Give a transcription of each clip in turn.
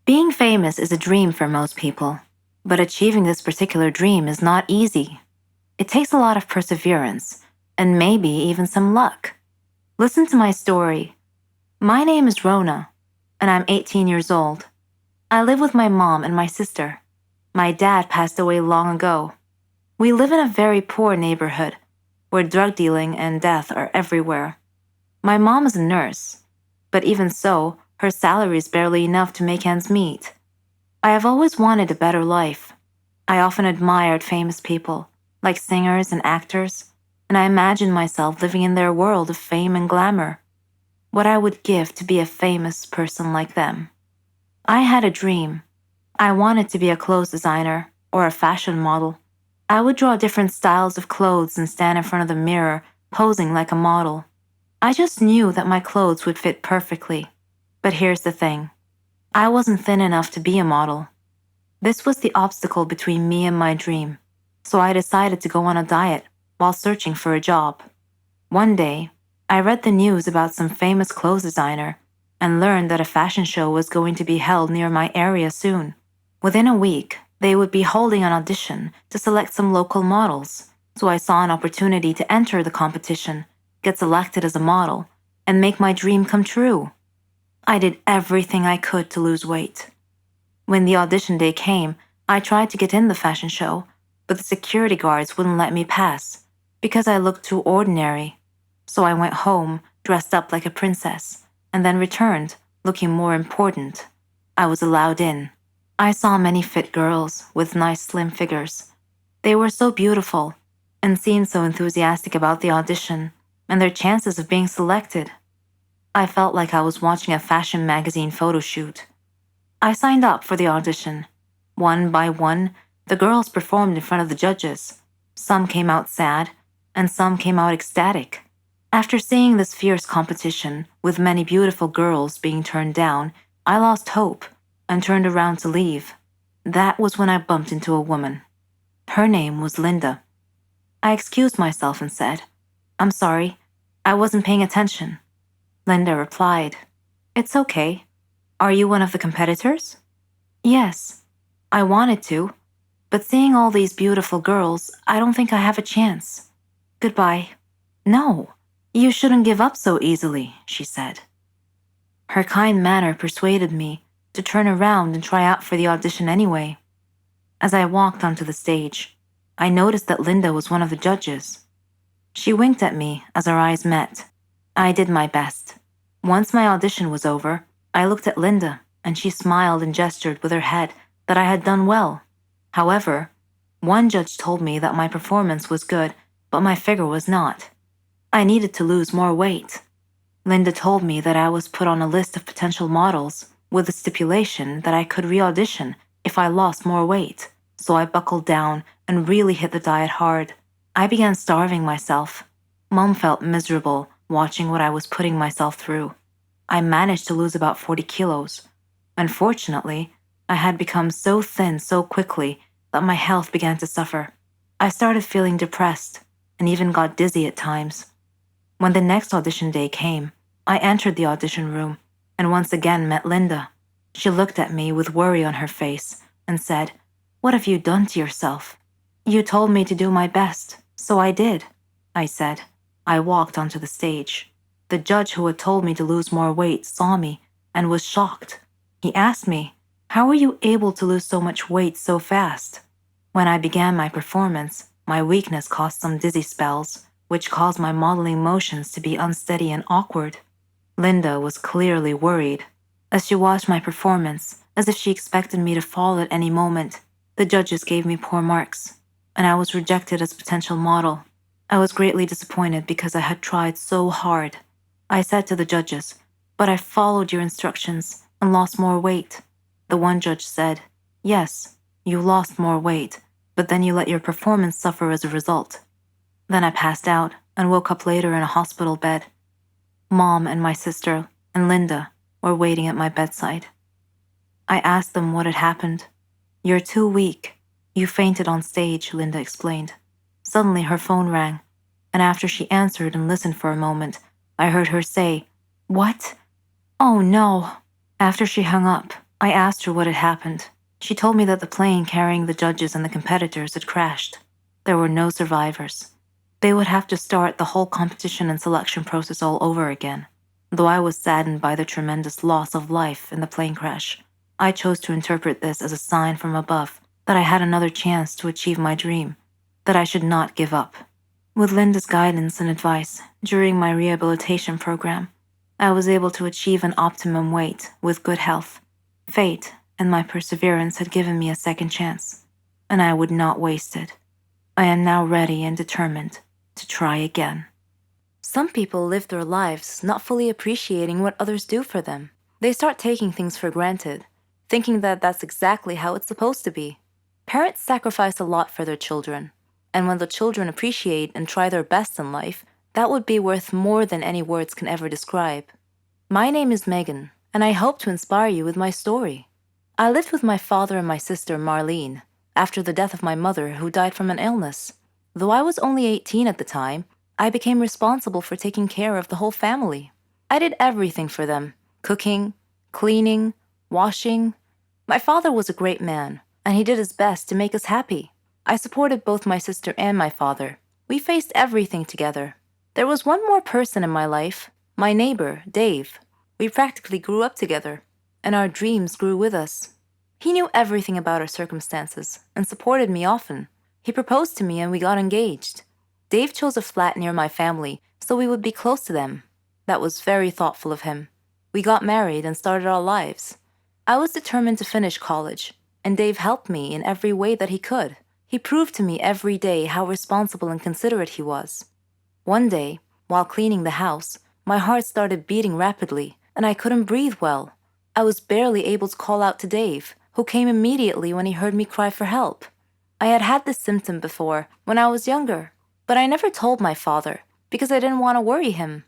Being famous is a dream for most people, but achieving this particular dream is not easy. It takes a lot of perseverance, and maybe even some luck. Listen to my story. My name is Rona, and I'm 18 years old. I live with my mom and my sister. My dad passed away long ago. We live in a very poor neighborhood, where drug dealing and death are everywhere. My mom is a nurse, but even so, her salary is barely enough to make ends meet. I have always wanted a better life. I often admired famous people, like singers and actors, and I imagined myself living in their world of fame and glamour. What I would give to be a famous person like them. I had a dream. I wanted to be a clothes designer or a fashion model. I would draw different styles of clothes and stand in front of the mirror, posing like a model. I just knew that my clothes would fit perfectly. But here's the thing. I wasn't thin enough to be a model. This was the obstacle between me and my dream, so I decided to go on a diet while searching for a job. One day, I read the news about some famous clothes designer and learned that a fashion show was going to be held near my area soon. Within a week, they would be holding an audition to select some local models, so I saw an opportunity to enter the competition, get selected as a model, and make my dream come true. I did everything I could to lose weight. When the audition day came, I tried to get in the fashion show, but the security guards wouldn't let me pass because I looked too ordinary. So I went home, dressed up like a princess, and then returned, looking more important. I was allowed in. I saw many fit girls with nice slim figures. They were so beautiful and seemed so enthusiastic about the audition and their chances of being selected. I felt like I was watching a fashion magazine photo shoot. I signed up for the audition. One by one, the girls performed in front of the judges. Some came out sad, and some came out ecstatic. After seeing this fierce competition, with many beautiful girls being turned down, I lost hope and turned around to leave. That was when I bumped into a woman. Her name was Linda. I excused myself and said, "I'm sorry, I wasn't paying attention." Linda replied, "It's okay. Are you one of the competitors?" "Yes, I wanted to, but seeing all these beautiful girls, I don't think I have a chance. Goodbye." "No, you shouldn't give up so easily," she said. Her kind manner persuaded me to turn around and try out for the audition anyway. As I walked onto the stage, I noticed that Linda was one of the judges. She winked at me as our eyes met. I did my best. Once my audition was over, I looked at Linda, and she smiled and gestured with her head that I had done well. However, one judge told me that my performance was good, but my figure was not. I needed to lose more weight. Linda told me that I was put on a list of potential models with the stipulation that I could re-audition if I lost more weight, so I buckled down and really hit the diet hard. I began starving myself. Mom felt miserable watching what I was putting myself through. I managed to lose about 40 kilos. Unfortunately, I had become so thin so quickly that my health began to suffer. I started feeling depressed and even got dizzy at times. When the next audition day came, I entered the audition room and once again met Linda. She looked at me with worry on her face and said, "What have you done to yourself?" "You told me to do my best, so I did," I said. I walked onto the stage. The judge who had told me to lose more weight saw me and was shocked. He asked me, "How were you able to lose so much weight so fast?" When I began my performance, my weakness caused some dizzy spells, which caused my modeling motions to be unsteady and awkward. Linda was clearly worried. As she watched my performance, as if she expected me to fall at any moment, the judges gave me poor marks, and I was rejected as a potential model. I was greatly disappointed because I had tried so hard. I said to the judges, "But I followed your instructions and lost more weight." The one judge said, "Yes, you lost more weight, but then you let your performance suffer as a result." Then I passed out and woke up later in a hospital bed. Mom and my sister and Linda were waiting at my bedside. I asked them what had happened. "You're too weak. You fainted on stage," Linda explained. Suddenly her phone rang, and after she answered and listened for a moment, I heard her say, "What? Oh no." After she hung up, I asked her what had happened. She told me that the plane carrying the judges and the competitors had crashed. There were no survivors. They would have to start the whole competition and selection process all over again. Though I was saddened by the tremendous loss of life in the plane crash, I chose to interpret this as a sign from above that I had another chance to achieve my dream, that I should not give up. With Linda's guidance and advice during my rehabilitation program, I was able to achieve an optimum weight with good health. Fate and my perseverance had given me a second chance, and I would not waste it. I am now ready and determined to try again. Some people live their lives not fully appreciating what others do for them. They start taking things for granted, thinking that that's exactly how it's supposed to be. Parents sacrifice a lot for their children, and when the children appreciate and try their best in life, that would be worth more than any words can ever describe. My name is Megan, and I hope to inspire you with my story. I lived with my father and my sister, Marlene, after the death of my mother, who died from an illness. Though I was only 18 at the time, I became responsible for taking care of the whole family. I did everything for them: cooking, cleaning, washing. My father was a great man, and he did his best to make us happy. I supported both my sister and my father. We faced everything together. There was one more person in my life, my neighbor, Dave. We practically grew up together, and our dreams grew with us. He knew everything about our circumstances and supported me often. He proposed to me and we got engaged. Dave chose a flat near my family so we would be close to them. That was very thoughtful of him. We got married and started our lives. I was determined to finish college, and Dave helped me in every way that he could. He proved to me every day how responsible and considerate he was. One day, while cleaning the house, my heart started beating rapidly, and I couldn't breathe well. I was barely able to call out to Dave, who came immediately when he heard me cry for help. I had had this symptom before, when I was younger, but I never told my father, because I didn't want to worry him.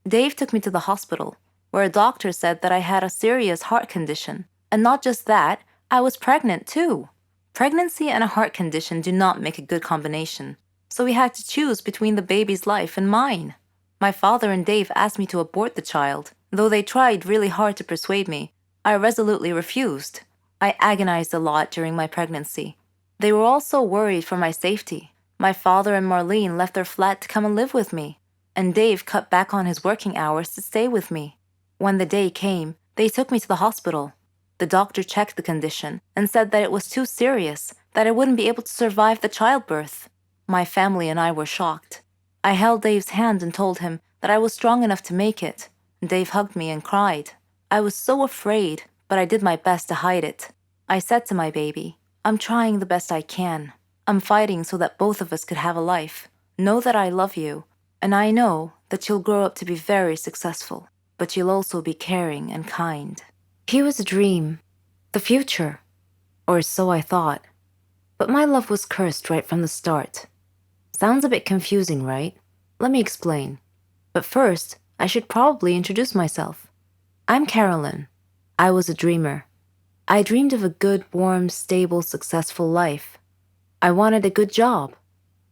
Dave took me to the hospital, where a doctor said that I had a serious heart condition, and not just that, I was pregnant too. Pregnancy and a heart condition do not make a good combination, so we had to choose between the baby's life and mine. My father and Dave asked me to abort the child. Though they tried really hard to persuade me, I resolutely refused. I agonized a lot during my pregnancy. They were also worried for my safety. My father and Marlene left their flat to come and live with me, and Dave cut back on his working hours to stay with me. When the day came, they took me to the hospital. The doctor checked the condition and said that it was too serious, that I wouldn't be able to survive the childbirth. My family and I were shocked. I held Dave's hand and told him that I was strong enough to make it. Dave hugged me and cried. I was so afraid, but I did my best to hide it. I said to my baby, "I'm trying the best I can. I'm fighting so that both of us could have a life. Know that I love you, and I know that you'll grow up to be very successful, but you'll also be caring and kind." He was a dream, the future, or so I thought. But my love was cursed right from the start. Sounds a bit confusing, right? Let me explain. But first, I should probably introduce myself. I'm Carolyn. I was a dreamer. I dreamed of a good, warm, stable, successful life. I wanted a good job,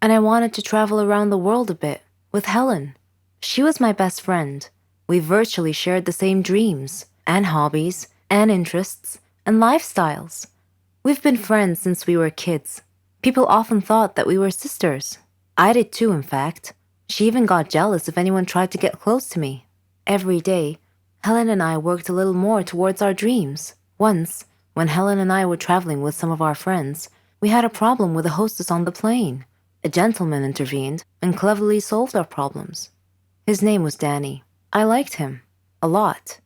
and I wanted to travel around the world a bit with Helen. She was my best friend. We virtually shared the same dreams, and hobbies, and interests, and lifestyles. We've been friends since we were kids. People often thought that we were sisters. I did too, in fact. She even got jealous if anyone tried to get close to me. Every day, Helen and I worked a little more towards our dreams. Once, when Helen and I were traveling with some of our friends, we had a problem with the hostess on the plane. A gentleman intervened and cleverly solved our problems. His name was Danny. I liked him. A lot.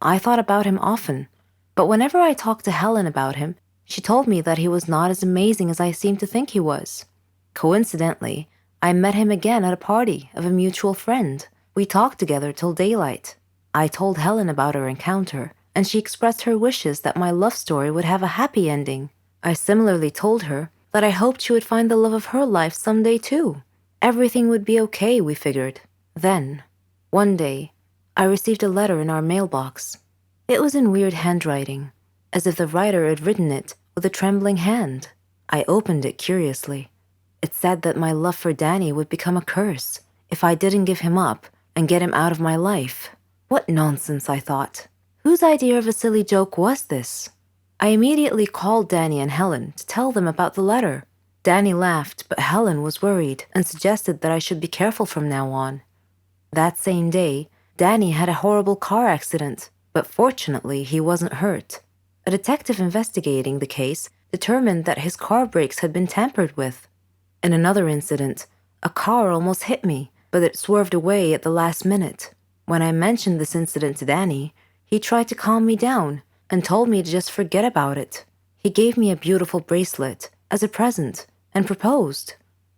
I thought about him often, but whenever I talked to Helen about him, she told me that he was not as amazing as I seemed to think he was. Coincidentally, I met him again at a party of a mutual friend. We talked together till daylight. I told Helen about our encounter, and she expressed her wishes that my love story would have a happy ending. I similarly told her that I hoped she would find the love of her life someday too. Everything would be okay, we figured. Then, one day, I received a letter in our mailbox. It was in weird handwriting, as if the writer had written it with a trembling hand. I opened it curiously. It said that my love for Danny would become a curse if I didn't give him up and get him out of my life. What nonsense, I thought. Whose idea of a silly joke was this? I immediately called Danny and Helen to tell them about the letter. Danny laughed, but Helen was worried and suggested that I should be careful from now on. That same day, Danny had a horrible car accident, but fortunately he wasn't hurt. A detective investigating the case determined that his car brakes had been tampered with. In another incident, a car almost hit me, but it swerved away at the last minute. When I mentioned this incident to Danny, he tried to calm me down and told me to just forget about it. He gave me a beautiful bracelet as a present and proposed.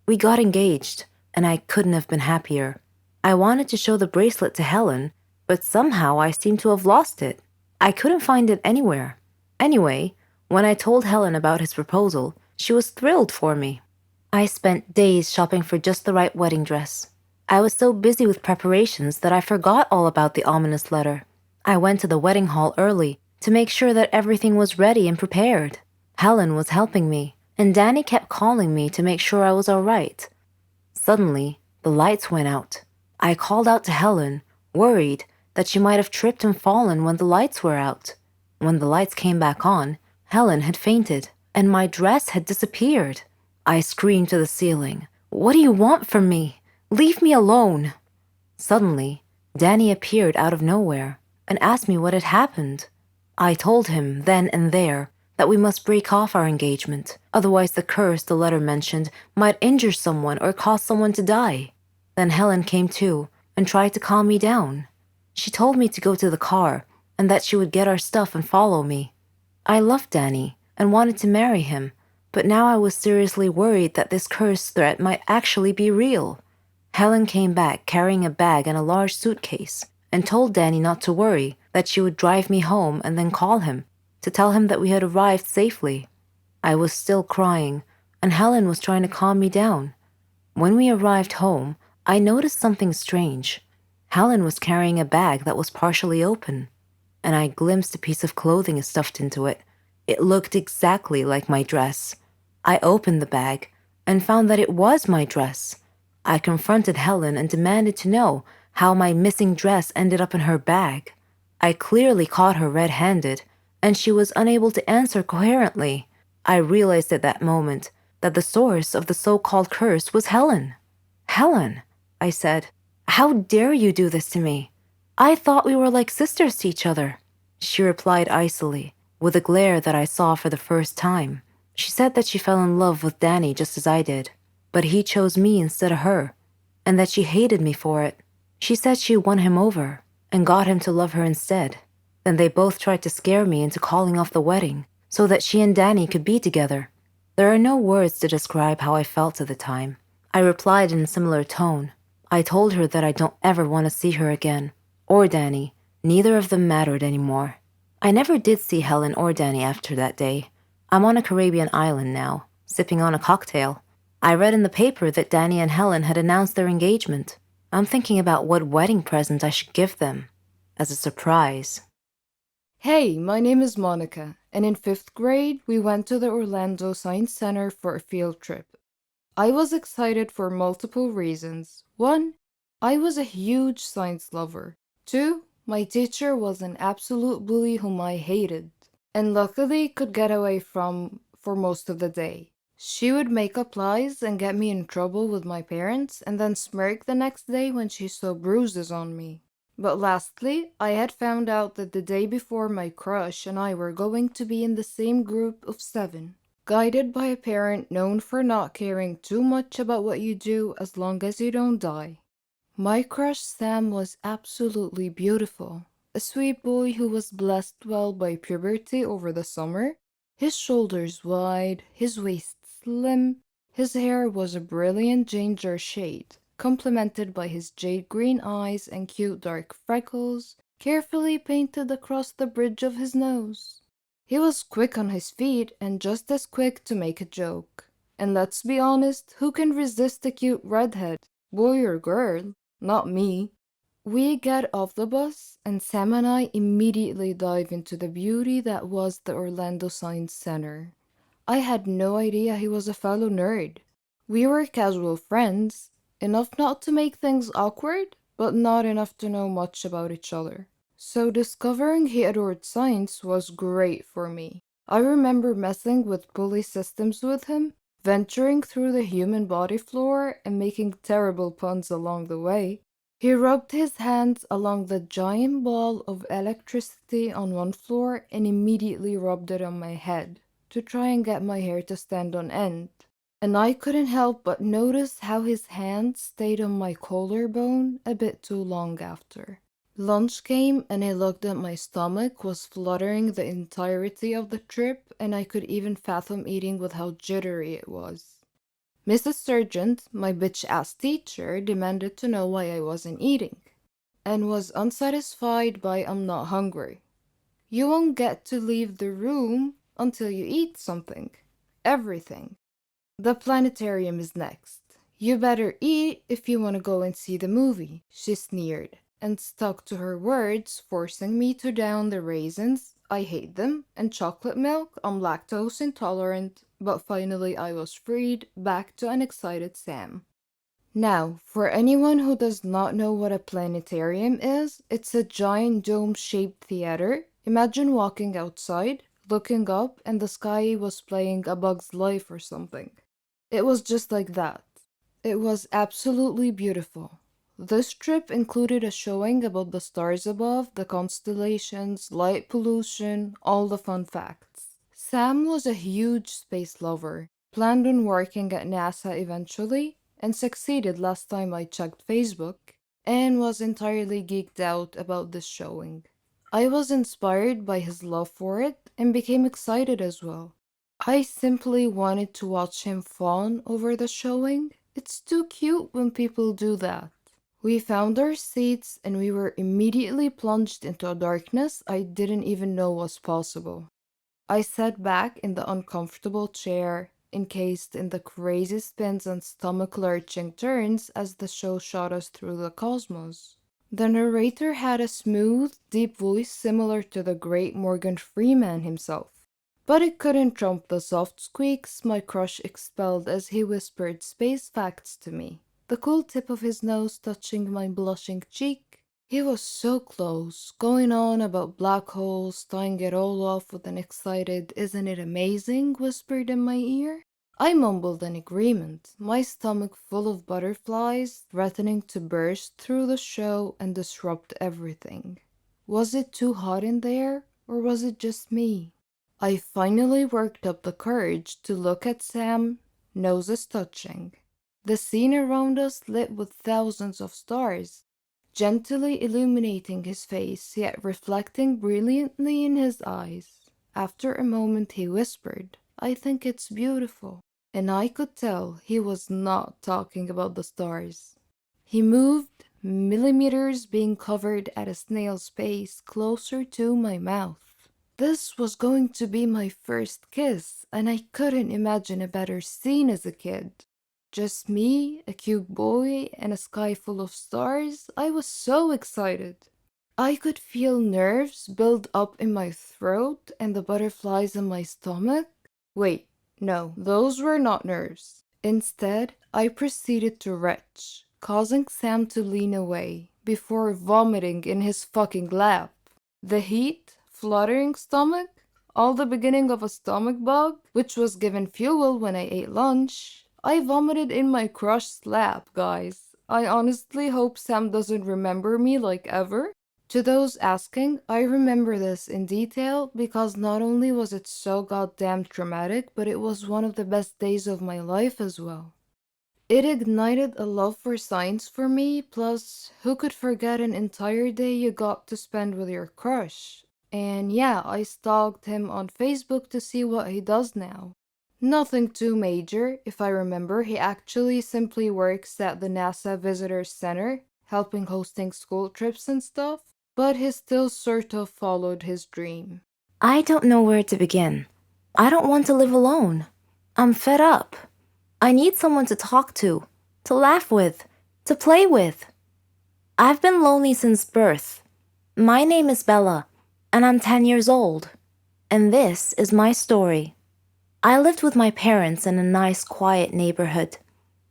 We got engaged, and I couldn't have been happier. I wanted to show the bracelet to Helen, but somehow I seemed to have lost it. I couldn't find it anywhere. Anyway, when I told Helen about his proposal, she was thrilled for me. I spent days shopping for just the right wedding dress. I was so busy with preparations that I forgot all about the ominous letter. I went to the wedding hall early to make sure that everything was ready and prepared. Helen was helping me, and Danny kept calling me to make sure I was all right. Suddenly, the lights went out. I called out to Helen, worried that she might have tripped and fallen when the lights were out. When the lights came back on, Helen had fainted, and my dress had disappeared. I screamed to the ceiling, "What do you want from me? Leave me alone!" Suddenly, Danny appeared out of nowhere and asked me what had happened. I told him then and there that we must break off our engagement, otherwise the curse the letter mentioned might injure someone or cause someone to die. Then Helen came too and tried to calm me down. She told me to go to the car and that she would get our stuff and follow me. I loved Danny and wanted to marry him, but now I was seriously worried that this curse threat might actually be real. Helen came back carrying a bag and a large suitcase and told Danny not to worry, that she would drive me home and then call him to tell him that we had arrived safely. I was still crying, and Helen was trying to calm me down. When we arrived home, I noticed something strange. Helen was carrying a bag that was partially open, and I glimpsed a piece of clothing stuffed into it. It looked exactly like my dress. I opened the bag and found that it was my dress. I confronted Helen and demanded to know how my missing dress ended up in her bag. I clearly caught her red-handed, and she was unable to answer coherently. I realized at that moment that the source of the so-called curse was Helen. "Helen," I said, "how dare you do this to me? I thought we were like sisters to each other." She replied icily, with a glare that I saw for the first time. She said that she fell in love with Danny just as I did, but he chose me instead of her, and that she hated me for it. She said she won him over and got him to love her instead. Then they both tried to scare me into calling off the wedding so that she and Danny could be together. There are no words to describe how I felt at the time. I replied in a similar tone. I told her that I don't ever want to see her again, or Danny. Neither of them mattered anymore. I never did see Helen or Danny after that day. I'm on a Caribbean island now, sipping on a cocktail. I read in the paper that Danny and Helen had announced their engagement. I'm thinking about what wedding present I should give them as a surprise. Hey, my name is Monica, and in 5th grade, we went to the Orlando Science Center for a field trip. I was excited for multiple reasons. 1, I was a huge science lover. 2, my teacher was an absolute bully whom I hated, and luckily could get away from for most of the day. She would make up lies and get me in trouble with my parents, and then smirk the next day when she saw bruises on me. But lastly, I had found out that the day before my crush and I were going to be in the same group of 7, guided by a parent known for not caring too much about what you do as long as you don't die. My crush Sam was absolutely beautiful, a sweet boy who was blessed well by puberty over the summer. His shoulders wide, his waist slim, his hair was a brilliant ginger shade, complemented by his jade green eyes and cute dark freckles, carefully painted across the bridge of his nose. He was quick on his feet and just as quick to make a joke. And let's be honest, who can resist a cute redhead, boy or girl? Not me. We get off the bus, and Sam and I immediately dive into the beauty that was the Orlando Science Center. I had no idea he was a fellow nerd. We were casual friends, enough not to make things awkward, but not enough to know much about each other. So discovering he adored science was great for me. I remember messing with pulley systems with him, venturing through the human body floor and making terrible puns along the way. He rubbed his hands along the giant ball of electricity on one floor and immediately rubbed it on my head to try and get my hair to stand on end. And I couldn't help but notice how his hand stayed on my collarbone a bit too long after. Lunch came and I looked at my stomach was fluttering the entirety of the trip, and I could even fathom eating with how jittery it was. Mrs. Sargent, my bitch-ass teacher, demanded to know why I wasn't eating, and was unsatisfied by I'm not hungry. You won't get to leave the room until you eat something. Everything. The planetarium is next. You better eat if you want to go and see the movie, she sneered, and stuck to her words, forcing me to down the raisins, I hate them, and chocolate milk, I'm lactose intolerant, but finally I was freed, back to an excited Sam. Now, for anyone who does not know what a planetarium is, it's a giant dome-shaped theater. Imagine walking outside, looking up, and the sky was playing A Bug's Life or something. It was just like that. It was absolutely beautiful. This trip included a showing about the stars above, the constellations, light pollution, all the fun facts. Sam was a huge space lover, planned on working at NASA eventually, and succeeded last time I checked Facebook, and was entirely geeked out about this showing. I was inspired by his love for it and became excited as well. I simply wanted to watch him fawn over the showing. It's too cute when people do that. We found our seats and we were immediately plunged into a darkness I didn't even know was possible. I sat back in the uncomfortable chair, encased in the crazy spins and stomach-lurching turns as the show shot us through the cosmos. The narrator had a smooth, deep voice similar to the great Morgan Freeman himself. But it couldn't trump the soft squeaks my crush expelled as he whispered space facts to me, the cool tip of his nose touching my blushing cheek. He was so close, going on about black holes, tying it all off with an excited, "Isn't it amazing?" whispered in my ear. I mumbled an agreement, my stomach full of butterflies, threatening to burst through the show and disrupt everything. Was it too hot in there, or was it just me? I finally worked up the courage to look at Sam, noses touching. The scene around us lit with thousands of stars, gently illuminating his face, yet reflecting brilliantly in his eyes. After a moment he whispered, "I think it's beautiful." And I could tell he was not talking about the stars. He moved, millimeters being covered at a snail's pace, closer to my mouth. This was going to be my first kiss, and I couldn't imagine a better scene as a kid. Just me, a cute boy, and a sky full of stars. I was so excited. I could feel nerves build up in my throat and the butterflies in my stomach. Wait, no, those were not nerves. Instead, I proceeded to retch, causing Sam to lean away before vomiting in his fucking lap. The heat, fluttering stomach, all the beginning of a stomach bug, which was given fuel when I ate lunch. I vomited in my crushed lap, guys. I honestly hope Sam doesn't remember me like ever. To those asking, I remember this in detail because not only was it so goddamn traumatic, but it was one of the best days of my life as well. It ignited a love for science for me, plus, who could forget an entire day you got to spend with your crush? And yeah, I stalked him on Facebook to see what he does now. Nothing too major, if I remember. He actually simply works at the NASA Visitor Center, helping hosting school trips and stuff, but he still sort of followed his dream. I don't know where to begin. I don't want to live alone. I'm fed up. I need someone to talk to laugh with, to play with. I've been lonely since birth. My name is Bella, and I'm 10 years old. And this is my story. I lived with my parents in a nice, quiet neighborhood.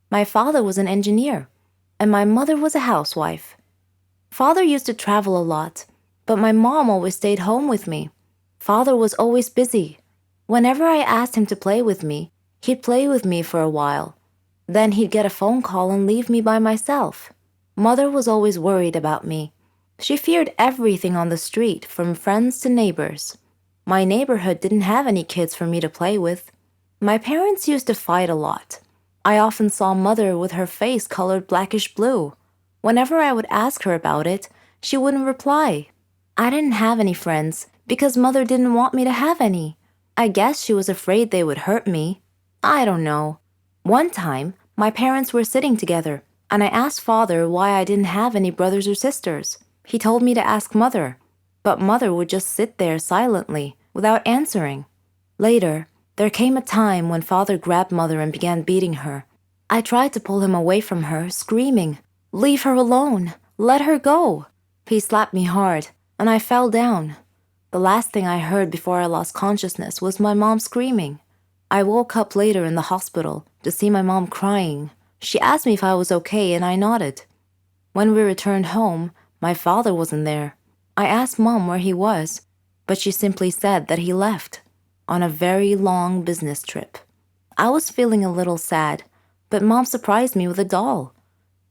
My father was an engineer, and my mother was a housewife. Father used to travel a lot, But my mom always stayed home with me. Father was always busy. Whenever I asked him to play with me, he'd play with me for a while. Then he'd get a phone call and leave me by myself. Mother was always worried about me. She feared everything on the street, from friends to neighbors. My neighborhood didn't have any kids for me to play with. My parents used to fight a lot. I often saw Mother with her face colored blackish blue. Whenever I would ask her about it, she wouldn't reply. I didn't have any friends because Mother didn't want me to have any. I guess she was afraid they would hurt me. I don't know. One time, my parents were sitting together, and I asked Father why I didn't have any brothers or sisters. He told me to ask Mother, but Mother would just sit there silently, without answering. Later, there came a time when Father grabbed Mother and began beating her. I tried to pull him away from her, screaming, "Leave her alone! Let her go!" He slapped me hard, and I fell down. The last thing I heard before I lost consciousness was my mom screaming. I woke up later in the hospital to see my mom crying. She asked me if I was okay, and I nodded. When we returned home, my father wasn't there. I asked Mom where he was, but she simply said that he left on a very long business trip. I was feeling a little sad, but Mom surprised me with a doll.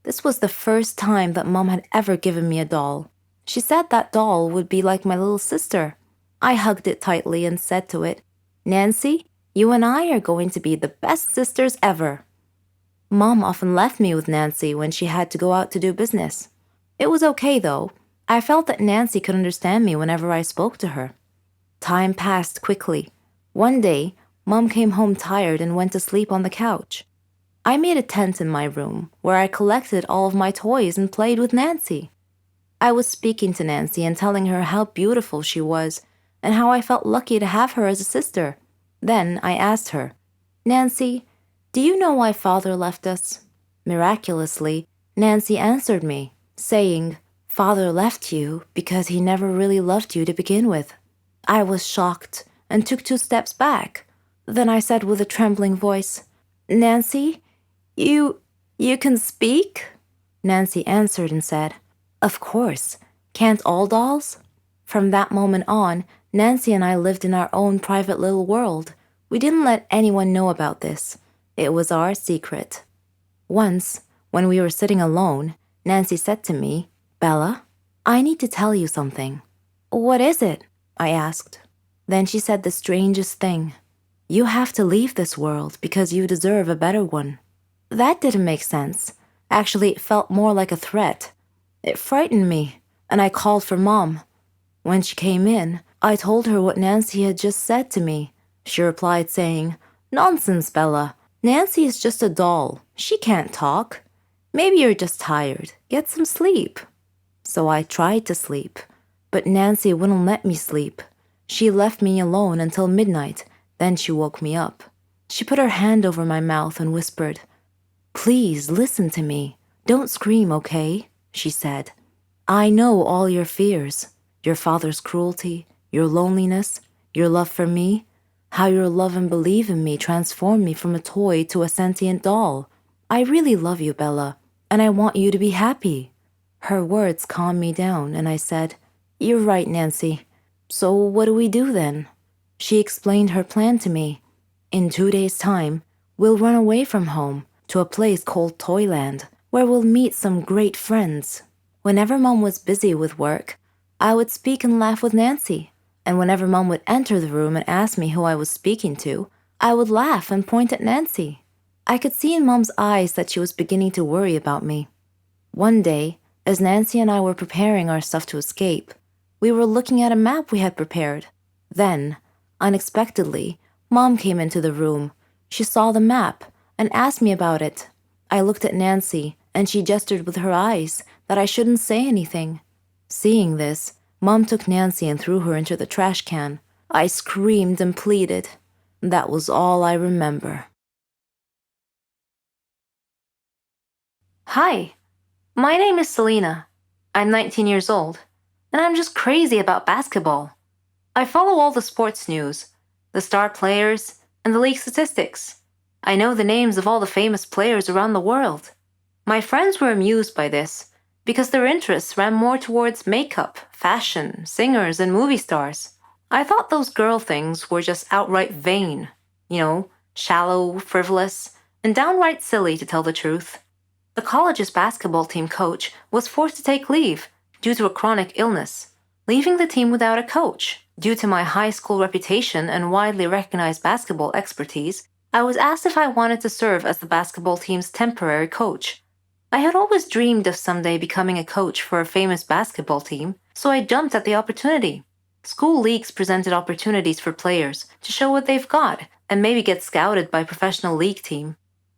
This was the first time that Mom had ever given me a doll. She said that doll would be like my little sister. I hugged it tightly and said to it, "Nancy, you and I are going to be the best sisters ever." Mom often left me with Nancy when she had to go out to do business. It was okay, though. I felt that Nancy could understand me whenever I spoke to her. Time passed quickly. One day, Mom came home tired and went to sleep on the couch. I made a tent in my room where I collected all of my toys and played with Nancy. I was speaking to Nancy and telling her how beautiful she was and how I felt lucky to have her as a sister. Then I asked her, "Nancy, do you know why Father left us?" Miraculously, Nancy answered me, saying, "Father left you because he never really loved you to begin with." I was shocked and took 2 steps back. Then I said with a trembling voice, "Nancy, you can speak?" Nancy answered and said, "Of course. Can't all dolls?" From that moment on, Nancy and I lived in our own private little world. We didn't let anyone know about this. It was our secret. Once, when we were sitting alone, Nancy said to me, "Bella, I need to tell you something." "What is it?" I asked. Then she said the strangest thing. "You have to leave this world because you deserve a better one." That didn't make sense. Actually, it felt more like a threat. It frightened me, and I called for Mom. When she came in, I told her what Nancy had just said to me. She replied saying, "Nonsense, Bella. Nancy is just a doll. She can't talk. Maybe you're just tired. Get some sleep." So I tried to sleep, but Nancy wouldn't let me sleep. She left me alone until midnight, then she woke me up. She put her hand over my mouth and whispered, "Please listen to me. Don't scream, okay?" she said. "I know all your fears, your father's cruelty, your loneliness, your love for me, how your love and belief in me transformed me from a toy to a sentient doll. I really love you, Bella, and I want you to be happy." Her words calmed me down, and I said, "You're right, Nancy. So what do we do then?" She explained her plan to me. "In 2 days' time, we'll run away from home to a place called Toyland, where we'll meet some great friends." Whenever Mom was busy with work, I would speak and laugh with Nancy. And whenever Mom would enter the room and ask me who I was speaking to, I would laugh and point at Nancy. I could see in Mom's eyes that she was beginning to worry about me. One day, as Nancy and I were preparing our stuff to escape, we were looking at a map we had prepared. Then, unexpectedly, Mom came into the room. She saw the map and asked me about it. I looked at Nancy, and she gestured with her eyes that I shouldn't say anything. Seeing this, Mom took Nancy and threw her into the trash can. I screamed and pleaded. That was all I remember. Hi, my name is Selena. I'm 19 years old, and I'm just crazy about basketball. I follow all the sports news, the star players, and the league statistics. I know the names of all the famous players around the world. My friends were amused by this, because their interests ran more towards makeup, fashion, singers, and movie stars. I thought those girl things were just outright vain, shallow, frivolous, and downright silly to tell the truth. The college's basketball team coach was forced to take leave due to a chronic illness, leaving the team without a coach. Due to my high school reputation and widely recognized basketball expertise, I was asked if I wanted to serve as the basketball team's temporary coach. I had always dreamed of someday becoming a coach for a famous basketball team, so I jumped at the opportunity. School leagues presented opportunities for players to show what they've got and maybe get scouted by a professional league team.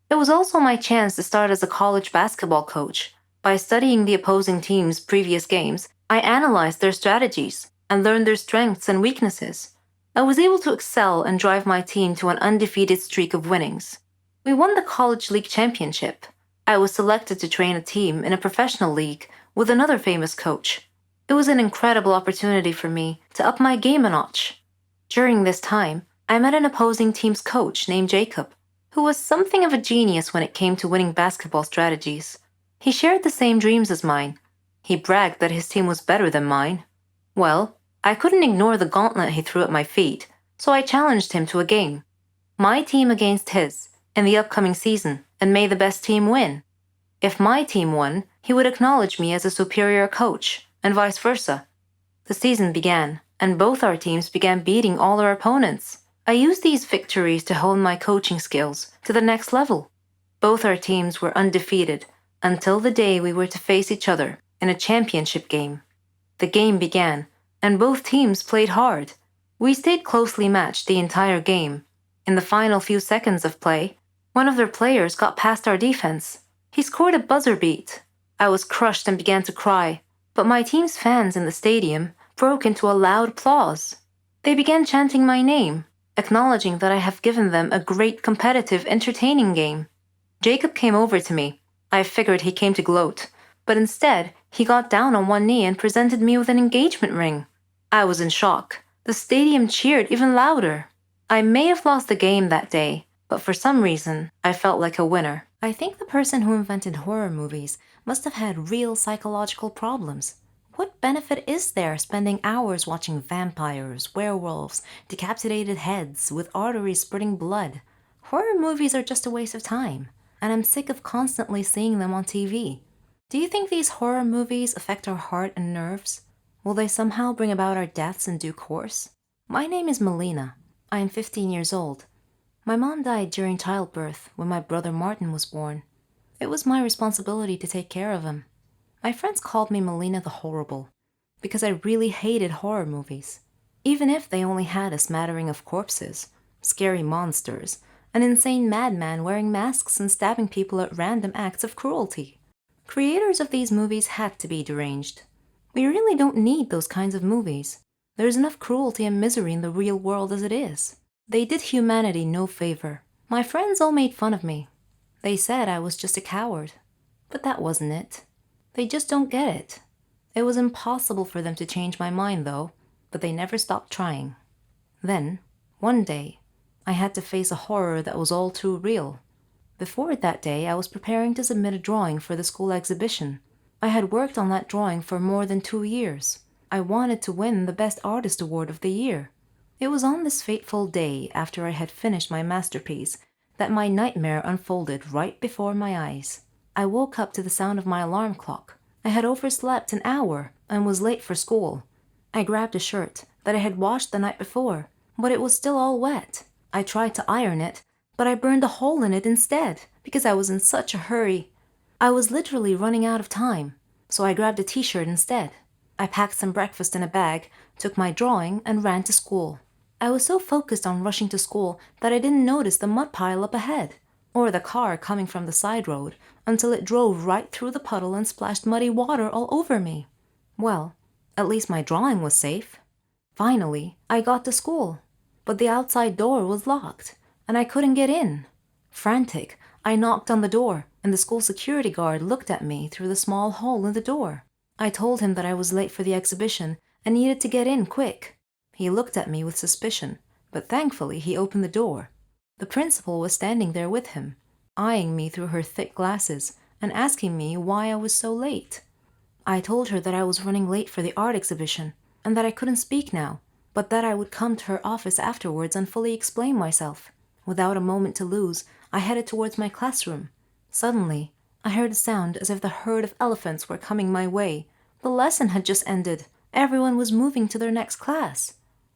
It was also my chance to start as a college basketball coach. By studying the opposing team's previous games, I analyzed their strategies and learned their strengths and weaknesses. I was able to excel and drive my team to an undefeated streak of winnings. We won the college league championship. I was selected to train a team in a professional league with another famous coach. It was an incredible opportunity for me to up my game a notch. During this time, I met an opposing team's coach named Jacob, who was something of a genius when it came to winning basketball strategies. He shared the same dreams as mine. He bragged that his team was better than mine. Well, I couldn't ignore the gauntlet he threw at my feet, so I challenged him to a game. My team against his, in the upcoming season, and may the best team win. If my team won, he would acknowledge me as a superior coach, and vice versa. The season began, and both our teams began beating all our opponents. I used these victories to hone my coaching skills to the next level. Both our teams were undefeated until the day we were to face each other in a championship game. The game began, and both teams played hard. We stayed closely matched the entire game. In the final few seconds of play, one of their players got past our defense. He scored a buzzer beat. I was crushed and began to cry, but my team's fans in the stadium broke into a loud applause. They began chanting my name, acknowledging that I have given them a great competitive, entertaining game. Jacob came over to me. I figured he came to gloat, but instead, he got down on one knee and presented me with an engagement ring. I was in shock. The stadium cheered even louder. I may have lost the game that day, but for some reason, I felt like a winner. I think the person who invented horror movies must have had real psychological problems. What benefit is there spending hours watching vampires, werewolves, decapitated heads with arteries spurting blood? Horror movies are just a waste of time, and I'm sick of constantly seeing them on TV. Do you think these horror movies affect our heart and nerves? Will they somehow bring about our deaths in due course? My name is Melina. I am 15 years old. My mom died during childbirth when my brother Martin was born. It was my responsibility to take care of him. My friends called me Melina the Horrible because I really hated horror movies. Even if they only had a smattering of corpses, scary monsters, an insane madman wearing masks and stabbing people at random acts of cruelty. Creators of these movies had to be deranged. We really don't need those kinds of movies. There's enough cruelty and misery in the real world as it is. They did humanity no favor. My friends all made fun of me. They said I was just a coward. But that wasn't it. They just don't get it. It was impossible for them to change my mind, though, but they never stopped trying. Then, one day, I had to face a horror that was all too real. Before that day, I was preparing to submit a drawing for the school exhibition. I had worked on that drawing for more than 2 years. I wanted to win the Best Artist Award of the year. It was on this fateful day, after I had finished my masterpiece, that my nightmare unfolded right before my eyes. I woke up to the sound of my alarm clock. I had overslept an hour and was late for school. I grabbed a shirt that I had washed the night before, but it was still all wet. I tried to iron it, but I burned a hole in it instead because I was in such a hurry. I was literally running out of time, so I grabbed a t-shirt instead. I packed some breakfast in a bag, took my drawing, and ran to school. I was so focused on rushing to school that I didn't notice the mud pile up ahead, or the car coming from the side road, until it drove right through the puddle and splashed muddy water all over me. Well, at least my drawing was safe. Finally, I got to school, but the outside door was locked, and I couldn't get in. Frantic, I knocked on the door, and the school security guard looked at me through the small hole in the door. I told him that I was late for the exhibition and needed to get in quick. He looked at me with suspicion, but thankfully he opened the door. The principal was standing there with him, eyeing me through her thick glasses and asking me why I was so late. I told her that I was running late for the art exhibition and that I couldn't speak now, but that I would come to her office afterwards and fully explain myself. Without a moment to lose, I headed towards my classroom. Suddenly, I heard a sound as if the herd of elephants were coming my way. The lesson had just ended. Everyone was moving to their next class.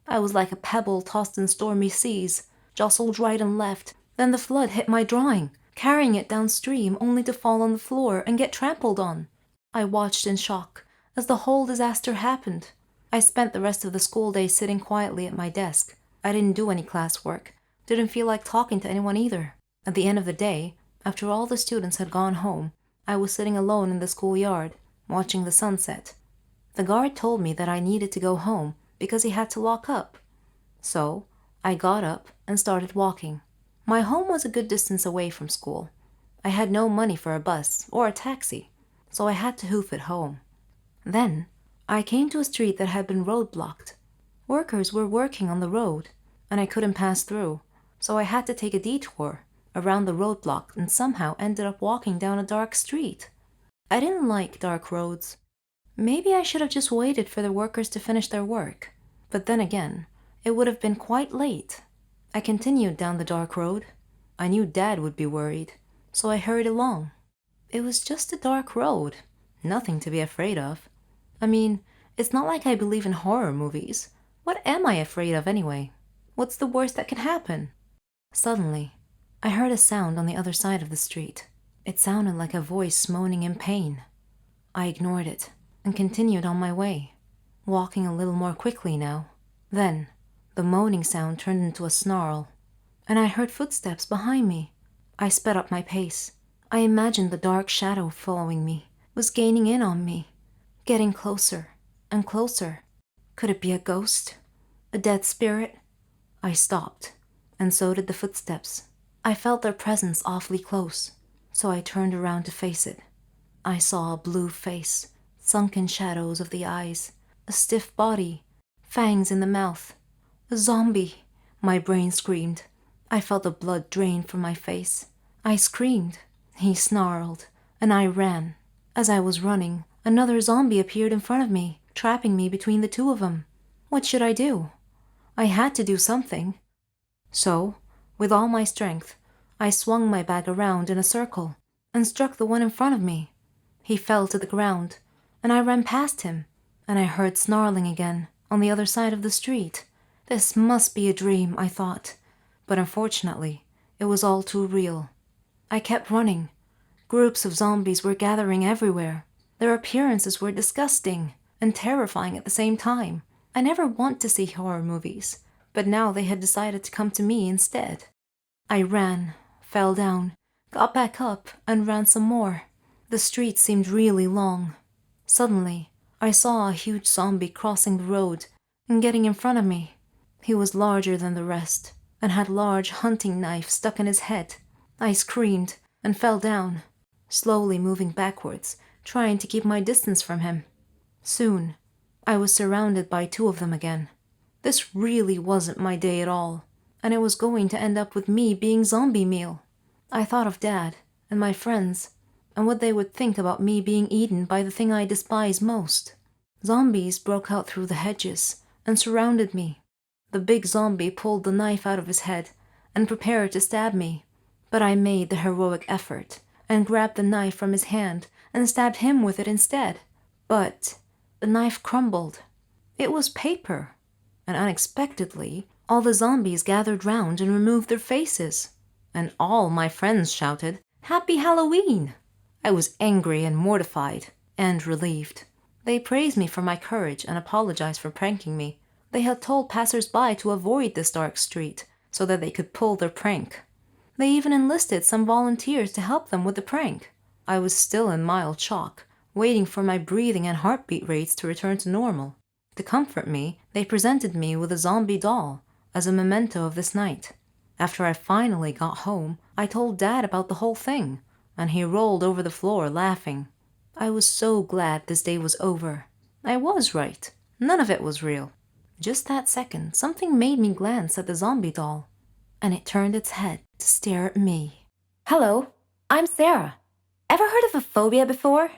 I was like a pebble tossed in stormy seas, jostled right and left. Then the flood hit my drawing, carrying it downstream only to fall on the floor and get trampled on. I watched in shock as the whole disaster happened. I spent the rest of the school day sitting quietly at my desk. I didn't do any classwork, didn't feel like talking to anyone either. At the end of the day, after all the students had gone home, I was sitting alone in the schoolyard, watching the sunset. The guard told me that I needed to go home because he had to lock up. So, I got up and started walking. My home was a good distance away from school. I had no money for a bus or a taxi, so I had to hoof it home. Then, I came to a street that had been roadblocked. Workers were working on the road, and I couldn't pass through, so I had to take a detour around the roadblock and somehow ended up walking down a dark street. I didn't like dark roads. Maybe I should have just waited for the workers to finish their work. But then again, it would have been quite late. I continued down the dark road. I knew Dad would be worried, so I hurried along. It was just a dark road, nothing to be afraid of. I mean, it's not like I believe in horror movies. What am I afraid of anyway? What's the worst that can happen? Suddenly, I heard a sound on the other side of the street. It sounded like a voice moaning in pain. I ignored it and continued on my way, walking a little more quickly now. Then, the moaning sound turned into a snarl, and I heard footsteps behind me. I sped up my pace. I imagined the dark shadow following me, was gaining in on me, getting closer and closer. Could it be a ghost? A dead spirit? I stopped, and so did the footsteps. I felt their presence awfully close, so I turned around to face it. I saw a blue face, sunken shadows of the eyes, a stiff body, fangs in the mouth. A zombie! My brain screamed. I felt the blood drain from my face. I screamed. He snarled, and I ran. As I was running, another zombie appeared in front of me, trapping me between the two of them. What should I do? I had to do something. So, with all my strength, I swung my bag around in a circle and struck the one in front of me. He fell to the ground, and I ran past him, and I heard snarling again on the other side of the street. This must be a dream, I thought, but unfortunately, it was all too real. I kept running. Groups of zombies were gathering everywhere. Their appearances were disgusting and terrifying at the same time. I never want to see horror movies, but now they had decided to come to me instead. I ran, fell down, got back up, and ran some more. The street seemed really long. Suddenly, I saw a huge zombie crossing the road and getting in front of me. He was larger than the rest and had a large hunting knife stuck in his head. I screamed and fell down, slowly moving backwards, trying to keep my distance from him. Soon, I was surrounded by two of them again. This really wasn't my day at all, and it was going to end up with me being zombie meal. I thought of Dad and my friends and what they would think about me being eaten by the thing I despise most. Zombies broke out through the hedges and surrounded me. The big zombie pulled the knife out of his head and prepared to stab me, but I made the heroic effort and grabbed the knife from his hand and stabbed him with it instead. But the knife crumbled. It was paper, and unexpectedly, all the zombies gathered round and removed their faces, and all my friends shouted, "Happy Halloween!" I was angry and mortified, and relieved. They praised me for my courage and apologized for pranking me. They had told passers-by to avoid this dark street so that they could pull their prank. They even enlisted some volunteers to help them with the prank. I was still in mild shock, waiting for my breathing and heartbeat rates to return to normal. To comfort me, they presented me with a zombie doll as a memento of this night. After I finally got home, I told Dad about the whole thing, and he rolled over the floor laughing. I was so glad this day was over. I was right. None of it was real. Just that second, something made me glance at the zombie doll, and it turned its head to stare at me. Hello, I'm Sarah. Ever heard of a phobia before?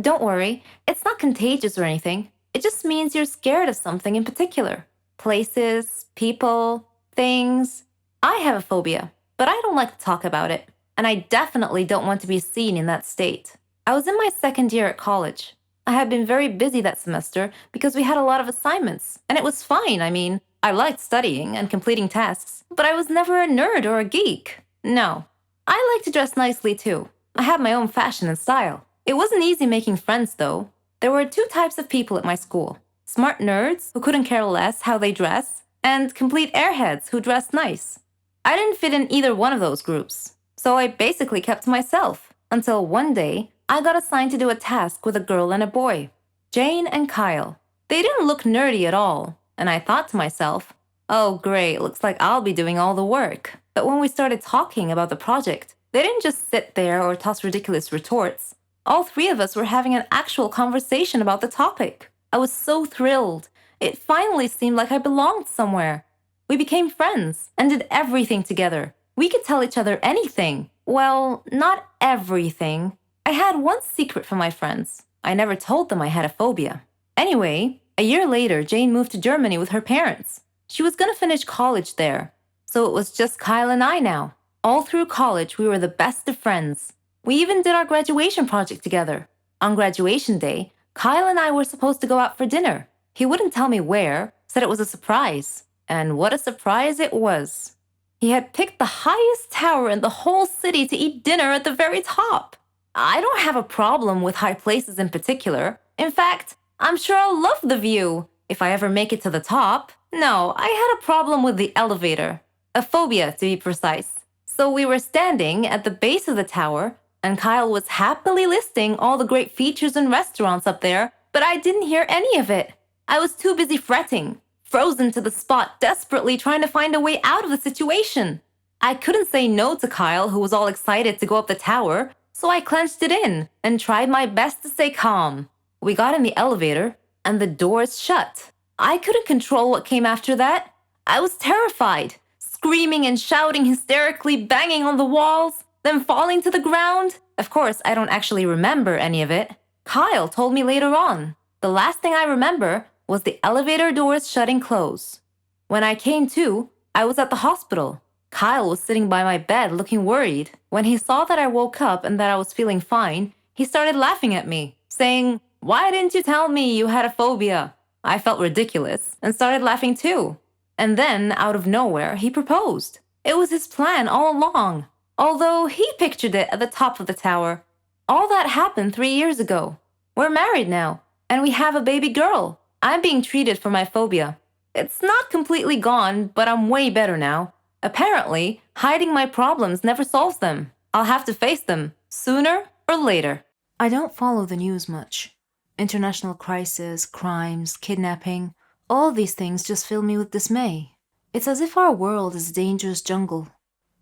Don't worry, it's not contagious or anything. It just means you're scared of something in particular. Places, people, things. I have a phobia, but I don't like to talk about it. And I definitely don't want to be seen in that state. I was in my second year at college. I had been very busy that semester because we had a lot of assignments, and it was fine. I mean, I liked studying and completing tasks, but I was never a nerd or a geek. No. I like to dress nicely too. I have my own fashion and style. It wasn't easy making friends, though. There were two types of people at my school: smart nerds who couldn't care less how they dress, and complete airheads who dressed nice. I didn't fit in either one of those groups, so I basically kept to myself until one day I got assigned to do a task with a girl and a boy, Jane and Kyle. They didn't look nerdy at all, and I thought to myself, oh, great, looks like I'll be doing all the work. But when we started talking about the project, they didn't just sit there or toss ridiculous retorts. All three of us were having an actual conversation about the topic. I was so thrilled. It finally seemed like I belonged somewhere. We became friends and did everything together. We could tell each other anything. Well, not everything. I had one secret from my friends. I never told them I had a phobia. Anyway, a year later, Jane moved to Germany with her parents. She was going to finish college there. So it was just Kyle and I now. All through college, we were the best of friends. We even did our graduation project together. On graduation day, Kyle and I were supposed to go out for dinner. He wouldn't tell me where, said it was a surprise. And what a surprise it was. He had picked the highest tower in the whole city to eat dinner at the very top. I don't have a problem with high places in particular. In fact, I'm sure I'll love the view if I ever make it to the top. No, I had a problem with the elevator. A phobia, to be precise. So we were standing at the base of the tower, and Kyle was happily listing all the great features and restaurants up there, but I didn't hear any of it. I was too busy fretting, frozen to the spot, desperately trying to find a way out of the situation. I couldn't say no to Kyle, who was all excited to go up the tower, so I clenched it in and tried my best to stay calm. We got in the elevator, and the doors shut. I couldn't control what came after that. I was terrified, screaming and shouting hysterically, banging on the walls, then falling to the ground. Of course, I don't actually remember any of it. Kyle told me later on. The last thing I remember was the elevator doors shutting close. When I came to, I was at the hospital. Kyle was sitting by my bed looking worried. When he saw that I woke up and that I was feeling fine, he started laughing at me, saying, "Why didn't you tell me you had a phobia?" I felt ridiculous and started laughing too. And then, out of nowhere, he proposed. It was his plan all along, although he pictured it at the top of the tower. All that happened 3 years ago. We're married now, and we have a baby girl. I'm being treated for my phobia. It's not completely gone, but I'm way better now. Apparently, hiding my problems never solves them. I'll have to face them, sooner or later. I don't follow the news much. International crisis, crimes, kidnapping, all these things just fill me with dismay. It's as if our world is a dangerous jungle.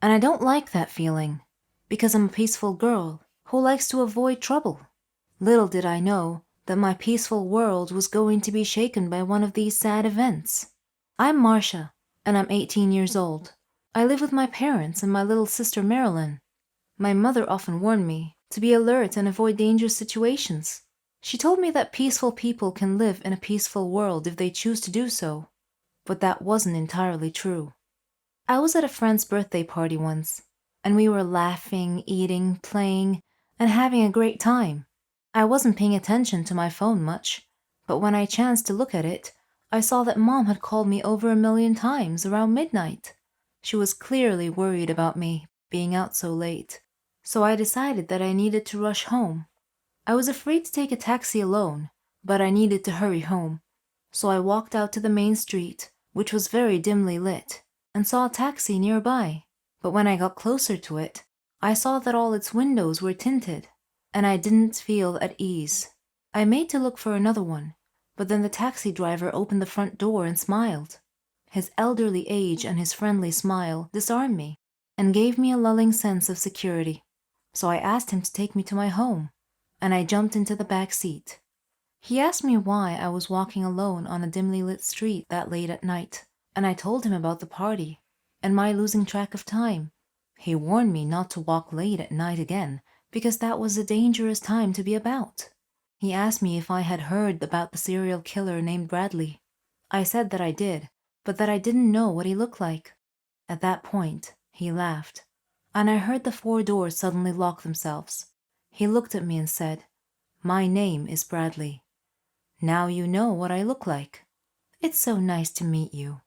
And I don't like that feeling, because I'm a peaceful girl who likes to avoid trouble. Little did I know that my peaceful world was going to be shaken by one of these sad events. I'm Marcia, and I'm 18 years old. I live with my parents and my little sister Marilyn. My mother often warned me to be alert and avoid dangerous situations. She told me that peaceful people can live in a peaceful world if they choose to do so, but that wasn't entirely true. I was at a friend's birthday party once, and we were laughing, eating, playing, and having a great time. I wasn't paying attention to my phone much, but when I chanced to look at it, I saw that Mom had called me over 1,000,000 times around midnight. She was clearly worried about me being out so late, so I decided that I needed to rush home. I was afraid to take a taxi alone, but I needed to hurry home, so I walked out to the main street, which was very dimly lit, and saw a taxi nearby. But when I got closer to it, I saw that all its windows were tinted, and I didn't feel at ease. I made to look for another one, but then the taxi driver opened the front door and smiled. His elderly age and his friendly smile disarmed me and gave me a lulling sense of security. So I asked him to take me to my home, and I jumped into the back seat. He asked me why I was walking alone on a dimly lit street that late at night, and I told him about the party and my losing track of time. He warned me not to walk late at night again, because that was a dangerous time to be about. He asked me if I had heard about the serial killer named Bradley. I said that I did, but that I didn't know what he looked like. At that point, he laughed, and I heard the 4 doors suddenly lock themselves. He looked at me and said, "My name is Bradley. Now you know what I look like. It's so nice to meet you."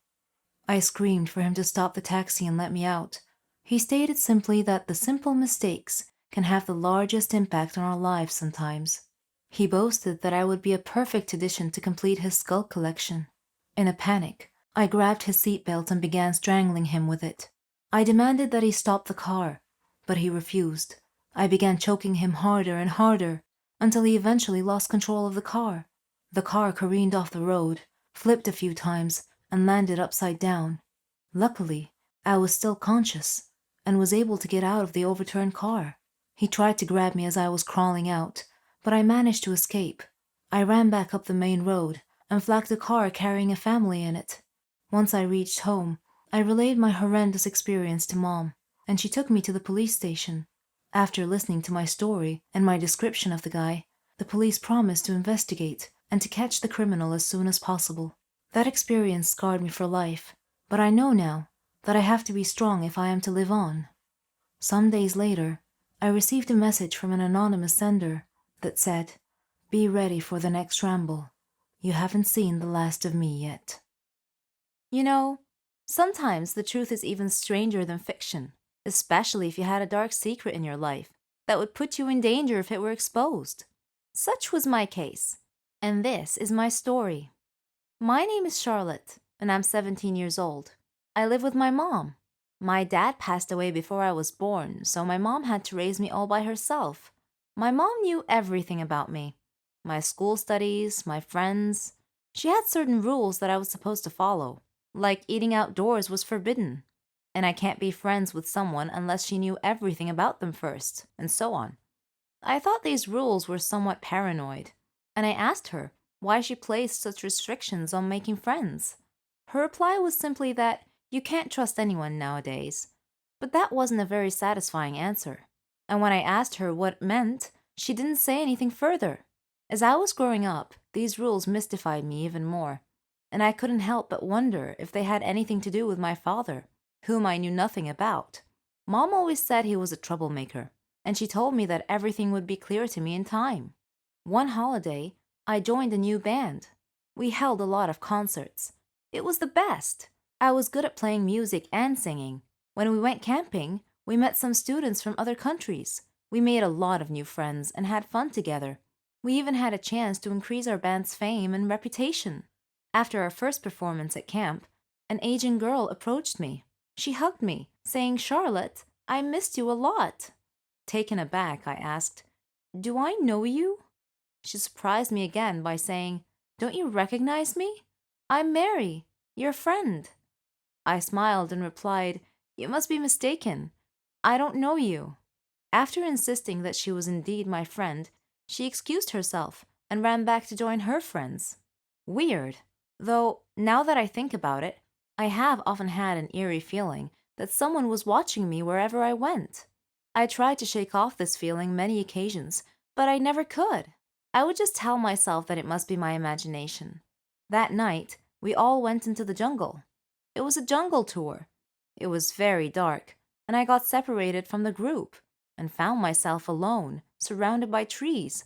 I screamed for him to stop the taxi and let me out. He stated simply that the simple mistakes can have the largest impact on our lives sometimes. He boasted that I would be a perfect addition to complete his skull collection. In a panic, I grabbed his seatbelt and began strangling him with it. I demanded that he stop the car, but he refused. I began choking him harder and harder until he eventually lost control of the car. The car careened off the road, flipped a few times, and landed upside down. Luckily, I was still conscious and was able to get out of the overturned car. He tried to grab me as I was crawling out, but I managed to escape. I ran back up the main road and flagged a car carrying a family in it. Once I reached home, I relayed my horrendous experience to Mom, and she took me to the police station. After listening to my story and my description of the guy, the police promised to investigate and to catch the criminal as soon as possible. That experience scarred me for life, but I know now that I have to be strong if I am to live on. Some days later, I received a message from an anonymous sender that said, "Be ready for the next ramble. You haven't seen the last of me yet." You know, sometimes the truth is even stranger than fiction, especially if you had a dark secret in your life that would put you in danger if it were exposed. Such was my case, and this is my story. My name is Charlotte, and I'm 17 years old. I live with my mom. My dad passed away before I was born, so my mom had to raise me all by herself. My mom knew everything about me. My school studies, my friends. She had certain rules that I was supposed to follow, like eating outdoors was forbidden, and I can't be friends with someone unless she knew everything about them first, and so on. I thought these rules were somewhat paranoid, and I asked her why she placed such restrictions on making friends. Her reply was simply that you can't trust anyone nowadays. But that wasn't a very satisfying answer. And when I asked her what it meant, she didn't say anything further. As I was growing up, these rules mystified me even more, and I couldn't help but wonder if they had anything to do with my father, whom I knew nothing about. Mom always said he was a troublemaker, and she told me that everything would be clear to me in time. One holiday, I joined a new band. We held a lot of concerts. It was the best. I was good at playing music and singing. When we went camping, we met some students from other countries. We made a lot of new friends and had fun together. We even had a chance to increase our band's fame and reputation. After our first performance at camp, an Asian girl approached me. She hugged me, saying, "Charlotte, I missed you a lot." Taken aback, I asked, "Do I know you?" She surprised me again by saying, "Don't you recognize me? I'm Mary, your friend." I smiled and replied, "You must be mistaken. I don't know you." After insisting that she was indeed my friend, she excused herself and ran back to join her friends. Weird. Though, now that I think about it, I have often had an eerie feeling that someone was watching me wherever I went. I tried to shake off this feeling many occasions, but I never could. I would just tell myself that it must be my imagination. That night, we all went into the jungle. It was a jungle tour. It was very dark, and I got separated from the group and found myself alone, surrounded by trees.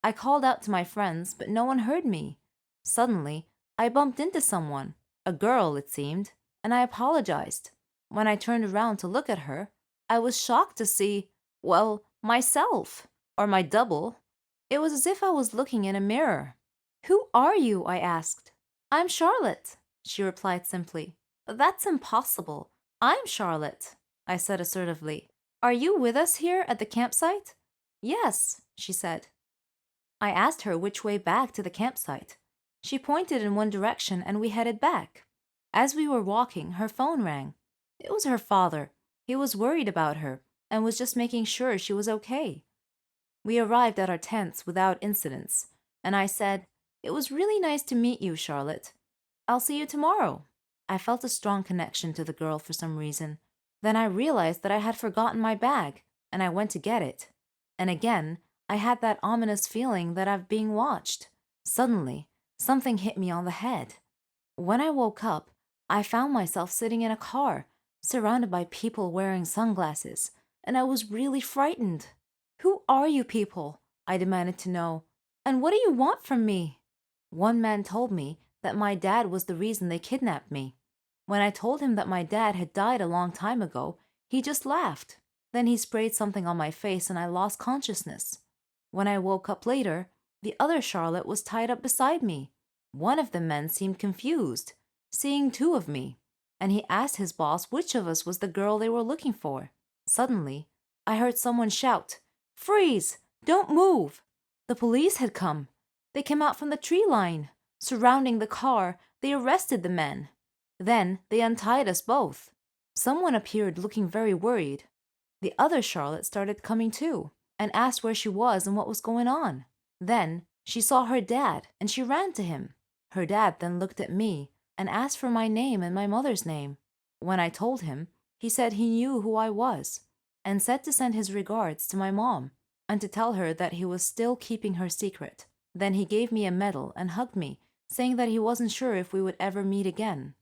I called out to my friends, but no one heard me. Suddenly, I bumped into someone, a girl it seemed, and I apologized. When I turned around to look at her, I was shocked to see, well, myself, or my double. It was as if I was looking in a mirror. "Who are you?" I asked. "I'm Charlotte," she replied simply. "That's impossible. I'm Charlotte," I said assertively. "Are you with us here at the campsite?" "Yes," she said. I asked her which way back to the campsite. She pointed in one direction and we headed back. As we were walking, her phone rang. It was her father. He was worried about her and was just making sure she was okay. We arrived at our tents without incidents, and I said, "It was really nice to meet you, Charlotte. I'll see you tomorrow." I felt a strong connection to the girl for some reason. Then I realized that I had forgotten my bag, and I went to get it. And again, I had that ominous feeling that I'm being watched. Suddenly, something hit me on the head. When I woke up, I found myself sitting in a car, surrounded by people wearing sunglasses, and I was really frightened. Who are you people? I demanded to know. And what do you want from me? One man told me that my dad was the reason they kidnapped me. When I told him that my dad had died a long time ago, he just laughed. Then he sprayed something on my face and I lost consciousness. When I woke up later, the other Charlotte was tied up beside me. One of the men seemed confused, seeing two of me, and he asked his boss which of us was the girl they were looking for. Suddenly, I heard someone shout, "Freeze! Don't move!" The police had come. They came out from the tree line. Surrounding the car, they arrested the men. Then they untied us both. Someone appeared looking very worried. The other Charlotte started coming too and asked where she was and what was going on. Then she saw her dad and she ran to him. Her dad then looked at me and asked for my name and my mother's name. When I told him, he said he knew who I was and said to send his regards to my mom and to tell her that he was still keeping her secret. Then he gave me a medal and hugged me, saying that he wasn't sure if we would ever meet again.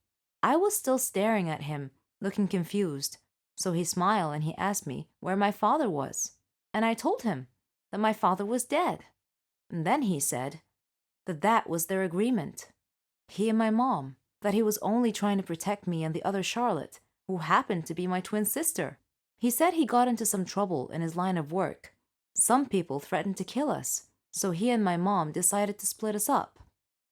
I was still staring at him, looking confused, so he smiled and he asked me where my father was. And I told him that my father was dead. And then he said that that was their agreement. He and my mom, that he was only trying to protect me and the other Charlotte, who happened to be my twin sister. He said he got into some trouble in his line of work. Some people threatened to kill us, so he and my mom decided to split us up.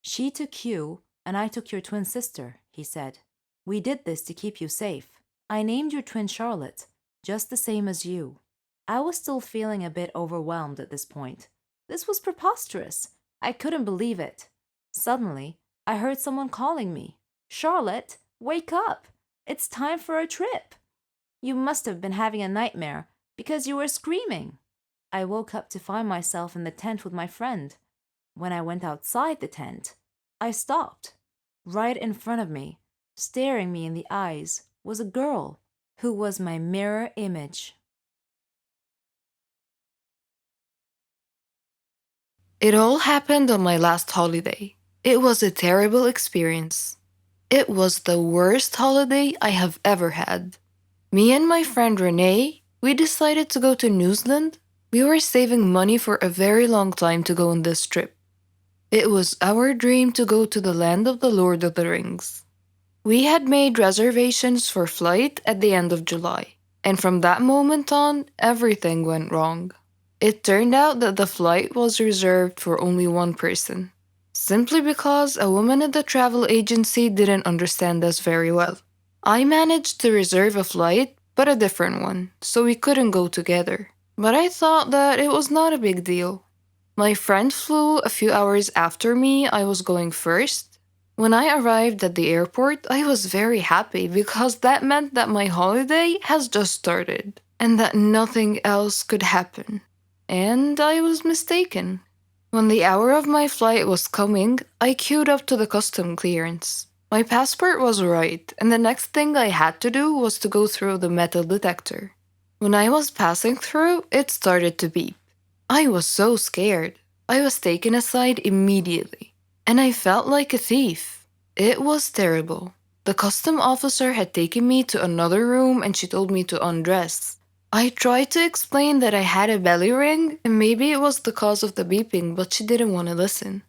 She took you, and I took your twin sister, he said. We did this to keep you safe. I named your twin Charlotte, just the same as you. I was still feeling a bit overwhelmed at this point. This was preposterous. I couldn't believe it. Suddenly, I heard someone calling me. Charlotte, wake up! It's time for a trip. You must have been having a nightmare because you were screaming. I woke up to find myself in the tent with my friend. When I went outside the tent, I stopped. Right in front of me, staring me in the eyes, was a girl who was my mirror image. It all happened on my last holiday. It was a terrible experience. It was the worst holiday I have ever had. Me and my friend Renee, we decided to go to New Zealand. We were saving money for a very long time to go on this trip. It was our dream to go to the land of the Lord of the Rings. We had made reservations for flight at the end of July, and from that moment on, everything went wrong. It turned out that the flight was reserved for only one person, simply because a woman at the travel agency didn't understand us very well. I managed to reserve a flight, but a different one, so we couldn't go together. But I thought that it was not a big deal. My friend flew a few hours after me. I was going first. When I arrived at the airport, I was very happy because that meant that my holiday has just started and that nothing else could happen. And I was mistaken. When the hour of my flight was coming, I queued up to the custom clearance. My passport was right, and the next thing I had to do was to go through the metal detector. When I was passing through, it started to beep. I was so scared. I was taken aside immediately, and I felt like a thief. It was terrible. The custom officer had taken me to another room and she told me to undress. I tried to explain that I had a belly ring and maybe it was the cause of the beeping, but she didn't want to listen.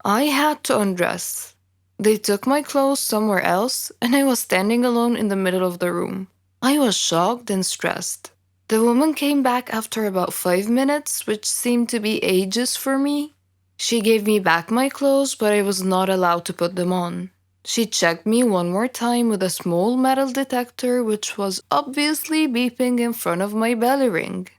I had to undress. They took my clothes somewhere else, and I was standing alone in the middle of the room. I was shocked and stressed. The woman came back after about 5 minutes, which seemed to be ages for me. She gave me back my clothes, but I was not allowed to put them on. She checked me one more time with a small metal detector, which was obviously beeping in front of my belly ring.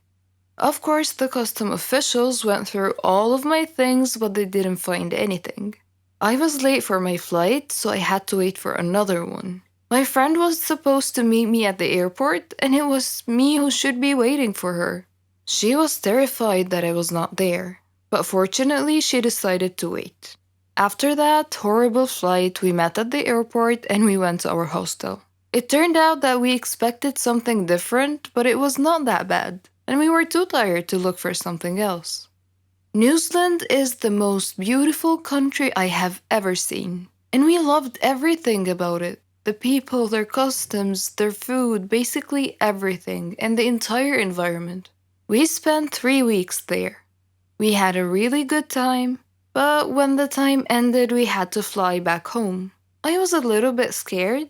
Of course, the custom officials went through all of my things, but they didn't find anything. I was late for my flight, so I had to wait for another one. My friend was supposed to meet me at the airport, and it was me who should be waiting for her. She was terrified that I was not there, but fortunately she decided to wait. After that horrible flight, we met at the airport and we went to our hostel. It turned out that we expected something different, but it was not that bad, and we were too tired to look for something else. New Zealand is the most beautiful country I have ever seen, and we loved everything about it. The people, their customs, their food, basically everything, and the entire environment. We spent 3 weeks there. We had a really good time, but when the time ended, we had to fly back home. I was a little bit scared.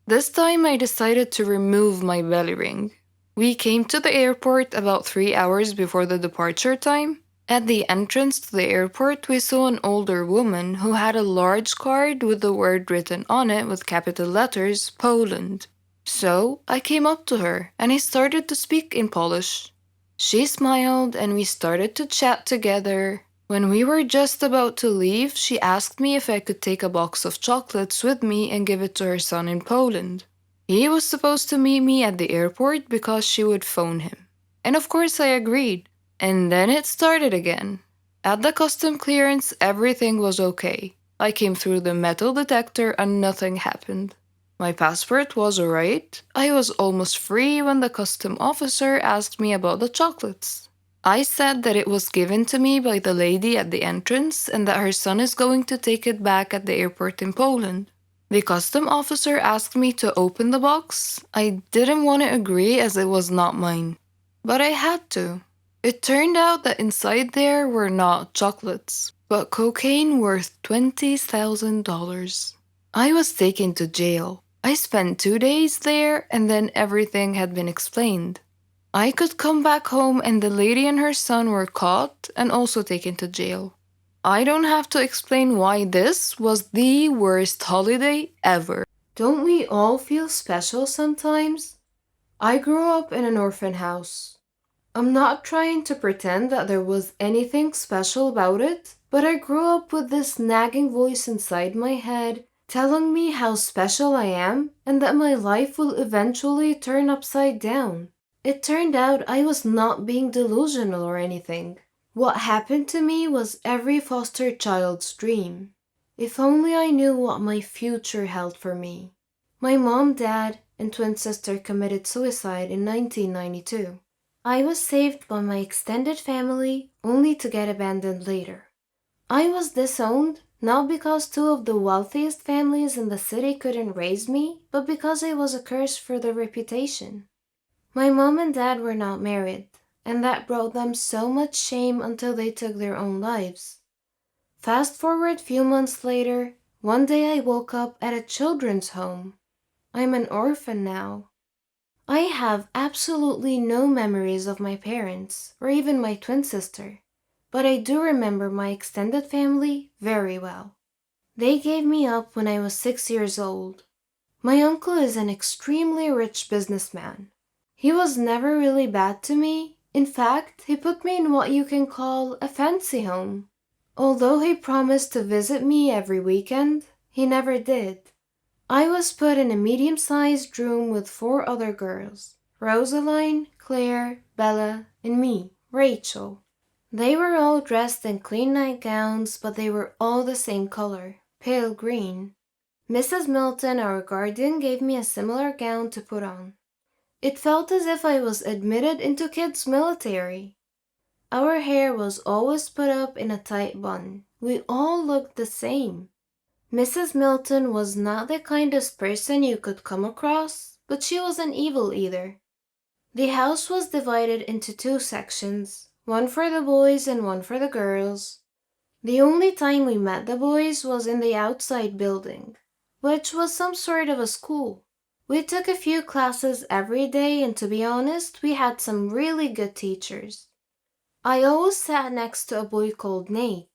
This time, I decided to remove my belly ring. We came to the airport about 3 hours before the departure time. At the entrance to the airport, we saw an older woman who had a large card with the word written on it with capital letters, Poland. So I came up to her and I started to speak in Polish. She smiled and we started to chat together. When we were just about to leave, she asked me if I could take a box of chocolates with me and give it to her son in Poland. He was supposed to meet me at the airport because she would phone him. And of course I agreed. And then it started again. At the custom clearance, everything was okay. I came through the metal detector and nothing happened. My passport was alright. I was almost free when the custom officer asked me about the chocolates. I said that it was given to me by the lady at the entrance and that her son is going to take it back at the airport in Poland. The custom officer asked me to open the box. I didn't want to agree as it was not mine, but I had to. It turned out that inside there were not chocolates, but cocaine worth $20,000. I was taken to jail. I spent 2 days there and then everything had been explained. I could come back home and the lady and her son were caught and also taken to jail. I don't have to explain why this was the worst holiday ever. Don't we all feel special sometimes? I grew up in an orphan house. I'm not trying to pretend that there was anything special about it, but I grew up with this nagging voice inside my head telling me how special I am and that my life will eventually turn upside down. It turned out I was not being delusional or anything. What happened to me was every foster child's dream. If only I knew what my future held for me. My mom, dad, and twin sister committed suicide in 1992. I was saved by my extended family only to get abandoned later. I was disowned not because two of the wealthiest families in the city couldn't raise me, but because I was a curse for their reputation. My mom and dad were not married, and that brought them so much shame until they took their own lives. Fast forward few months later, one day I woke up at a children's home. I'm an orphan now. I have absolutely no memories of my parents, or even my twin sister, but I do remember my extended family very well. They gave me up when I was 6 years old. My uncle is an extremely rich businessman. He was never really bad to me. In fact, he put me in what you can call a fancy home. Although he promised to visit me every weekend, he never did. I was put in a medium-sized room with 4 other girls, Rosaline, Claire, Bella, and me, Rachel. They were all dressed in clean nightgowns, but they were all the same color, pale green. Mrs. Milton, our guardian, gave me a similar gown to put on. It felt as if I was admitted into kids' military. Our hair was always put up in a tight bun. We all looked the same. Mrs. Milton was not the kindest person you could come across, but she wasn't evil either. The house was divided into 2 sections, one for the boys and one for the girls. The only time we met the boys was in the outside building, which was some sort of a school. We took a few classes every day, and to be honest, we had some really good teachers. I always sat next to a boy called Nate.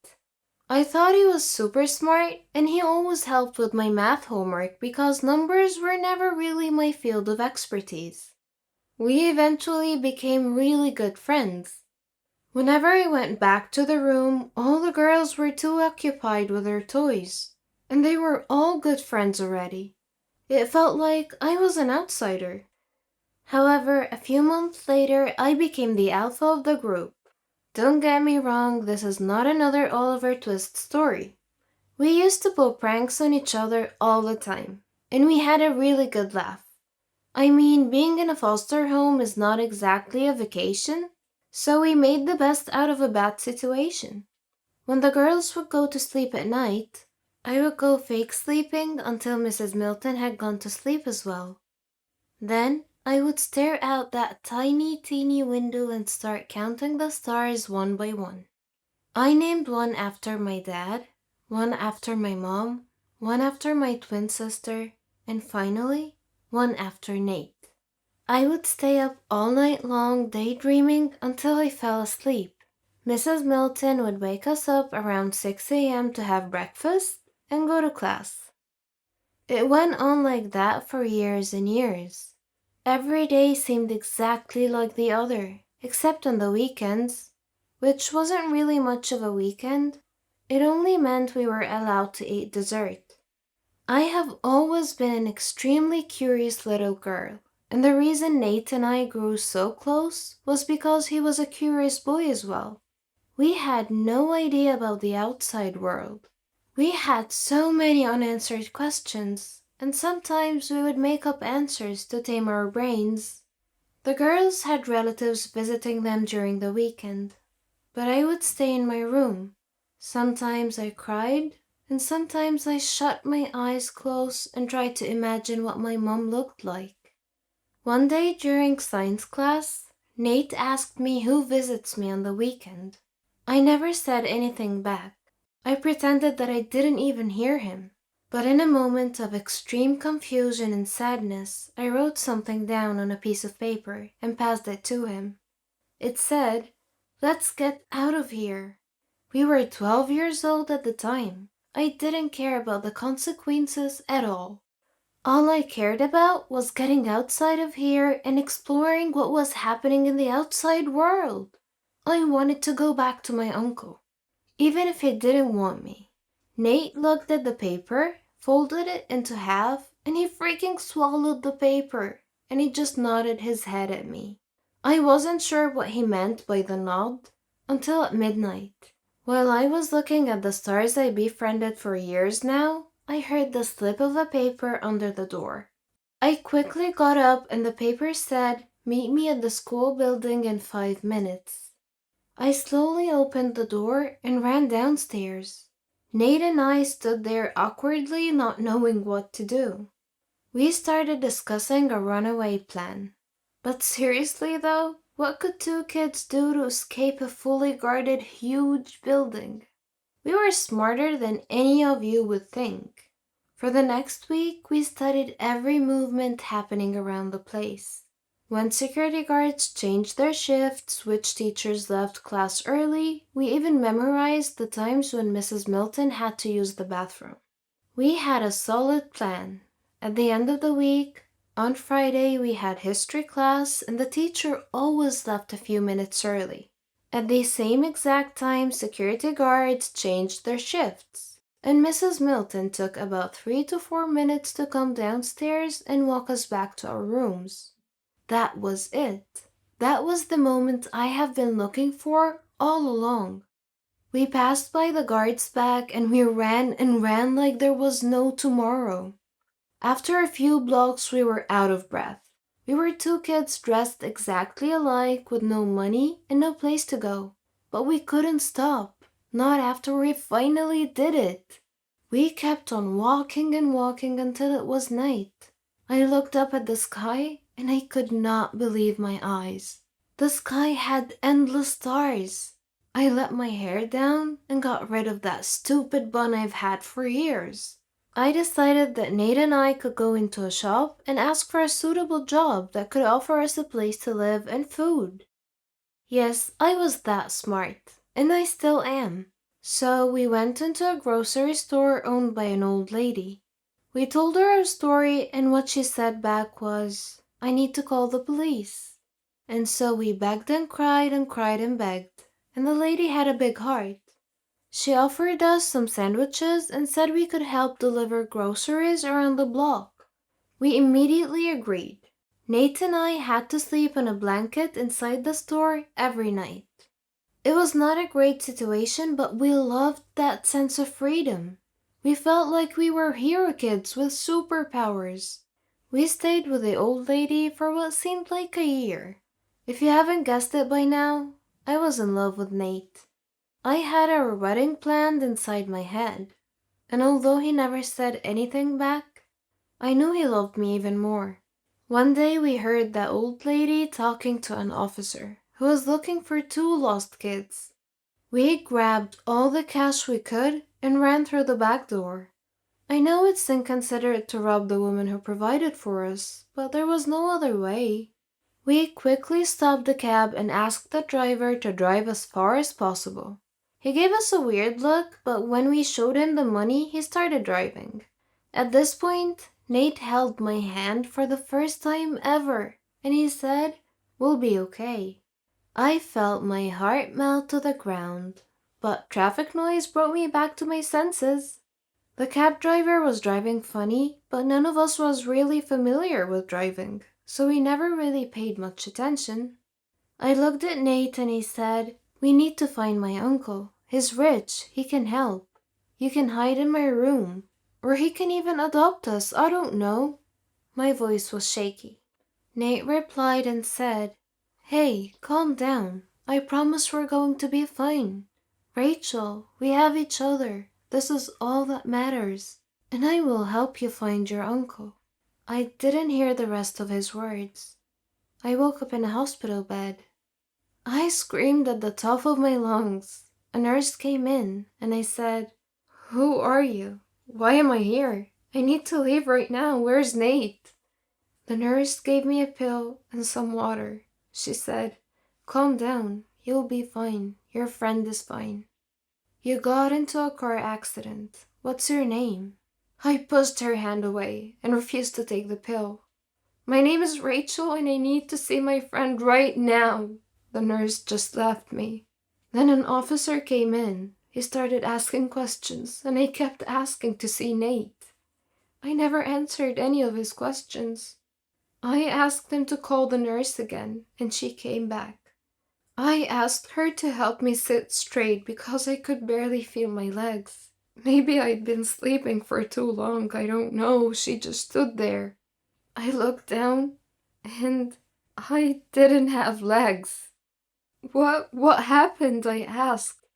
I thought he was super smart, and he always helped with my math homework because numbers were never really my field of expertise. We eventually became really good friends. Whenever I went back to the room, all the girls were too occupied with their toys, and they were all good friends already. It felt like I was an outsider. However, a few months later, I became the alpha of the group. Don't get me wrong, this is not another Oliver Twist story. We used to pull pranks on each other all the time, and we had a really good laugh. I mean, being in a foster home is not exactly a vacation. So we made the best out of a bad situation. When the girls would go to sleep at night, I would go fake sleeping until Mrs. Milton had gone to sleep as well. Then I would stare out that tiny, teeny window and start counting the stars one by one. I named one after my dad, one after my mom, one after my twin sister, and finally, one after Nate. I would stay up all night long daydreaming until I fell asleep. Mrs. Milton would wake us up around 6 a.m. to have breakfast and go to class. It went on like that for years and years. Every day seemed exactly like the other, except on the weekends, which wasn't really much of a weekend. It only meant we were allowed to eat dessert. I have always been an extremely curious little girl, and the reason Nate and I grew so close was because he was a curious boy as well. We had no idea about the outside world. We had so many unanswered questions, and sometimes we would make up answers to tame our brains. The girls had relatives visiting them during the weekend, but I would stay in my room. Sometimes I cried, and sometimes I shut my eyes close and tried to imagine what my mom looked like. One day during science class, Nate asked me who visits me on the weekend. I never said anything back. I pretended that I didn't even hear him. But in a moment of extreme confusion and sadness, I wrote something down on a piece of paper and passed it to him. It said, "Let's get out of here." We were 12 years old at the time. I didn't care about the consequences at all. All I cared about was getting outside of here and exploring what was happening in the outside world. I wanted to go back to my uncle, even if he didn't want me. Nate looked at the paper, folded it into half, and he freaking swallowed the paper, and he just nodded his head at me. I wasn't sure what he meant by the nod until at midnight. While I was looking at the stars I befriended for years now, I heard the slip of a paper under the door. I quickly got up and the paper said, "Meet me at the school building in 5 minutes." I slowly opened the door and ran downstairs. Nate and I stood there awkwardly, not knowing what to do. We started discussing a runaway plan. But seriously though, what could two kids do to escape a fully guarded huge building? We were smarter than any of you would think. For the next week, we studied every movement happening around the place. When security guards changed their shifts, which teachers left class early, we even memorized the times when Mrs. Milton had to use the bathroom. We had a solid plan. At the end of the week, on Friday, we had history class, and the teacher always left a few minutes early. At the same exact time, security guards changed their shifts, and Mrs. Milton took about 3 to 4 minutes to come downstairs and walk us back to our rooms. That was it. That was the moment I have been looking for all along. We passed by the guard's back and we ran and ran like there was no tomorrow. After a few blocks, we were out of breath. We were two kids dressed exactly alike with no money and no place to go. But we couldn't stop, not after we finally did it. We kept on walking and walking until it was night. I looked up at the sky and I could not believe my eyes. The sky had endless stars. I let my hair down and got rid of that stupid bun I've had for years. I decided that Nate and I could go into a shop and ask for a suitable job that could offer us a place to live and food. Yes, I was that smart, and I still am. So we went into a grocery store owned by an old lady. We told her our story, and what she said back was, "I need to call the police." And so we begged and cried and begged, and the lady had a big heart. She offered us some sandwiches and said we could help deliver groceries around the block. We immediately agreed. Nate and I had to sleep on a blanket inside the store every night. It was not a great situation, but we loved that sense of freedom. We felt like we were hero kids with superpowers. We stayed with the old lady for what seemed like a year. If you haven't guessed it by now, I was in love with Nate. I had our wedding planned inside my head, and although he never said anything back, I knew he loved me even more. One day we heard that old lady talking to an officer who was looking for two lost kids. We grabbed all the cash we could and ran through the back door. I know it's inconsiderate to rob the woman who provided for us, but there was no other way. We quickly stopped the cab and asked the driver to drive as far as possible. He gave us a weird look, but when we showed him the money, he started driving. At this point, Nate held my hand for the first time ever, and he said, "We'll be okay." I felt my heart melt to the ground, but traffic noise brought me back to my senses. The cab driver was driving funny, but none of us was really familiar with driving, so we never really paid much attention. I looked at Nate and he said, "We need to find my uncle. He's rich, he can help. You can hide in my room. Or he can even adopt us, I don't know." My voice was shaky. Nate replied and said, "Hey, calm down. I promise we're going to be fine. Rachel, we have each other. This is all that matters. And I will help you find your uncle." I didn't hear the rest of his words. I woke up in a hospital bed. I screamed at the top of my lungs. A nurse came in and I said, "Who are you? Why am I here? I need to leave right now. Where's Nate?" The nurse gave me a pill and some water. She said, "Calm down. You'll be fine. Your friend is fine. You got into a car accident. What's your name?" I pushed her hand away and refused to take the pill. "My name is Rachel and I need to see my friend right now." The nurse just left me. Then an officer came in. He started asking questions and I kept asking to see Nate. I never answered any of his questions. I asked him to call the nurse again and she came back. I asked her to help me sit straight because I could barely feel my legs. Maybe I'd been sleeping for too long, I don't know. She just stood there. I looked down and I didn't have legs. What happened?" I asked.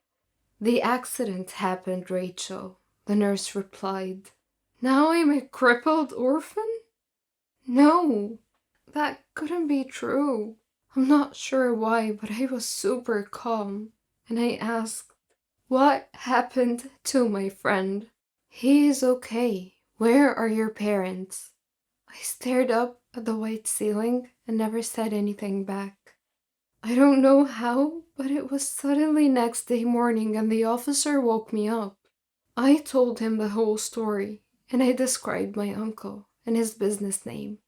"The accident happened, Rachel," the nurse replied. "Now I'm a crippled orphan?" No, that couldn't be true. I'm not sure why, but I was super calm, and I asked, "What happened to my friend?" "He is okay. Where are your parents?" I stared up at the white ceiling and never said anything back. I don't know how, but it was suddenly next day morning and the officer woke me up. I told him the whole story, and I described my uncle and his business name.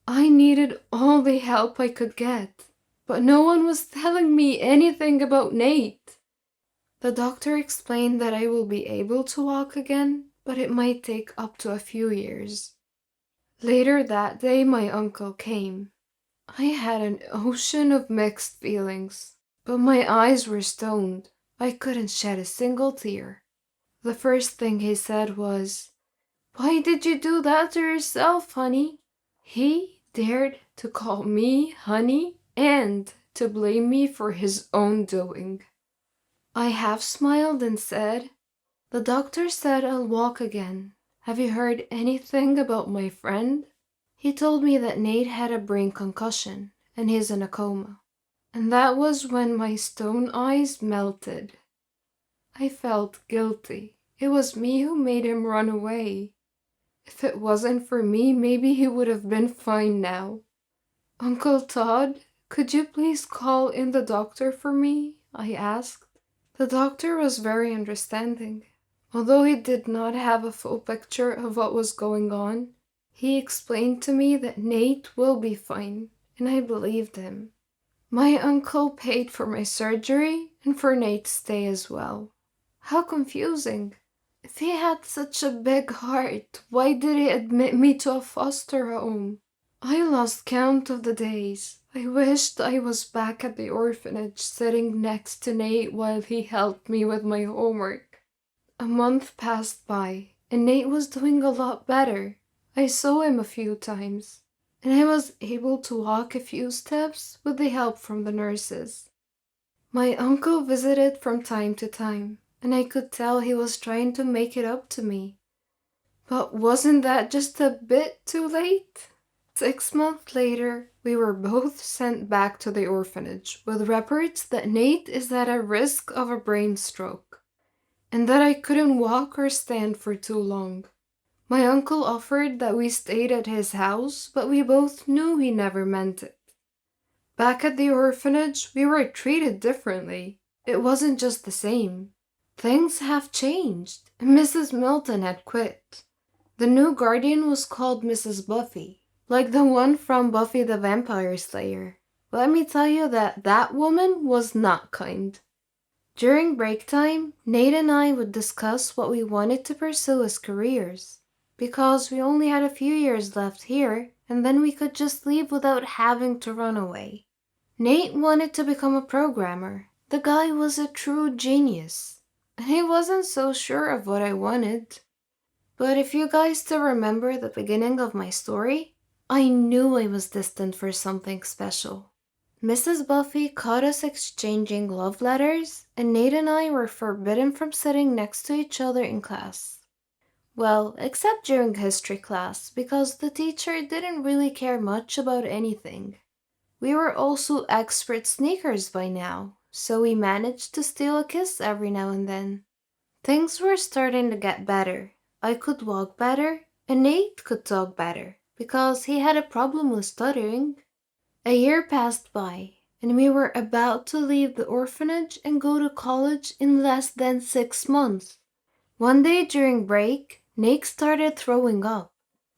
I needed all the help I could get, but no one was telling me anything about Nate. The doctor explained that I will be able to walk again, but it might take up to a few years. Later that day, my uncle came. I had an ocean of mixed feelings, but my eyes were stoned. I couldn't shed a single tear. The first thing he said was, "Why did you do that to yourself, honey?" He dared to call me honey and to blame me for his own doing. I half smiled and said, "The doctor said I'll walk again. Have you heard anything about my friend?" He told me that Nate had a brain concussion and he's in a coma. And that was when my stone eyes melted. I felt guilty. It was me who made him run away. If it wasn't for me, maybe he would have been fine now. "Uncle Todd, could you please call in the doctor for me?" I asked. The doctor was very understanding. Although he did not have a full picture of what was going on, he explained to me that Nate will be fine, and I believed him. My uncle paid for my surgery and for Nate's stay as well. How confusing. If he had such a big heart, why did he admit me to a foster home? I lost count of the days. I wished I was back at the orphanage sitting next to Nate while he helped me with my homework. A month passed by, and Nate was doing a lot better. I saw him a few times, and I was able to walk a few steps with the help from the nurses. My uncle visited from time to time, and I could tell he was trying to make it up to me. But wasn't that just a bit too late? 6 months later, we were both sent back to the orphanage with reports that Nate is at a risk of a brain stroke, and that I couldn't walk or stand for too long. My uncle offered that we stayed at his house, but we both knew he never meant it. Back at the orphanage, we were treated differently. It wasn't just the same. Things have changed, and Mrs. Milton had quit. The new guardian was called Mrs. Buffy, like the one from Buffy the Vampire Slayer. Let me tell you that that woman was not kind. During break time, Nate and I would discuss what we wanted to pursue as careers, because we only had a few years left here, and then we could just leave without having to run away. Nate wanted to become a programmer. The guy was a true genius, and I wasn't so sure of what I wanted. But if you guys still remember the beginning of my story, I knew I was destined for something special. Mrs. Buffy caught us exchanging love letters, and Nate and I were forbidden from sitting next to each other in class. Well, except during history class, because the teacher didn't really care much about anything. We were also expert sneakers by now, so we managed to steal a kiss every now and then. Things were starting to get better. I could walk better, and Nate could talk better, because he had a problem with stuttering. A year passed by, and we were about to leave the orphanage and go to college in less than 6 months. One day during break, Nate started throwing up.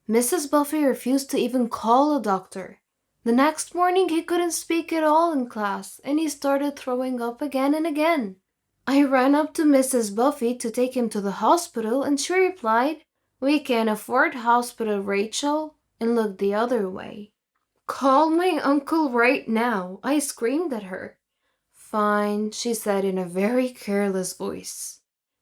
Mrs. Buffy refused to even call a doctor. The next morning he couldn't speak at all in class, and he started throwing up again and again. I ran up to Mrs. Buffy to take him to the hospital, and she replied, "We can't afford hospital, Rachel," and looked the other way. "Call my uncle right now," I screamed at her. "Fine," she said in a very careless voice.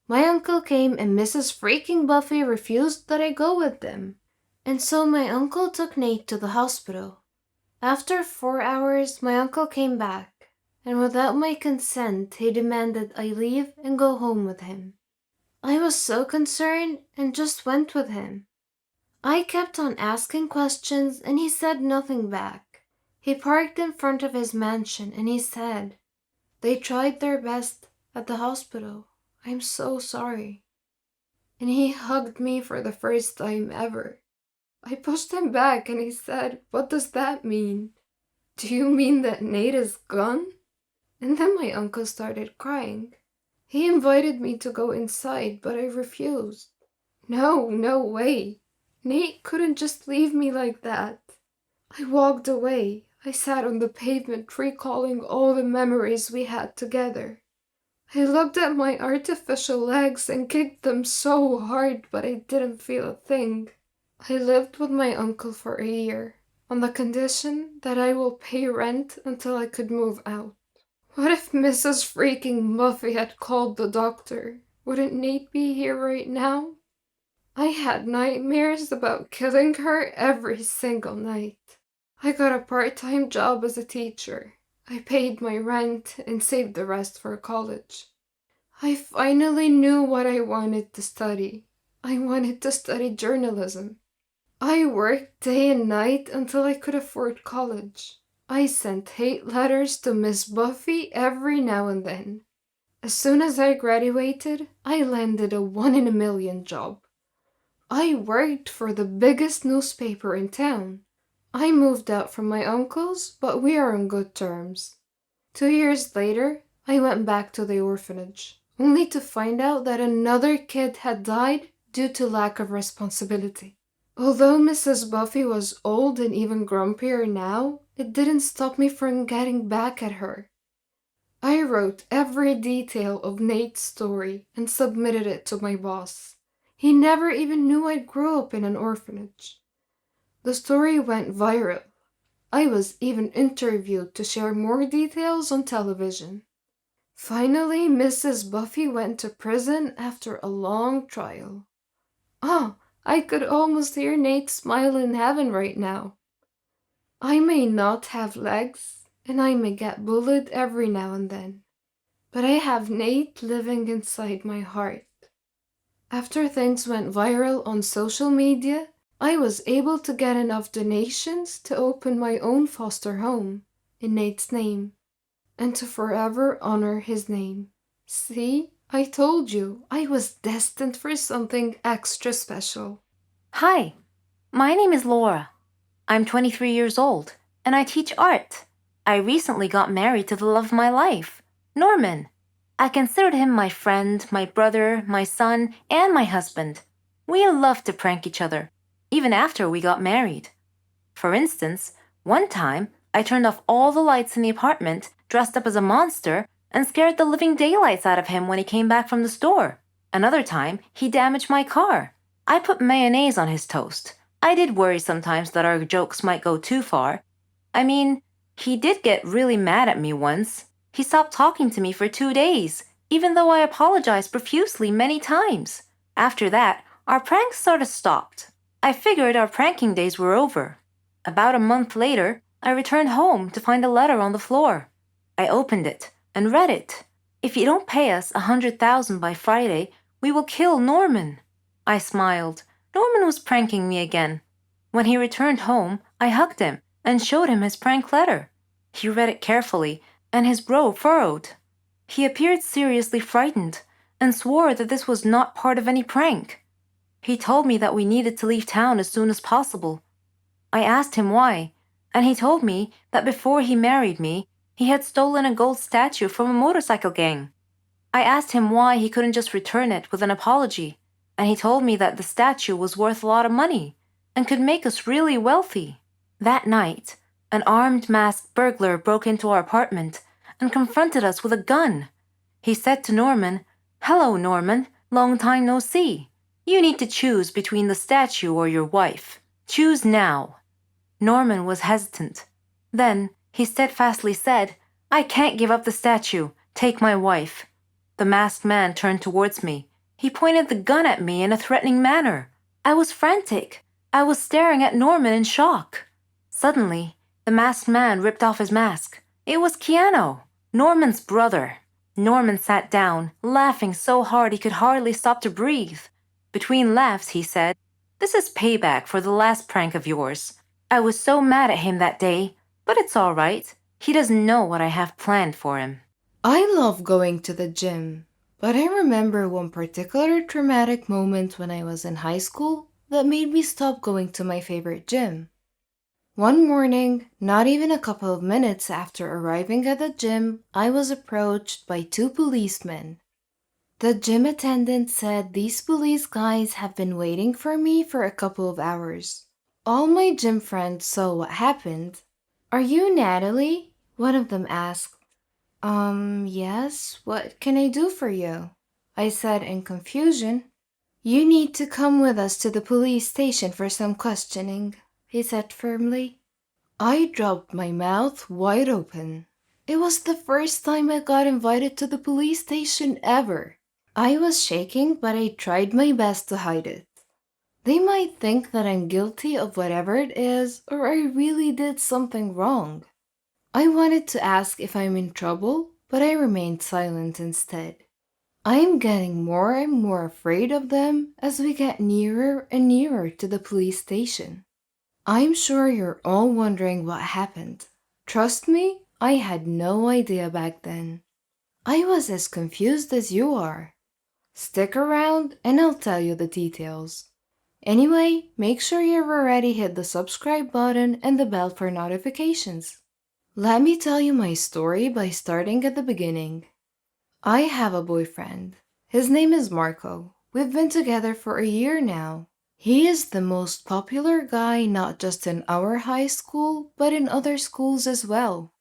My uncle came, and Mrs. freaking Buffy refused that I go with them. And so my uncle took Nate to the hospital. After 4 hours, my uncle came back, and without my consent, he demanded I leave and go home with him. I was so concerned and just went with him. I kept on asking questions, and he said nothing back. He parked in front of his mansion, and he said, "They tried their best at the hospital. I'm so sorry." And he hugged me for the first time ever. I pushed him back, and he said, "What does that mean? Do you mean that Nate is gone?" And then my uncle started crying. He invited me to go inside, but I refused. No way. Nate couldn't just leave me like that. I walked away. I sat on the pavement recalling all the memories we had together. I looked at my artificial legs and kicked them so hard, but I didn't feel a thing. I lived with my uncle for a year, on the condition that I will pay rent until I could move out. What if Mrs. freaking Buffy had called the doctor? Wouldn't Nate be here right now? I had nightmares about killing her every single night. I got a part-time job as a teacher. I paid my rent and saved the rest for college. I finally knew what I wanted to study. I wanted to study journalism. I worked day and night until I could afford college. I sent hate letters to Miss Buffy every now and then. As soon as I graduated, I landed a 1 in a million job. I worked for the biggest newspaper in town. I moved out from my uncle's, but we are on good terms. 2 years later, I went back to the orphanage, only to find out that another kid had died due to lack of responsibility. Although Mrs. Buffy was old and even grumpier now, it didn't stop me from getting back at her. I wrote every detail of Nate's story and submitted it to my boss. He never even knew I grew up in an orphanage. The story went viral. I was even interviewed to share more details on television. Finally, Mrs. Buffy went to prison after a long trial. Oh, I could almost hear Nate smile in heaven right now. I may not have legs, and I may get bullied every now and then, but I have Nate living inside my heart. After things went viral on social media, I was able to get enough donations to open my own foster home in Nate's name and to forever honor his name. See, I told you I was destined for something extra special. Hi, my name is Laura. I'm 23 years old, and I teach art. I recently got married to the love of my life, Norman. I considered him my friend, my brother, my son, and my husband. We loved to prank each other, even after we got married. For instance, one time I turned off all the lights in the apartment, dressed up as a monster, and scared the living daylights out of him when he came back from the store. Another time, he damaged my car. I put mayonnaise on his toast. I did worry sometimes that our jokes might go too far. I mean, he did get really mad at me once. He stopped talking to me for 2 days, even though I apologized profusely many times. After that, our pranks sort of stopped. I figured our pranking days were over. About a month later, I returned home to find a letter on the floor. I opened it and read it. If you don't pay us 100,000 by Friday, we will kill Norman. I smiled. Norman was pranking me again. When he returned home, I hugged him and showed him his prank letter. He read it carefully, and his brow furrowed. He appeared seriously frightened and swore that this was not part of any prank. He told me that we needed to leave town as soon as possible. I asked him why, and he told me that before he married me, he had stolen a gold statue from a motorcycle gang. I asked him why he couldn't just return it with an apology, and he told me that the statue was worth a lot of money and could make us really wealthy. That night, an armed masked burglar broke into our apartment and confronted us with a gun. He said to Norman, "Hello, Norman, long time no see. You need to choose between the statue or your wife. Choose now." Norman was hesitant. Then he steadfastly said, "I can't give up the statue. Take my wife." The masked man turned towards me. He pointed the gun at me in a threatening manner. I was frantic. I was staring at Norman in shock. Suddenly, the masked man ripped off his mask. It was Keanu, Norman's brother. Norman sat down, laughing so hard he could hardly stop to breathe. Between laughs, he said, "This is payback for the last prank of yours. I was so mad at him that day, but it's all right. He doesn't know what I have planned for him." I love going to the gym, but I remember one particular traumatic moment when I was in high school that made me stop going to my favorite gym. One morning, not even a couple of minutes after arriving at the gym, I was approached by 2 policemen. The gym attendant said these police guys have been waiting for me for a couple of hours. All my gym friends saw what happened. "Are you Natalie?" one of them asked. Yes, what can I do for you?" I said in confusion. "You need to come with us to the police station for some questioning," he said firmly. I dropped my mouth wide open. It was the first time I got invited to the police station ever. I was shaking, but I tried my best to hide it. They might think that I'm guilty of whatever it is, or I really did something wrong. I wanted to ask if I'm in trouble, but I remained silent instead. I'm getting more and more afraid of them as we get nearer and nearer to the police station. I'm sure you're all wondering what happened. Trust me, I had no idea back then. I was as confused as you are. Stick around and I'll tell you the details. Anyway, make sure you've already hit the subscribe button and the bell for notifications. Let me tell you my story by starting at the beginning. I have a boyfriend. His name is Marco. We've been together for a year now. He is the most popular guy not just in our high school, but in other schools as well.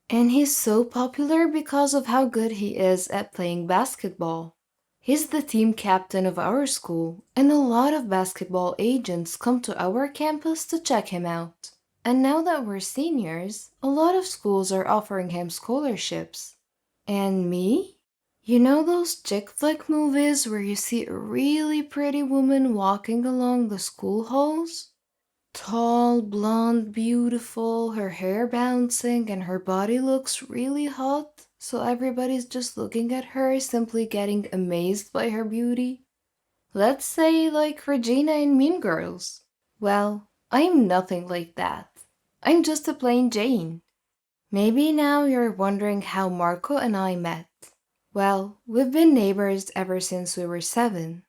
And he's so popular because of how good he is at playing basketball. He's the team captain of our school, and a lot of basketball agents come to our campus to check him out. And now that we're seniors, a lot of schools are offering him scholarships. And me? You know those chick flick movies where you see a really pretty woman walking along the school halls? Tall, blonde, beautiful, her hair bouncing, and her body looks really hot? so everybody's just looking at her, simply getting amazed by her beauty. Let's say like Regina in Mean Girls. Well, I'm nothing like that. I'm just a plain Jane. Maybe now you're wondering how Marco and I met. Well, we've been neighbors ever since we were 7.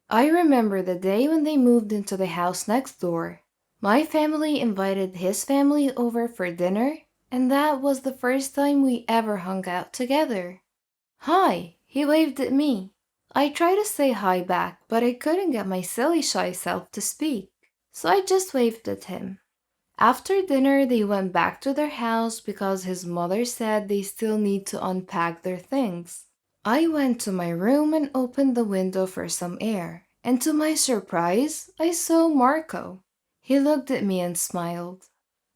I remember the day when they moved into the house next door. My family invited his family over for dinner, and that was the first time we ever hung out together. Hi, he waved at me. I tried to say hi back, but I couldn't get my silly shy self to speak, so I just waved at him. After dinner, they went back to their house because his mother said they still need to unpack their things. I went to my room and opened the window for some air, and to my surprise, I saw Marco. He looked at me and smiled.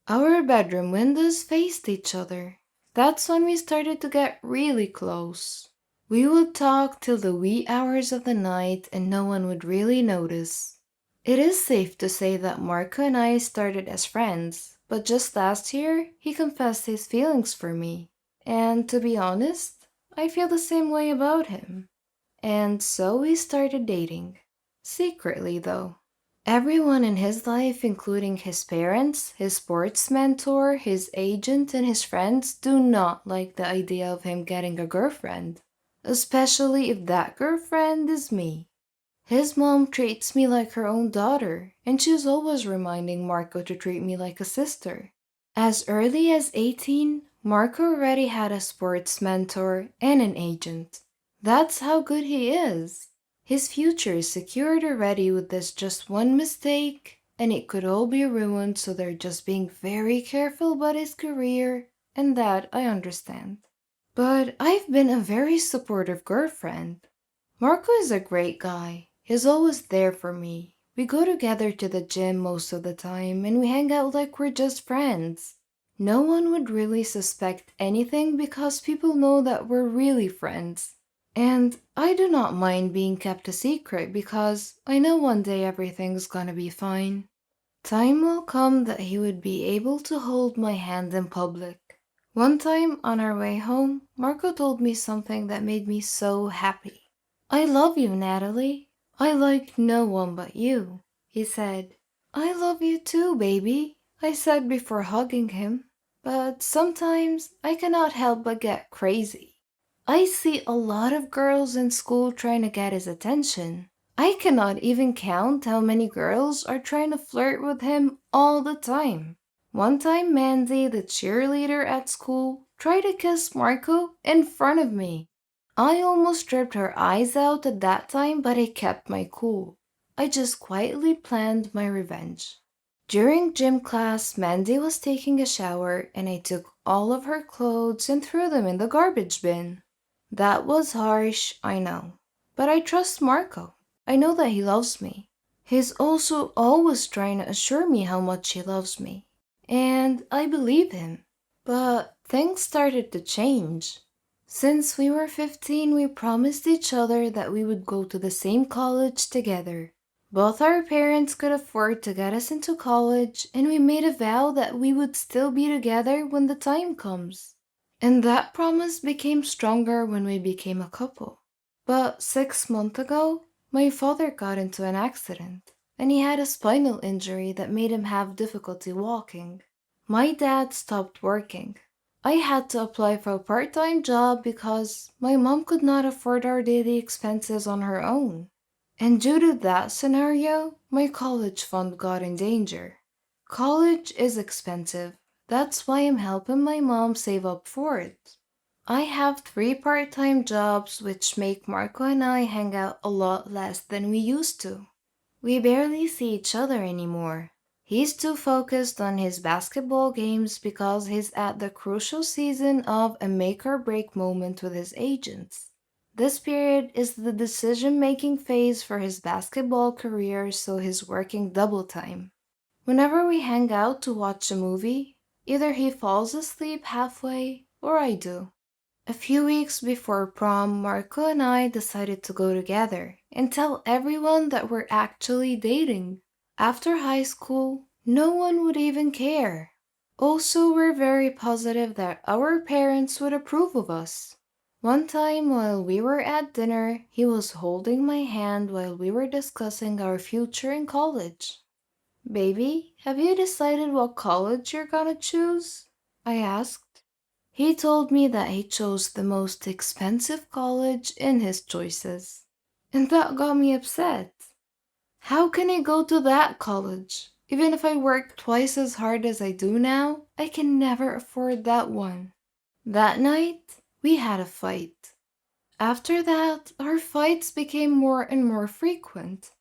Our bedroom windows faced each other. That's when we started to get really close. We would talk till the wee hours of the night and no one would really notice. It is safe to say that Marco and I started as friends, but just last year, he confessed his feelings for me. And to be honest, I feel the same way about him. And so we started dating. Secretly, though. Everyone in his life, including his parents, his sports mentor, his agent, and his friends, do not like the idea of him getting a girlfriend, especially if that girlfriend is me. His mom treats me like her own daughter, and she's always reminding Marco to treat me like a sister. As early as 18, Marco already had a sports mentor and an agent. That's how good he is. His future is secured already with this just one mistake, and it could all be ruined, so they're just being very careful about his career, and that I understand. But I've been a very supportive girlfriend. Marco is a great guy. He's always there for me. We go together to the gym most of the time, and we hang out like we're just friends. No one would really suspect anything because people know that we're really friends. And I do not mind being kept a secret because I know one day everything's gonna be fine. Time will come that he would be able to hold my hand in public. One time on our way home, Marco told me something that made me so happy. I love you, Natalie. I like no one but you, he said. I love you too, baby, I said before hugging him. But sometimes I cannot help but get crazy. I see a lot of girls in school trying to get his attention. I cannot even count how many girls are trying to flirt with him all the time. One time, Mandy, the cheerleader at school, tried to kiss Marco in front of me. I almost stripped her eyes out at that time, but I kept my cool. I just quietly planned my revenge. During gym class, Mandy was taking a shower, and I took all of her clothes and threw them in the garbage bin. That was harsh, I know. But I trust Marco. I know that he loves me. He's also always trying to assure me how much he loves me. And I believe him. But things started to change. Since we were 15, we promised each other that we would go to the same college together. Both our parents could afford to get us into college, and we made a vow that we would still be together when the time comes. And that promise became stronger when we became a couple. But 6 months ago, my father got into an accident, and he had a spinal injury that made him have difficulty walking. My dad stopped working. I had to apply for a part-time job because my mom could not afford our daily expenses on her own. And due to that scenario, my college fund got in danger. College is expensive. That's why I'm helping my mom save up for it. I have 3 part-time jobs which make Marco and I hang out a lot less than we used to. We barely see each other anymore. He's too focused on his basketball games because he's at the crucial season of a make-or-break moment with his agents. This period is the decision-making phase for his basketball career, so he's working double time. Whenever we hang out to watch a movie, either he falls asleep halfway or I do. A few weeks before prom, Marco and I decided to go together and tell everyone that we're actually dating. After high school, no one would even care. Also, we're very positive that our parents would approve of us. One time while we were at dinner, he was holding my hand while we were discussing our future in college. Baby, have you decided what college you're gonna choose? I asked. He told me that he chose the most expensive college in his choices. And that got me upset. How can I go to that college? Even if I work twice as hard as I do now, I can never afford that one. That night, we had a fight. After that, our fights became more and more frequent.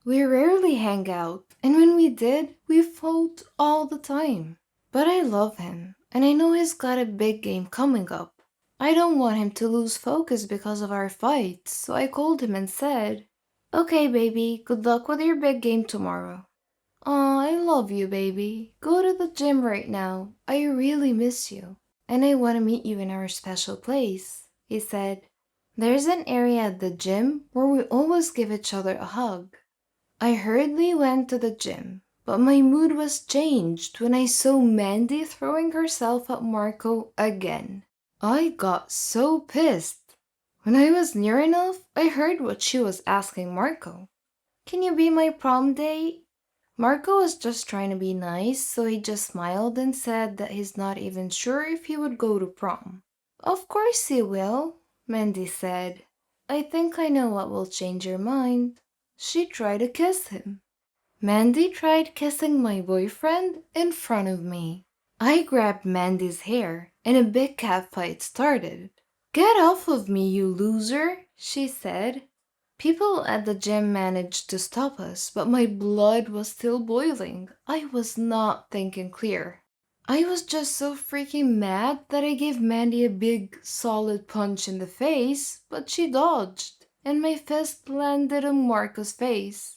We rarely hang out, and when we did, we fought all the time. But I love him, and I know he's got a big game coming up. I don't want him to lose focus because of our fights, so I called him and said, "Okay, baby, good luck with your big game tomorrow." "Aw, I love you, baby. Go to the gym right now. I really miss you, and I want to meet you in our special place," he said. "There's an area at the gym where we always give each other a hug." I hurriedly went to the gym, but my mood was changed when I saw Mandy throwing herself at Marco again. I got so pissed. When I was near enough, I heard what she was asking Marco. "Can you be my prom date?" Marco was just trying to be nice, so he just smiled and said that he's not even sure if he would go to prom. "Of course he will," Mandy said. "I think I know what will change your mind." She tried to kiss him. Mandy tried kissing my boyfriend in front of me. I grabbed Mandy's hair, and a big cat fight started. "Get off of me, you loser," she said. People at the gym managed to stop us, but my blood was still boiling. I was not thinking clear. I was just so freaking mad that I gave Mandy a big, solid punch in the face, but she dodged, and my fist landed on Marco's face.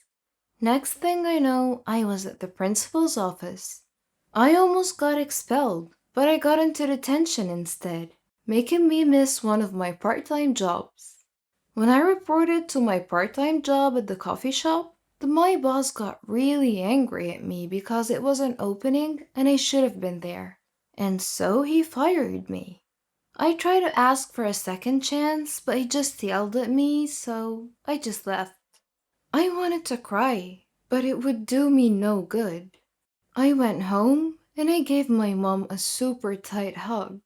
Next thing I know, I was at the principal's office. I almost got expelled, but I got into detention instead, making me miss one of my part-time jobs. When I reported to my part-time job at the coffee shop, my boss got really angry at me because it was an opening and I should have been there. And so he fired me. I tried to ask for a second chance, but he just yelled at me, so I just left. I wanted to cry, but it would do me no good. I went home and I gave my mom a super tight hug.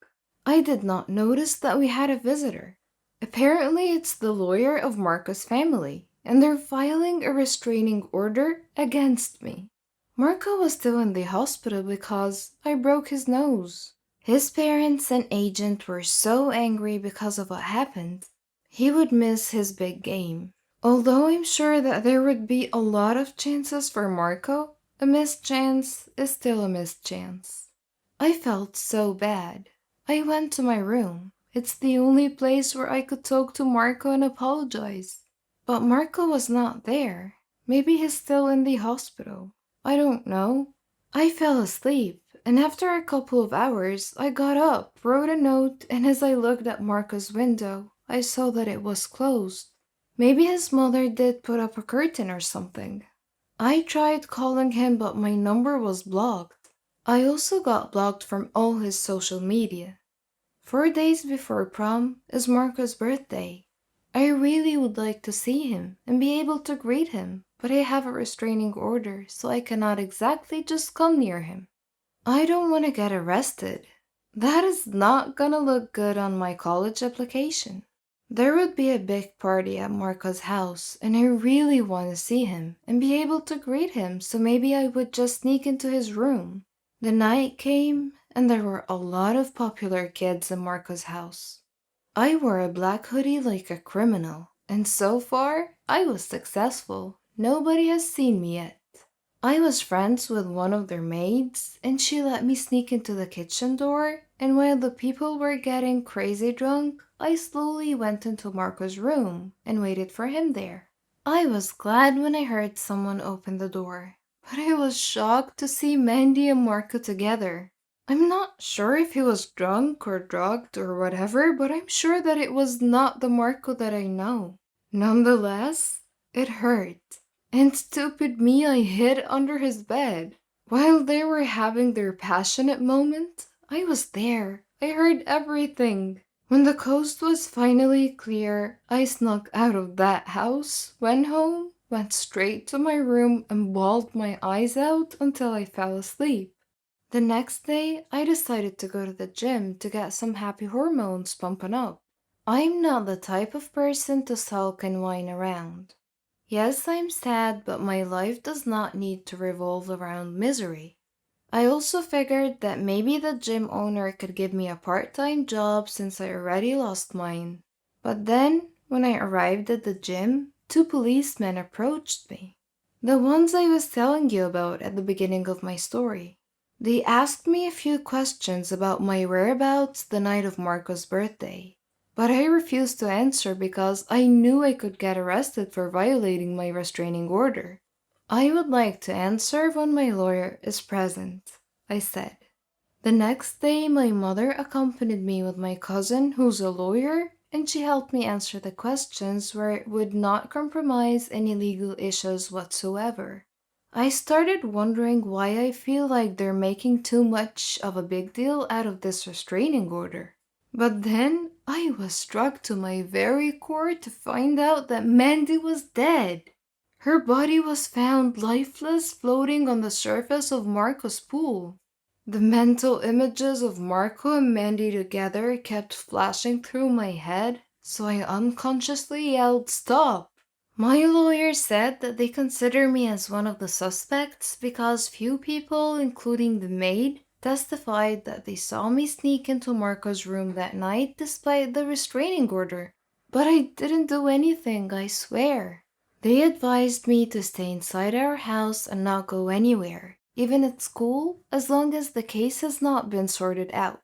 I did not notice that we had a visitor. Apparently, it's the lawyer of Marco's family, and they're filing a restraining order against me. Marco was still in the hospital because I broke his nose. His parents and agent were so angry because of what happened. He would miss his big game. Although I'm sure that there would be a lot of chances for Marco, a missed chance is still a missed chance. I felt so bad. I went to my room. It's the only place where I could talk to Marco and apologize. But Marco was not there. Maybe he's still in the hospital. I don't know. I fell asleep, and after a couple of hours, I got up, wrote a note, and as I looked at Marco's window, I saw that it was closed. Maybe his mother did put up a curtain or something. I tried calling him, but my number was blocked. I also got blocked from all his social media. 4 days before prom is Marco's birthday. I really would like to see him and be able to greet him, but I have a restraining order, so I cannot exactly just come near him. I don't want to get arrested. That is not gonna look good on my college application. There would be a big party at Marco's house, and I really want to see him and be able to greet him, so maybe I would just sneak into his room. The night came, and there were a lot of popular kids in Marco's house. I wore a black hoodie like a criminal, and so far, I was successful. Nobody has seen me yet. I was friends with one of their maids, and she let me sneak into the kitchen door, and while the people were getting crazy drunk, I slowly went into Marco's room and waited for him there. I was glad when I heard someone open the door, but I was shocked to see Mandy and Marco together. I'm not sure if he was drunk or drugged or whatever, but I'm sure that it was not the Marco that I know. Nonetheless, it hurt. And stupid me, I hid under his bed. While they were having their passionate moment, I was there. I heard everything. When the coast was finally clear, I snuck out of that house, went home, went straight to my room, and bawled my eyes out until I fell asleep. The next day, I decided to go to the gym to get some happy hormones pumping up. I'm not the type of person to sulk and whine around. Yes, I'm sad, but my life does not need to revolve around misery. I also figured that maybe the gym owner could give me a part-time job since I already lost mine. But then, when I arrived at the gym, two policemen approached me. The ones I was telling you about at the beginning of my story. They asked me a few questions about my whereabouts the night of Marco's birthday. But I refused to answer because I knew I could get arrested for violating my restraining order. I would like to answer when my lawyer is present, I said. The next day, my mother accompanied me with my cousin, who's a lawyer, and she helped me answer the questions where it would not compromise any legal issues whatsoever. I started wondering why I feel like they're making too much of a big deal out of this restraining order. But then I was struck to my very core to find out that Mandy was dead. Her body was found lifeless floating on the surface of Marco's pool. The mental images of Marco and Mandy together kept flashing through my head, so I unconsciously yelled, "Stop!" My lawyer said that they consider me as one of the suspects because few people, including the maid, testified that they saw me sneak into Marco's room that night despite the restraining order. But I didn't do anything, I swear. They advised me to stay inside our house and not go anywhere, even at school, as long as the case has not been sorted out.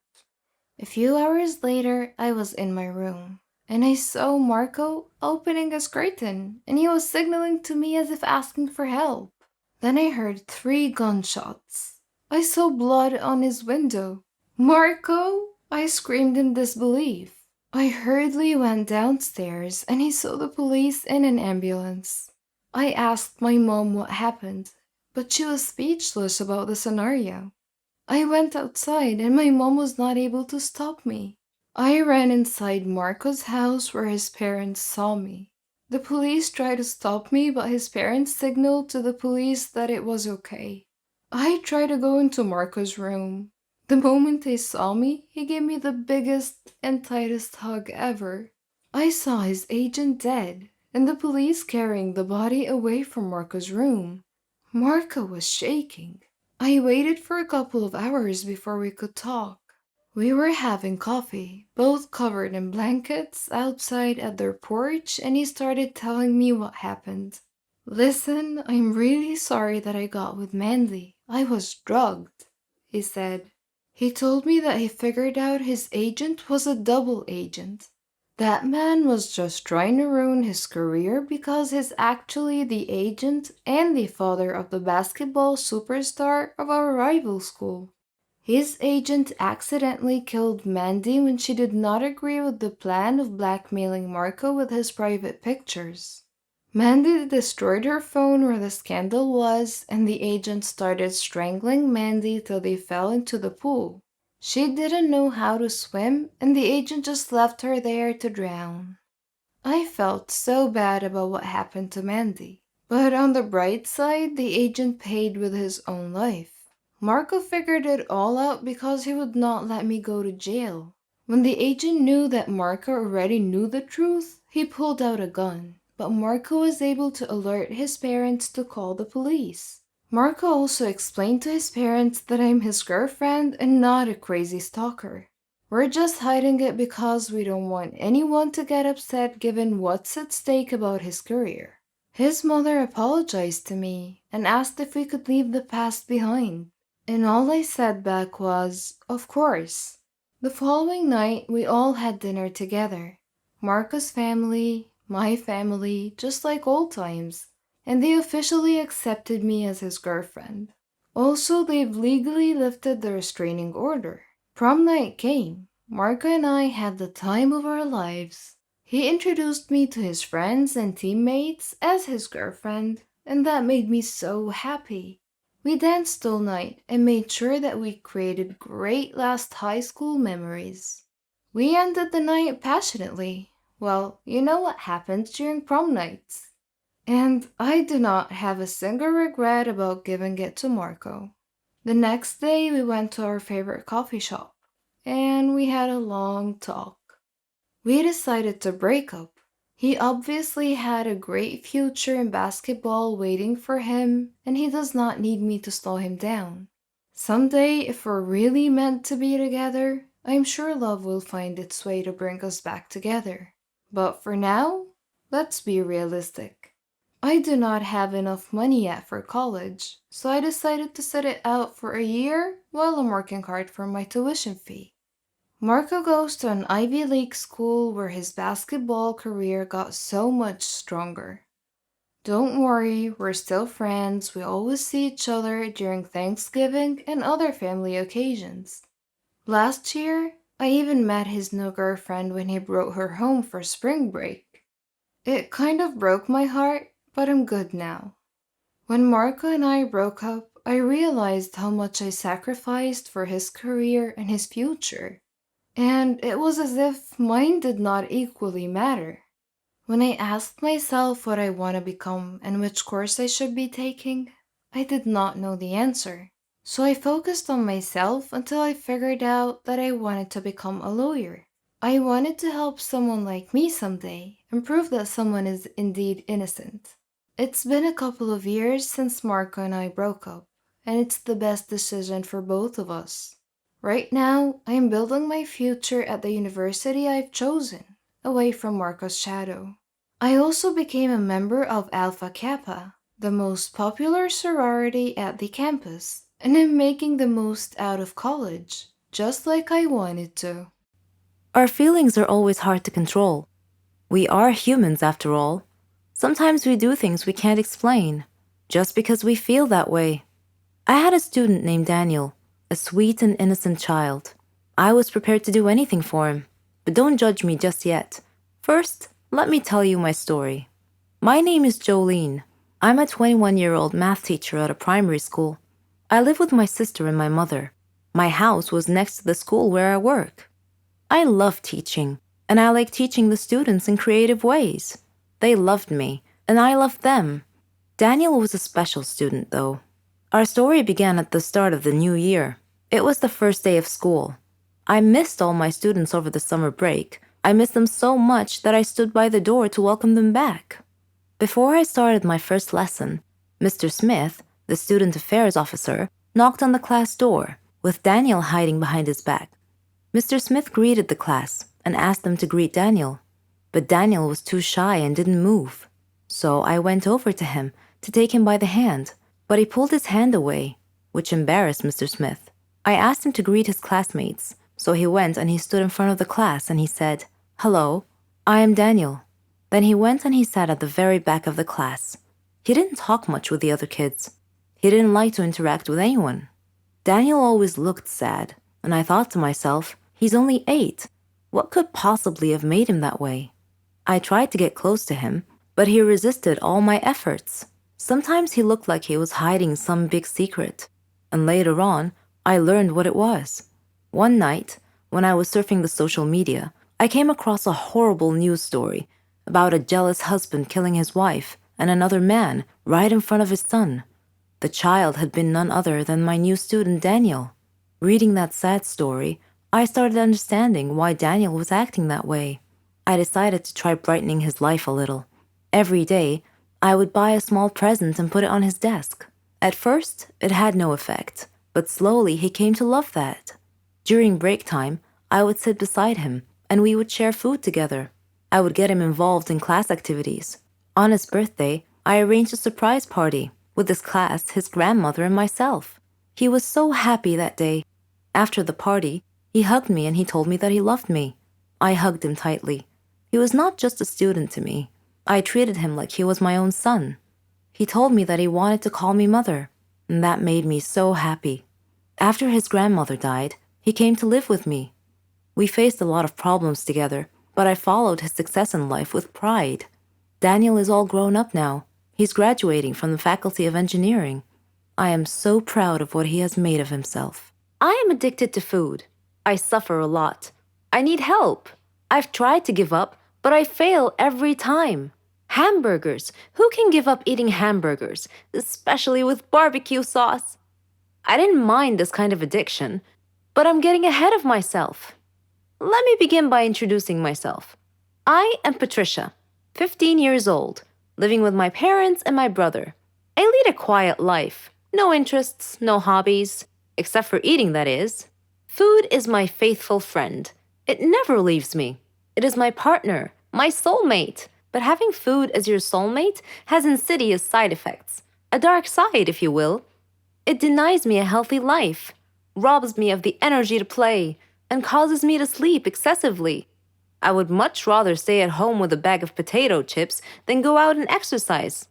A few hours later, I was in my room, and I saw Marco opening his curtain, and he was signaling to me as if asking for help. Then I heard 3 gunshots. I saw blood on his window. "Marco!" I screamed in disbelief. I hurriedly went downstairs and I saw the police and an ambulance. I asked my mom what happened, but she was speechless about the scenario. I went outside and my mom was not able to stop me. I ran inside Marco's house where his parents saw me. The police tried to stop me, but his parents signaled to the police that it was okay. I tried to go into Marco's room. The moment he saw me, he gave me the biggest and tightest hug ever. I saw his agent dead, and the police carrying the body away from Marco's room. Marco was shaking. I waited for a couple of hours before we could talk. We were having coffee, both covered in blankets, outside at their porch, and he started telling me what happened. "Listen, I'm really sorry that I got with Mandy. I was drugged," he said. He told me that he figured out his agent was a double agent. That man was just trying to ruin his career because he's actually the agent and the father of the basketball superstar of our rival school. His agent accidentally killed Mandy when she did not agree with the plan of blackmailing Marco with his private pictures. Mandy destroyed her phone where the scandal was, and the agent started strangling Mandy till they fell into the pool. She didn't know how to swim, and the agent just left her there to drown. I felt so bad about what happened to Mandy. But on the bright side, the agent paid with his own life. Marco figured it all out because he would not let me go to jail. When the agent knew that Marco already knew the truth, he pulled out a gun. But Marco was able to alert his parents to call the police. Marco also explained to his parents that I'm his girlfriend and not a crazy stalker. We're just hiding it because we don't want anyone to get upset given what's at stake about his career. His mother apologized to me and asked if we could leave the past behind. And all I said back was, "Of course." The following night, we all had dinner together. Marco's family, my family, just like old times, and they officially accepted me as his girlfriend. Also, they've legally lifted the restraining order. Prom night came. Marco and I had the time of our lives. He introduced me to his friends and teammates as his girlfriend, and that made me so happy. We danced all night and made sure that we created great last high school memories. We ended the night passionately. Well, you know what happens during prom nights. And I do not have a single regret about giving it to Marco. The next day, we went to our favorite coffee shop, and we had a long talk. We decided to break up. He obviously had a great future in basketball waiting for him, and he does not need me to slow him down. Someday, if we're really meant to be together, I'm sure love will find its way to bring us back together. But for now, let's be realistic. I do not have enough money yet for college, so I decided to sit it out for a year while I'm working hard for my tuition fee. Marco goes to an Ivy League school where his basketball career got so much stronger. Don't worry, we're still friends. We always see each other during Thanksgiving and other family occasions. Last year, I even met his new girlfriend when he brought her home for spring break. It kind of broke my heart, but I'm good now. When Marco and I broke up, I realized how much I sacrificed for his career and his future. And it was as if mine did not equally matter. When I asked myself what I want to become and which course I should be taking, I did not know the answer. So I focused on myself until I figured out that I wanted to become a lawyer. I wanted to help someone like me someday and prove that someone is indeed innocent. It's been a couple of years since Marco and I broke up, and it's the best decision for both of us. Right now, I am building my future at the university I've chosen, away from Marco's shadow. I also became a member of Alpha Kappa, the most popular sorority at the campus, and am making the most out of college, just like I wanted to. Our feelings are always hard to control. We are humans, after all. Sometimes we do things we can't explain, just because we feel that way. I had a student named Daniel, a sweet and innocent child. I was prepared to do anything for him, but don't judge me just yet. First, let me tell you my story. My name is Jolene. I'm a 21-year-old math teacher at a primary school. I live with my sister and my mother. My house was next to the school where I work. I love teaching, and I like teaching the students in creative ways. They loved me, and I loved them. Daniel was a special student, though. Our story began at the start of the new year. It was the first day of school. I missed all my students over the summer break. I missed them so much that I stood by the door to welcome them back. Before I started my first lesson, Mr. Smith, the student affairs officer, knocked on the class door, with Daniel hiding behind his back. Mr. Smith greeted the class and asked them to greet Daniel, but Daniel was too shy and didn't move. So I went over to him to take him by the hand, but he pulled his hand away, which embarrassed Mr. Smith. I asked him to greet his classmates, so he went and he stood in front of the class and he said, "Hello, I am Daniel." Then he went and he sat at the very back of the class. He didn't talk much with the other kids. He didn't like to interact with anyone. Daniel always looked sad, and I thought to myself, he's only 8. What could possibly have made him that way? I tried to get close to him, but he resisted all my efforts. Sometimes he looked like he was hiding some big secret, and later on, I learned what it was. One night, when I was surfing the social media, I came across a horrible news story about a jealous husband killing his wife and another man right in front of his son. The child had been none other than my new student Daniel. Reading that sad story, I started understanding why Daniel was acting that way. I decided to try brightening his life a little. Every day, I would buy a small present and put it on his desk. At first, it had no effect, but slowly he came to love that. During break time, I would sit beside him, and we would share food together. I would get him involved in class activities. On his birthday, I arranged a surprise party with his class, his grandmother, and myself. He was so happy that day. After the party, he hugged me and he told me that he loved me. I hugged him tightly. He was not just a student to me. I treated him like he was my own son. He told me that he wanted to call me mother, and that made me so happy. After his grandmother died, he came to live with me. We faced a lot of problems together, but I followed his success in life with pride. Daniel is all grown up now. He's graduating from the Faculty of Engineering. I am so proud of what he has made of himself. I am addicted to food. I suffer a lot. I need help. I've tried to give up, but I fail every time. Hamburgers. Who can give up eating hamburgers, especially with barbecue sauce? I didn't mind this kind of addiction, but I'm getting ahead of myself. Let me begin by introducing myself. I am Patricia, 15 years old, living with my parents and my brother. I lead a quiet life. No interests, no hobbies, except for eating, that is. Food is my faithful friend. It never leaves me. It is my partner, my soulmate. But having food as your soulmate has insidious side effects. A dark side, if you will. It denies me a healthy life, robs me of the energy to play, and causes me to sleep excessively. I would much rather stay at home with a bag of potato chips than go out and exercise.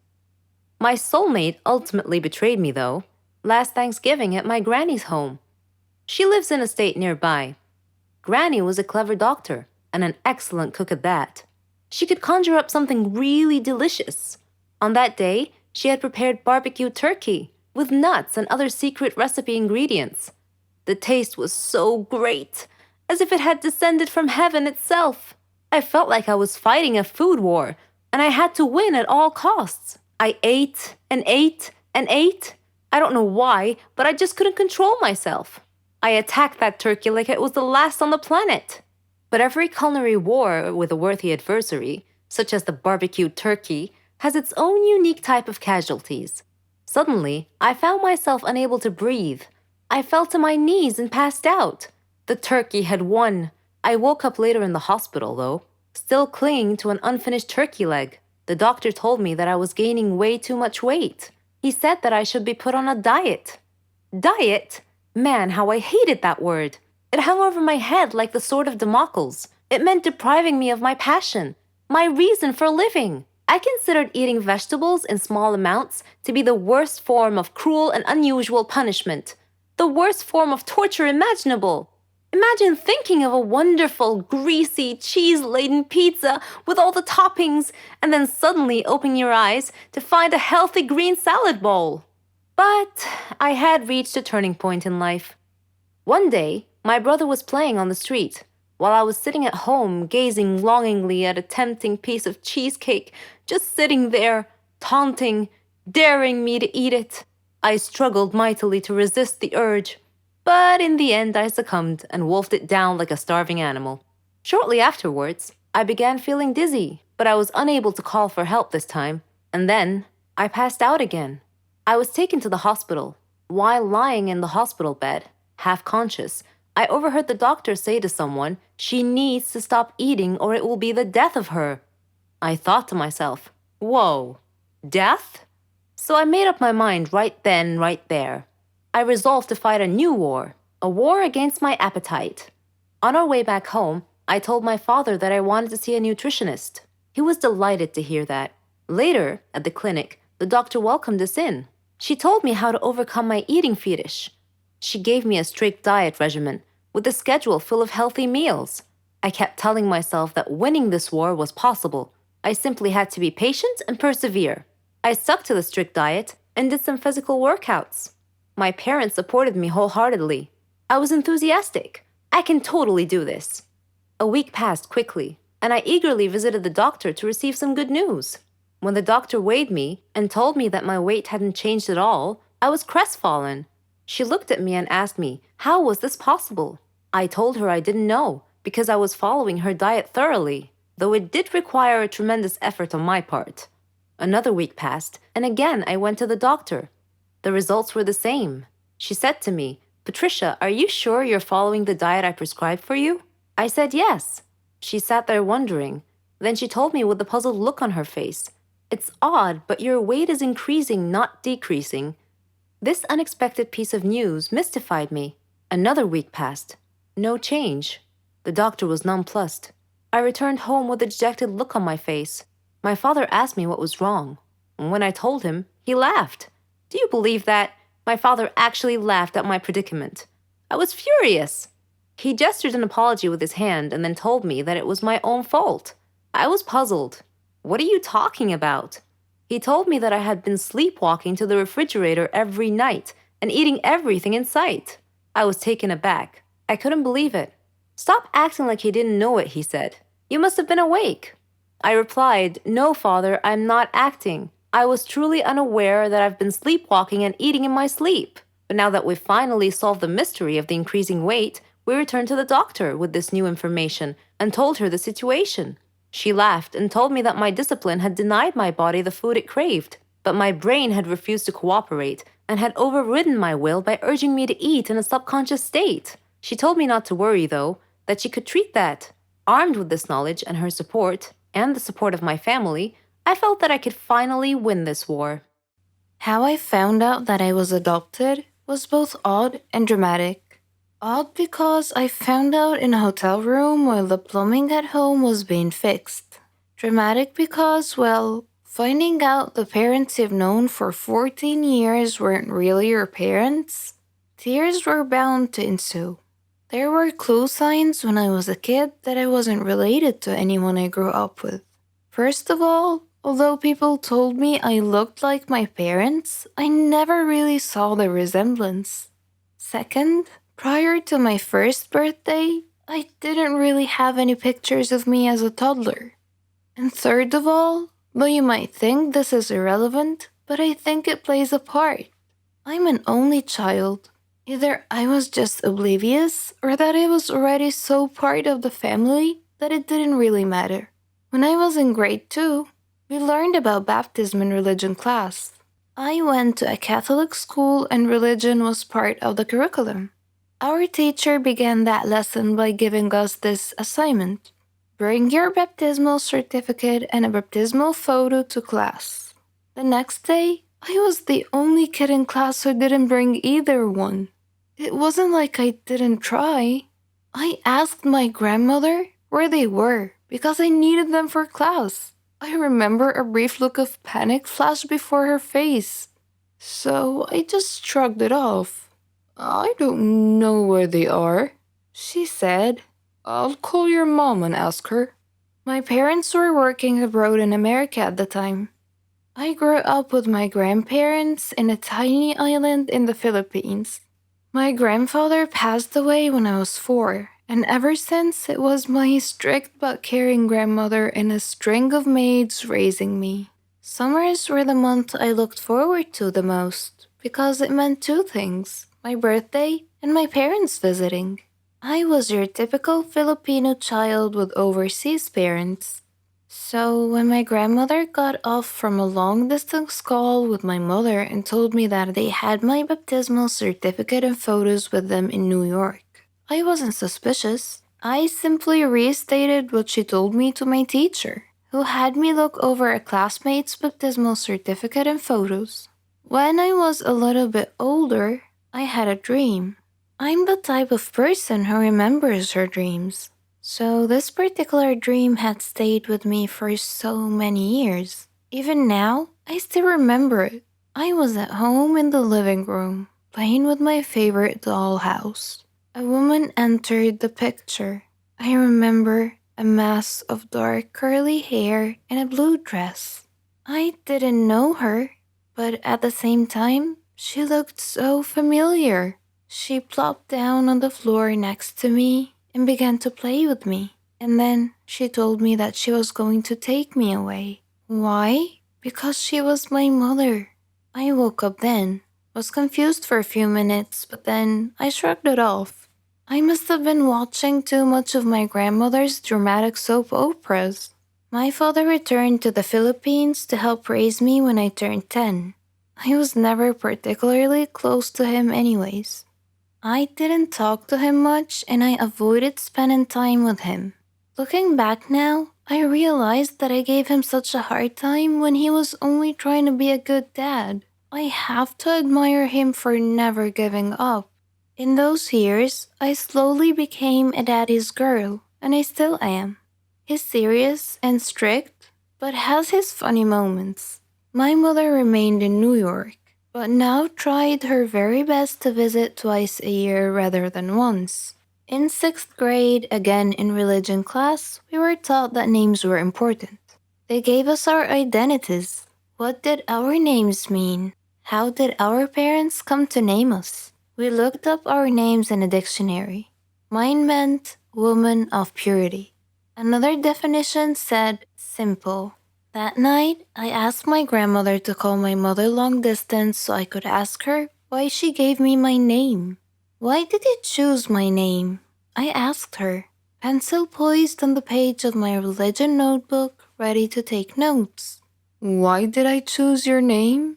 My soulmate ultimately betrayed me, though, last Thanksgiving at my granny's home. She lives in a state nearby. Granny was a clever doctor and an excellent cook at that. She could conjure up something really delicious. On that day, she had prepared barbecue turkey with nuts and other secret recipe ingredients. The taste was so great, as if it had descended from heaven itself. I felt like I was fighting a food war, and I had to win at all costs. I ate and ate and ate. I don't know why, but I just couldn't control myself. I attacked that turkey like it was the last on the planet. But every culinary war with a worthy adversary, such as the barbecued turkey, has its own unique type of casualties. Suddenly, I found myself unable to breathe. I fell to my knees and passed out. The turkey had won. I woke up later in the hospital, though, still clinging to an unfinished turkey leg. The doctor told me that I was gaining way too much weight. He said that I should be put on a diet. Diet? Man, how I hated that word. It hung over my head like the sword of Damocles. It meant depriving me of my passion, my reason for living. I considered eating vegetables in small amounts to be the worst form of cruel and unusual punishment, the worst form of torture imaginable. Imagine thinking of a wonderful, greasy, cheese-laden pizza with all the toppings and then suddenly opening your eyes to find a healthy green salad bowl. But I had reached a turning point in life. One day, my brother was playing on the street, while I was sitting at home gazing longingly at a tempting piece of cheesecake, just sitting there, taunting, daring me to eat it. I struggled mightily to resist the urge, but in the end I succumbed and wolfed it down like a starving animal. Shortly afterwards, I began feeling dizzy, but I was unable to call for help this time, and then I passed out again. I was taken to the hospital. While lying in the hospital bed, half conscious, I overheard the doctor say to someone, "She needs to stop eating or it will be the death of her." I thought to myself, whoa, death? So I made up my mind right then, right there. I resolved to fight a new war, a war against my appetite. On our way back home, I told my father that I wanted to see a nutritionist. He was delighted to hear that. Later, at the clinic, the doctor welcomed us in. She told me how to overcome my eating fetish. She gave me a strict diet regimen with a schedule full of healthy meals. I kept telling myself that winning this war was possible. I simply had to be patient and persevere. I stuck to the strict diet and did some physical workouts. My parents supported me wholeheartedly. I was enthusiastic. I can totally do this. A week passed quickly, and I eagerly visited the doctor to receive some good news. When the doctor weighed me and told me that my weight hadn't changed at all, I was crestfallen. She looked at me and asked me, how was this possible? I told her I didn't know, because I was following her diet thoroughly, though it did require a tremendous effort on my part. Another week passed, and again I went to the doctor. The results were the same. She said to me, "Patricia, are you sure you're following the diet I prescribed for you?" I said yes. She sat there wondering. Then she told me with a puzzled look on her face, "It's odd, but your weight is increasing, not decreasing." This unexpected piece of news mystified me. Another week passed. No change. The doctor was nonplussed. I returned home with a dejected look on my face. My father asked me what was wrong. When I told him, he laughed. Do you believe that? My father actually laughed at my predicament. I was furious. He gestured an apology with his hand and then told me that it was my own fault. I was puzzled. What are you talking about? He told me that I had been sleepwalking to the refrigerator every night and eating everything in sight. I was taken aback. I couldn't believe it. Stop acting like you didn't know it, he said. You must have been awake. I replied, No, Father, I'm not acting. I was truly unaware that I've been sleepwalking and eating in my sleep. But now that we've finally solved the mystery of the increasing weight, we returned to the doctor with this new information and told her the situation. She laughed and told me that my discipline had denied my body the food it craved, but my brain had refused to cooperate and had overridden my will by urging me to eat in a subconscious state. She told me not to worry, though, that she could treat that. Armed with this knowledge and her support, and the support of my family, I felt that I could finally win this war. How I found out that I was adopted was both odd and dramatic. Odd because I found out in a hotel room while the plumbing at home was being fixed. Dramatic because, well, finding out the parents you've known for 14 years weren't really your parents, tears were bound to ensue. There were clue signs when I was a kid that I wasn't related to anyone I grew up with. First of all, although people told me I looked like my parents, I never really saw the resemblance. Second, prior to my first birthday, I didn't really have any pictures of me as a toddler. And third of all, though you might think this is irrelevant, but I think it plays a part. I'm an only child. Either I was just oblivious, or that I was already so part of the family that it didn't really matter. When I was in grade 2, we learned about baptism in religion class. I went to a Catholic school and religion was part of the curriculum. Our teacher began that lesson by giving us this assignment. Bring your baptismal certificate and a baptismal photo to class. The next day, I was the only kid in class who didn't bring either one. It wasn't like I didn't try. I asked my grandmother where they were because I needed them for class. I remember a brief look of panic flashed before her face. So I just shrugged it off. I don't know where they are, she said. I'll call your mom and ask her. My parents were working abroad in America at the time. I grew up with my grandparents in a tiny island in the Philippines. My grandfather passed away when I was 4, and ever since it was my strict but caring grandmother and a string of maids raising me. Summers were the month I looked forward to the most, because it meant 2 things, my birthday and my parents visiting. I was your typical Filipino child with overseas parents. So when my grandmother got off from a long-distance call with my mother and told me that they had my baptismal certificate and photos with them in New York, I wasn't suspicious. I simply restated what she told me to my teacher, who had me look over a classmate's baptismal certificate and photos. When I was a little bit older, I had a dream. I'm the type of person who remembers her dreams. So this particular dream had stayed with me for so many years. Even now, I still remember it. I was at home in the living room, playing with my favorite dollhouse. A woman entered the picture. I remember a mass of dark curly hair and a blue dress. I didn't know her, but at the same time, she looked so familiar. She plopped down on the floor next to me and began to play with me. And then she told me that she was going to take me away. Why? Because she was my mother. I woke up then, was confused for a few minutes, but then I shrugged it off. I must have been watching too much of my grandmother's dramatic soap operas. My father returned to the Philippines to help raise me when I turned 10. I was never particularly close to him anyways. I didn't talk to him much and I avoided spending time with him. Looking back now, I realized that I gave him such a hard time when he was only trying to be a good dad. I have to admire him for never giving up. In those years, I slowly became a daddy's girl, and I still am. He's serious and strict, but has his funny moments. My mother remained in New York, but now tried her very best to visit twice a year rather than once. In 6th grade, again in religion class, we were taught that names were important. They gave us our identities. What did our names mean? How did our parents come to name us? We looked up our names in a dictionary. Mine meant woman of purity. Another definition said simple. That night, I asked my grandmother to call my mother long distance so I could ask her why she gave me my name. Why did you choose my name? I asked her, pencil poised on the page of my religion notebook, ready to take notes. Why did I choose your name?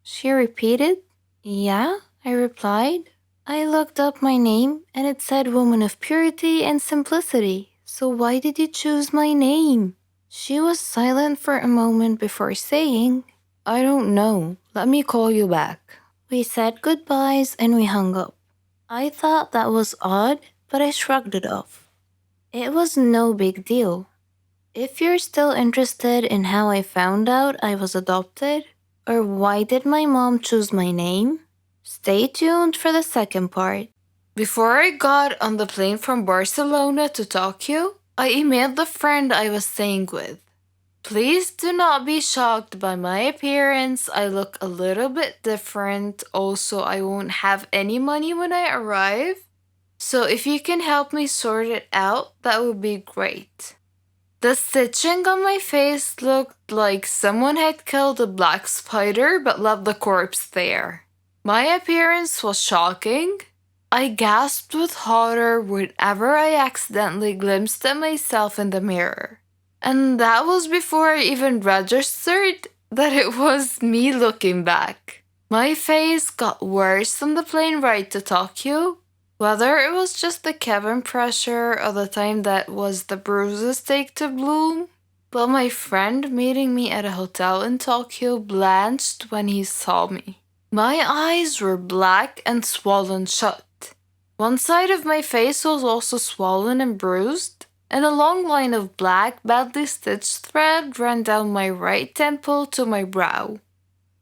She repeated. Yeah, I replied. I looked up my name and it said woman of purity and simplicity. So why did you choose my name? She was silent for a moment before saying, I don't know. Let me call you back. We said goodbyes and we hung up. I thought that was odd, but I shrugged it off. It was no big deal. If you're still interested in how I found out I was adopted, or why did my mom choose my name, stay tuned for the second part. Before I got on the plane from Barcelona to Tokyo, I emailed the friend I was staying with. Please do not be shocked by my appearance. I look a little bit different. Also, I won't have any money when I arrive. So if you can help me sort it out, that would be great. The stitching on my face looked like someone had killed a black spider but left the corpse there. My appearance was shocking. I gasped with horror whenever I accidentally glimpsed at myself in the mirror. And that was before I even registered that it was me looking back. My face got worse on the plane ride to Tokyo. Whether it was just the cabin pressure or the time that was the bruises take to bloom, but my friend meeting me at a hotel in Tokyo blanched when he saw me. My eyes were black and swollen shut. One side of my face was also swollen and bruised, and a long line of black, badly stitched thread ran down my right temple to my brow.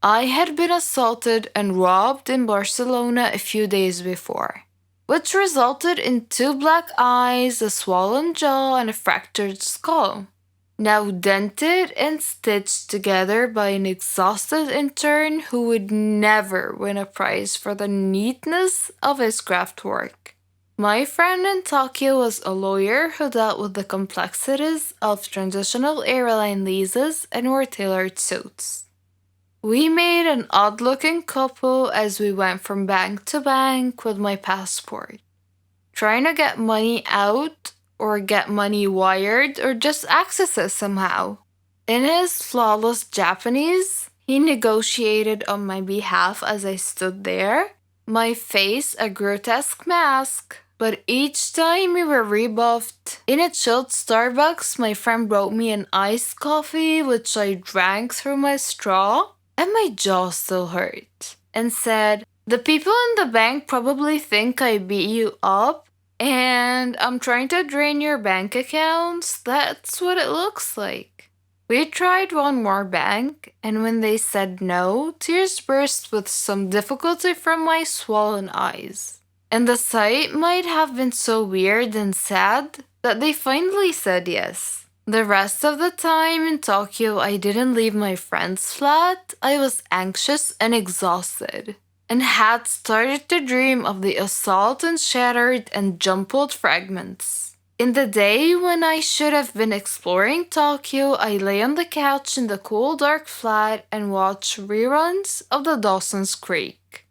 I had been assaulted and robbed in Barcelona a few days before, which resulted in 2 black eyes, a swollen jaw, and a fractured skull, now dented and stitched together by an exhausted intern who would never win a prize for the neatness of his craft work. My friend in Tokyo was a lawyer who dealt with the complexities of transitional airline leases and wore tailored suits. We made an odd-looking couple as we went from bank to bank with my passport, trying to get money out or get money wired or just access it somehow. In his flawless Japanese, he negotiated on my behalf as I stood there, my face a grotesque mask. But each time we were rebuffed. In a chilled Starbucks, my friend brought me an iced coffee, which I drank through my straw, and my jaw still hurt, and said, "The people in the bank probably think I beat you up, and I'm trying to drain your bank accounts. That's what it looks like." We tried one more bank, and when they said no, tears burst with some difficulty from my swollen eyes. And the sight might have been so weird and sad that they finally said yes. The rest of the time in Tokyo, I didn't leave my friend's flat. I was anxious and exhausted, and had started to dream of the assault in shattered and jumbled fragments. In the day when I should have been exploring Tokyo, I lay on the couch in the cool dark flat and watched reruns of the Dawson's Creek.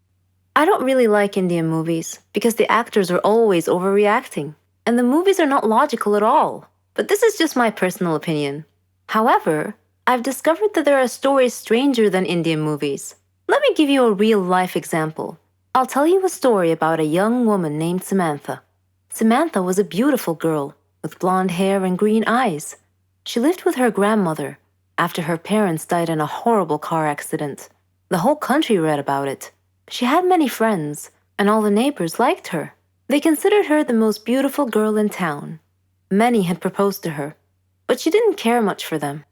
I don't really like Indian movies because the actors are always overreacting, and the movies are not logical at all. But this is just my personal opinion. However, I've discovered that there are stories stranger than Indian movies. Let me give you a real-life example. I'll tell you a story about a young woman named Samantha. Samantha was a beautiful girl with blonde hair and green eyes. She lived with her grandmother after her parents died in a horrible car accident. The whole country read about it. She had many friends, and all the neighbors liked her. They considered her the most beautiful girl in town. Many had proposed to her, but she didn't care much for them.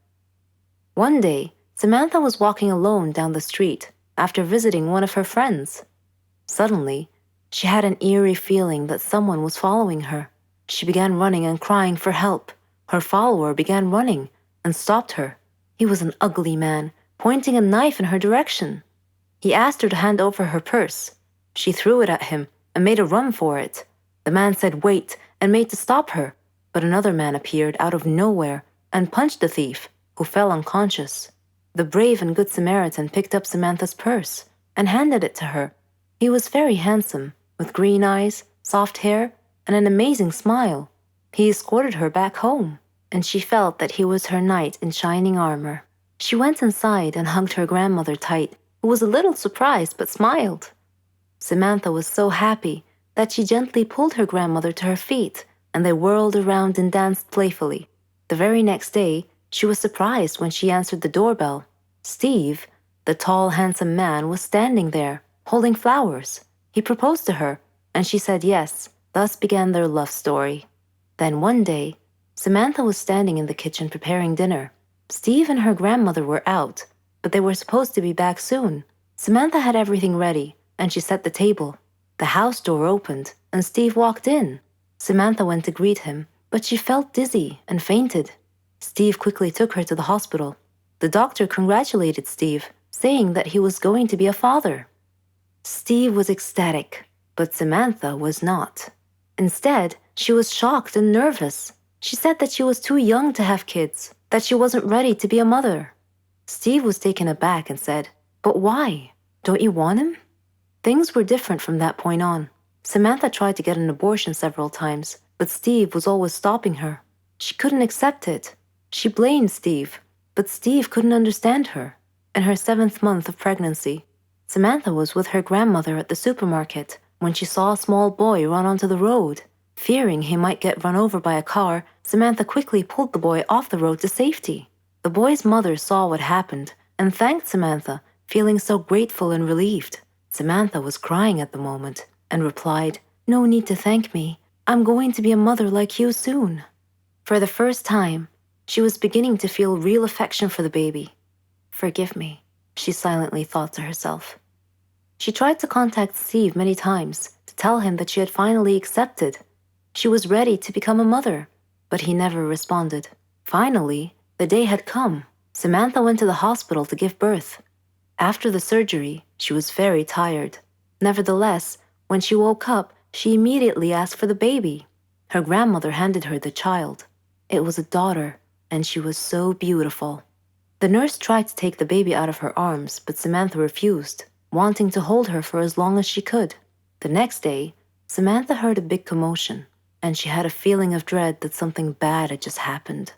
One day, Samantha was walking alone down the street after visiting one of her friends. Suddenly, she had an eerie feeling that someone was following her. She began running and crying for help. Her follower began running and stopped her. He was an ugly man pointing a knife in her direction. He asked her to hand over her purse. She threw it at him and made a run for it. The man said wait and made to stop her, but another man appeared out of nowhere and punched the thief, who fell unconscious. The brave and good Samaritan picked up Samantha's purse and handed it to her. He was very handsome, with green eyes, soft hair, and an amazing smile. He escorted her back home, and she felt that he was her knight in shining armor. She went inside and hugged her grandmother tight, who was a little surprised but smiled. Samantha was so happy that she gently pulled her grandmother to her feet, and they whirled around and danced playfully. The very next day, she was surprised when she answered the doorbell. Steve, the tall, handsome man, was standing there, holding flowers. He proposed to her, and she said yes. Thus began their love story. Then one day, Samantha was standing in the kitchen preparing dinner. Steve and her grandmother were out, but they were supposed to be back soon. Samantha had everything ready, and she set the table. The house door opened, and Steve walked in. Samantha went to greet him, but she felt dizzy and fainted. Steve quickly took her to the hospital. The doctor congratulated Steve, saying that he was going to be a father. Steve was ecstatic, but Samantha was not. Instead, she was shocked and nervous. She said that she was too young to have kids, that she wasn't ready to be a mother. Steve was taken aback and said, "But why? Don't you want him?" Things were different from that point on. Samantha tried to get an abortion several times, but Steve was always stopping her. She couldn't accept it. She blamed Steve, but Steve couldn't understand her. In her 7th month of pregnancy, Samantha was with her grandmother at the supermarket when she saw a small boy run onto the road. Fearing he might get run over by a car, Samantha quickly pulled the boy off the road to safety. The boy's mother saw what happened and thanked Samantha, feeling so grateful and relieved. Samantha was crying at the moment and replied, "No need to thank me. I'm going to be a mother like you soon." For the first time, she was beginning to feel real affection for the baby. "Forgive me," she silently thought to herself. She tried to contact Steve many times to tell him that she had finally accepted. She was ready to become a mother, but he never responded. Finally, the day had come. Samantha went to the hospital to give birth. After the surgery, she was very tired. Nevertheless, when she woke up, she immediately asked for the baby. Her grandmother handed her the child. It was a daughter, and she was so beautiful. The nurse tried to take the baby out of her arms, but Samantha refused, wanting to hold her for as long as she could. The next day, Samantha heard a big commotion, and she had a feeling of dread that something bad had just happened.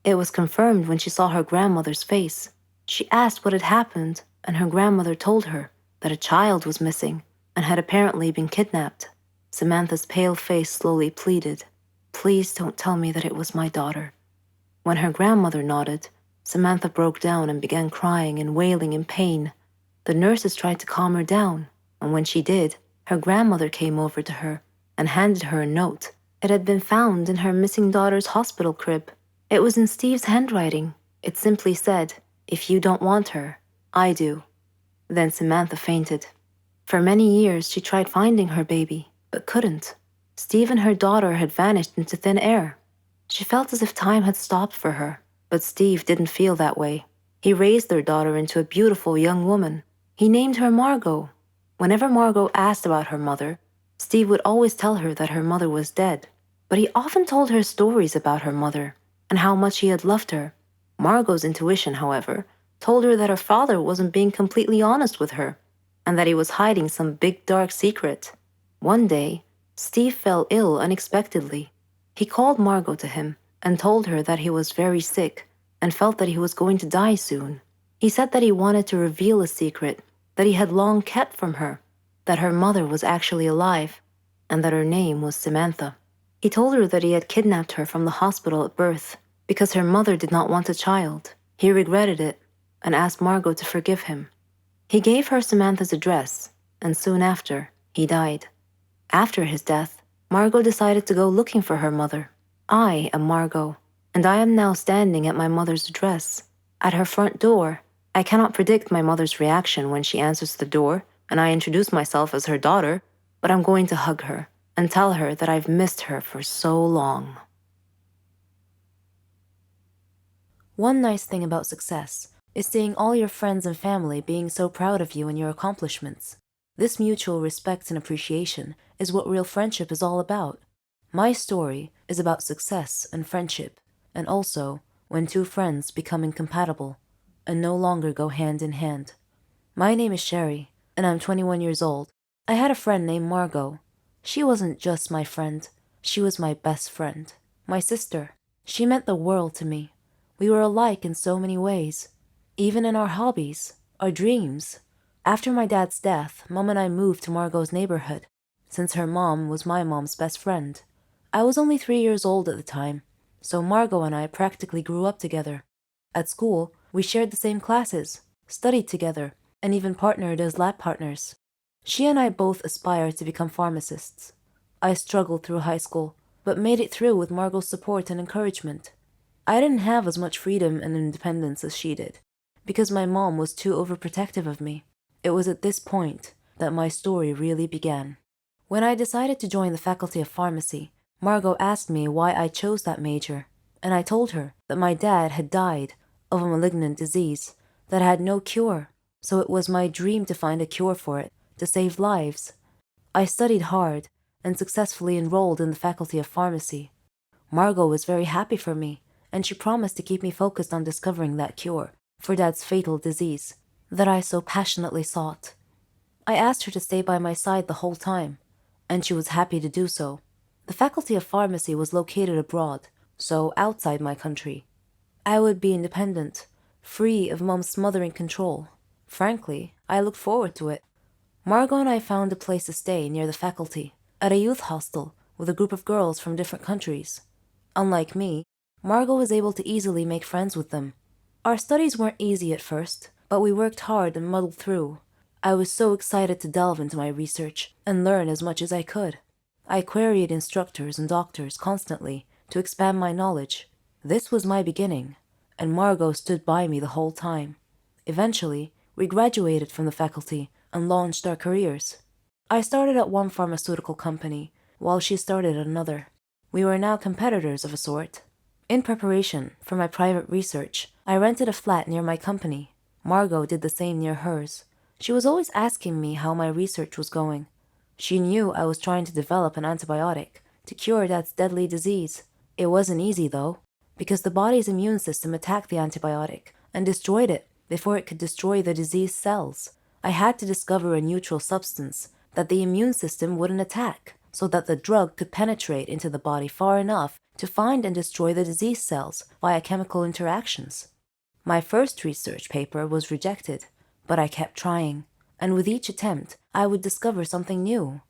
It was confirmed when she saw her grandmother's face. She asked what had happened, and her grandmother told her that a child was missing and had apparently been kidnapped. Samantha's pale face slowly pleaded, "Please don't tell me that it was my daughter." When her grandmother nodded, Samantha broke down and began crying and wailing in pain. The nurses tried to calm her down, and when she did, her grandmother came over to her and handed her a note. It had been found in her missing daughter's hospital crib. It was in Steve's handwriting. It simply said, "If you don't want her, I do." Then Samantha fainted. For many years, she tried finding her baby, but couldn't. Steve and her daughter had vanished into thin air. She felt as if time had stopped for her, but Steve didn't feel that way. He raised their daughter into a beautiful young woman. He named her Margot. Whenever Margot asked about her mother, Steve would always tell her that her mother was dead, but he often told her stories about her mother and how much he had loved her. Margot's intuition, however, told her that her father wasn't being completely honest with her and that he was hiding some big dark secret. One day, Steve fell ill unexpectedly. He called Margot to him and told her that he was very sick and felt that he was going to die soon. He said that he wanted to reveal a secret that he had long kept from her, that her mother was actually alive, and that her name was Samantha. He told her that he had kidnapped her from the hospital at birth because her mother did not want a child. He regretted it and asked Margot to forgive him. He gave her Samantha's address, and soon after, he died. After his death, Margot decided to go looking for her mother. I am Margot, and I am now standing at my mother's address. At her front door, I cannot predict my mother's reaction when she answers the door and I introduce myself as her daughter, but I'm going to hug her and tell her that I've missed her for so long. One nice thing about success is seeing all your friends and family being so proud of you and your accomplishments. This mutual respect and appreciation is what real friendship is all about. My story is about success and friendship, and also when two friends become incompatible and no longer go hand in hand. My name is Sherry, and I'm 21 years old. I had a friend named Margot. She wasn't just my friend, she was my best friend, my sister. She meant the world to me. We were alike in so many ways, even in our hobbies, our dreams. After my dad's death, Mom and I moved to Margot's neighborhood, since her mom was my mom's best friend. I was only 3 years old at the time, so Margot and I practically grew up together. At school, we shared the same classes, studied together, and even partnered as lab partners. She and I both aspired to become pharmacists. I struggled through high school, but made it through with Margot's support and encouragement. I didn't have as much freedom and independence as she did, because my mom was too overprotective of me. It was at this point that my story really began. When I decided to join the Faculty of Pharmacy, Margot asked me why I chose that major, and I told her that my dad had died of a malignant disease that had no cure, so it was my dream to find a cure for it, to save lives. I studied hard and successfully enrolled in the Faculty of Pharmacy. Margot was very happy for me, and she promised to keep me focused on discovering that cure for Dad's fatal disease that I so passionately sought. I asked her to stay by my side the whole time, and she was happy to do so. The Faculty of Pharmacy was located abroad, so outside my country. I would be independent, free of Mom's smothering control. Frankly, I looked forward to it. Margot and I found a place to stay near the faculty, at a youth hostel with a group of girls from different countries. Unlike me, Margot was able to easily make friends with them. Our studies weren't easy at first, but we worked hard and muddled through. I was so excited to delve into my research and learn as much as I could. I queried instructors and doctors constantly to expand my knowledge. This was my beginning, and Margot stood by me the whole time. Eventually, we graduated from the faculty and launched our careers. I started at one pharmaceutical company, while she started at another. We were now competitors of a sort. In preparation for my private research, I rented a flat near my company. Margot did the same near hers. She was always asking me how my research was going. She knew I was trying to develop an antibiotic to cure Dad's deadly disease. It wasn't easy, though, because the body's immune system attacked the antibiotic and destroyed it before it could destroy the diseased cells. I had to discover a neutral substance that the immune system wouldn't attack, so that the drug could penetrate into the body far enough to find and destroy the diseased cells via chemical interactions. My first research paper was rejected, but I kept trying, and with each attempt, I would discover something new.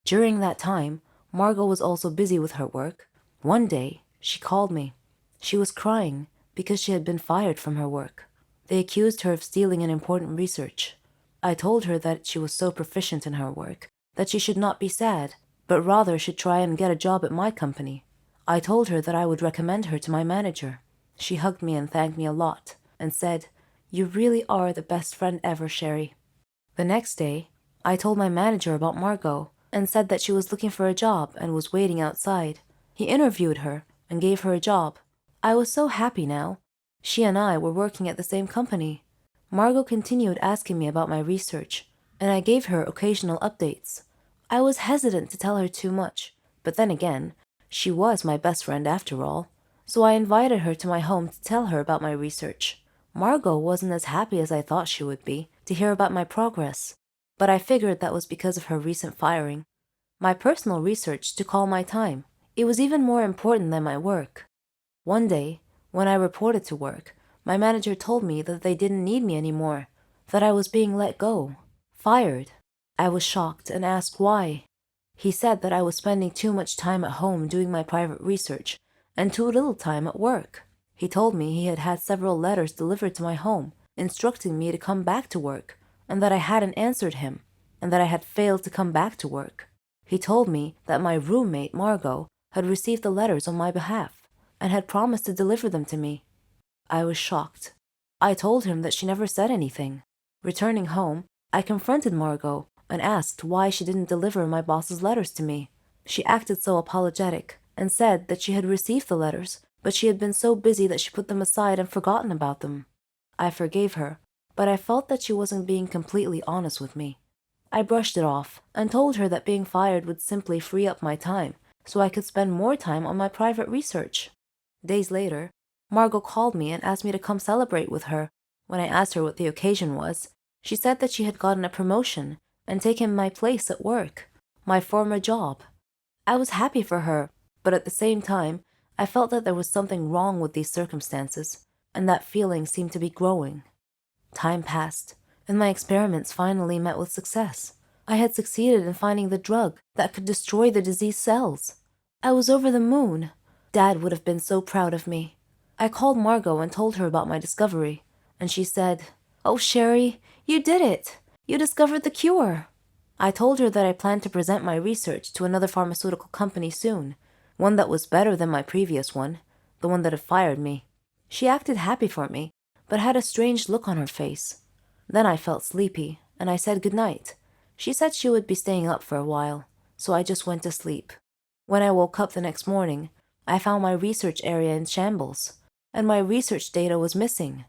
During that time, Margot was also busy with her work. One day, she called me. She was crying because she had been fired from her work. They accused her of stealing an important research. I told her that she was so proficient in her work that she should not be sad, but rather should try and get a job at my company. I told her that I would recommend her to my manager. She hugged me and thanked me a lot and said, "You really are the best friend ever, Sherry." The next day, I told my manager about Margot and said that she was looking for a job and was waiting outside. He interviewed her and gave her a job. I was so happy now. She and I were working at the same company. Margot continued asking me about my research, and I gave her occasional updates. I was hesitant to tell her too much, but then again, she was my best friend after all, so I invited her to my home to tell her about my research. Margot wasn't as happy as I thought she would be to hear about my progress, but I figured that was because of her recent firing. My personal research took all my time. It was even more important than my work. One day, when I reported to work, my manager told me that they didn't need me anymore, that I was being let go, fired. I was shocked and asked why. He said that I was spending too much time at home doing my private research and too little time at work. He told me he had had several letters delivered to my home, instructing me to come back to work, and that I hadn't answered him, and that I had failed to come back to work. He told me that my roommate, Margot, had received the letters on my behalf, and had promised to deliver them to me. I was shocked. I told him that she never said anything. Returning home, I confronted Margot and asked why she didn't deliver my boss's letters to me. She acted so apologetic and said that she had received the letters, but she had been so busy that she put them aside and forgotten about them. I forgave her, but I felt that she wasn't being completely honest with me. I brushed it off and told her that being fired would simply free up my time so I could spend more time on my private research. Days later, Margot called me and asked me to come celebrate with her. When I asked her what the occasion was, she said that she had gotten a promotion and taken my place at work, my former job. I was happy for her, but at the same time, I felt that there was something wrong with these circumstances, and that feeling seemed to be growing. Time passed, and my experiments finally met with success. I had succeeded in finding the drug that could destroy the diseased cells. I was over the moon. Dad would have been so proud of me. I called Margot and told her about my discovery, and she said, "Oh, Sherry, you did it! You discovered the cure!" I told her that I planned to present my research to another pharmaceutical company soon, one that was better than my previous one, the one that had fired me. She acted happy for me, but had a strange look on her face. Then I felt sleepy, and I said goodnight. She said she would be staying up for a while, so I just went to sleep. When I woke up the next morning, I found my research area in shambles, and my research data was missing.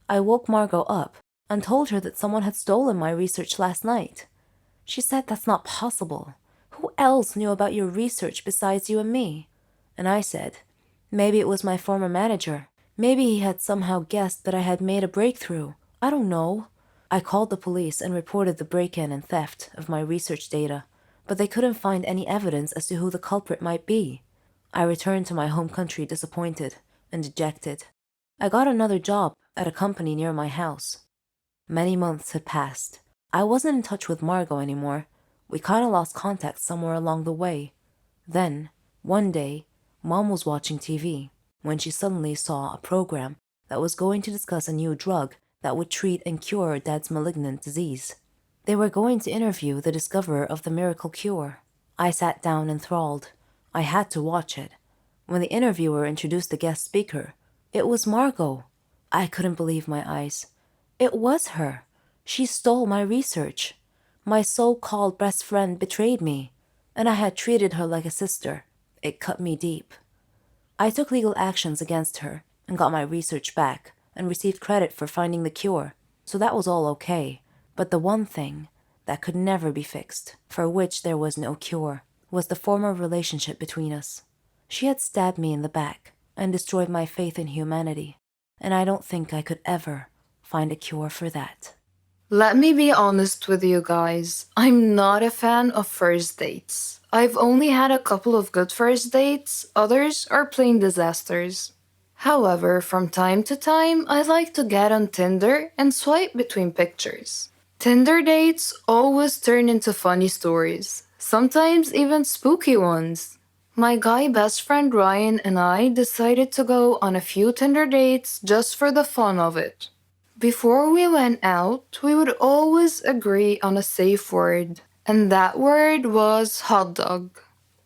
I woke Margot up and told her that someone had stolen my research last night. She said that's not possible. Who else knew about your research besides you and me? And I said, maybe it was my former manager. Maybe he had somehow guessed that I had made a breakthrough. I don't know. I called the police and reported the break-in and theft of my research data, but they couldn't find any evidence as to who the culprit might be. I returned to my home country disappointed and dejected. I got another job at a company near my house. Many months had passed. I wasn't in touch with Margot anymore. We kinda lost contact somewhere along the way. Then, one day, Mom was watching TV when she suddenly saw a program that was going to discuss a new drug that would treat and cure Dad's malignant disease. They were going to interview the discoverer of the miracle cure. I sat down enthralled. I had to watch it. When the interviewer introduced the guest speaker, it was Margot. I couldn't believe my eyes. It was her. She stole my research. My so-called best friend betrayed me, and I had treated her like a sister. It cut me deep. I took legal actions against her and got my research back and received credit for finding the cure, so that was all okay. But the one thing that could never be fixed, for which there was no cure, was the former relationship between us. She had stabbed me in the back and destroyed my faith in humanity, and I don't think I could ever find a cure for that. Let me be honest with you guys. I'm not a fan of first dates. I've only had a couple of good first dates, others are plain disasters. However, from time to time, I like to get on Tinder and swipe between pictures. Tinder dates always turn into funny stories, sometimes even spooky ones. My guy best friend Ryan and I decided to go on a few Tinder dates just for the fun of it. Before we went out, we would always agree on a safe word, and that word was hot dog.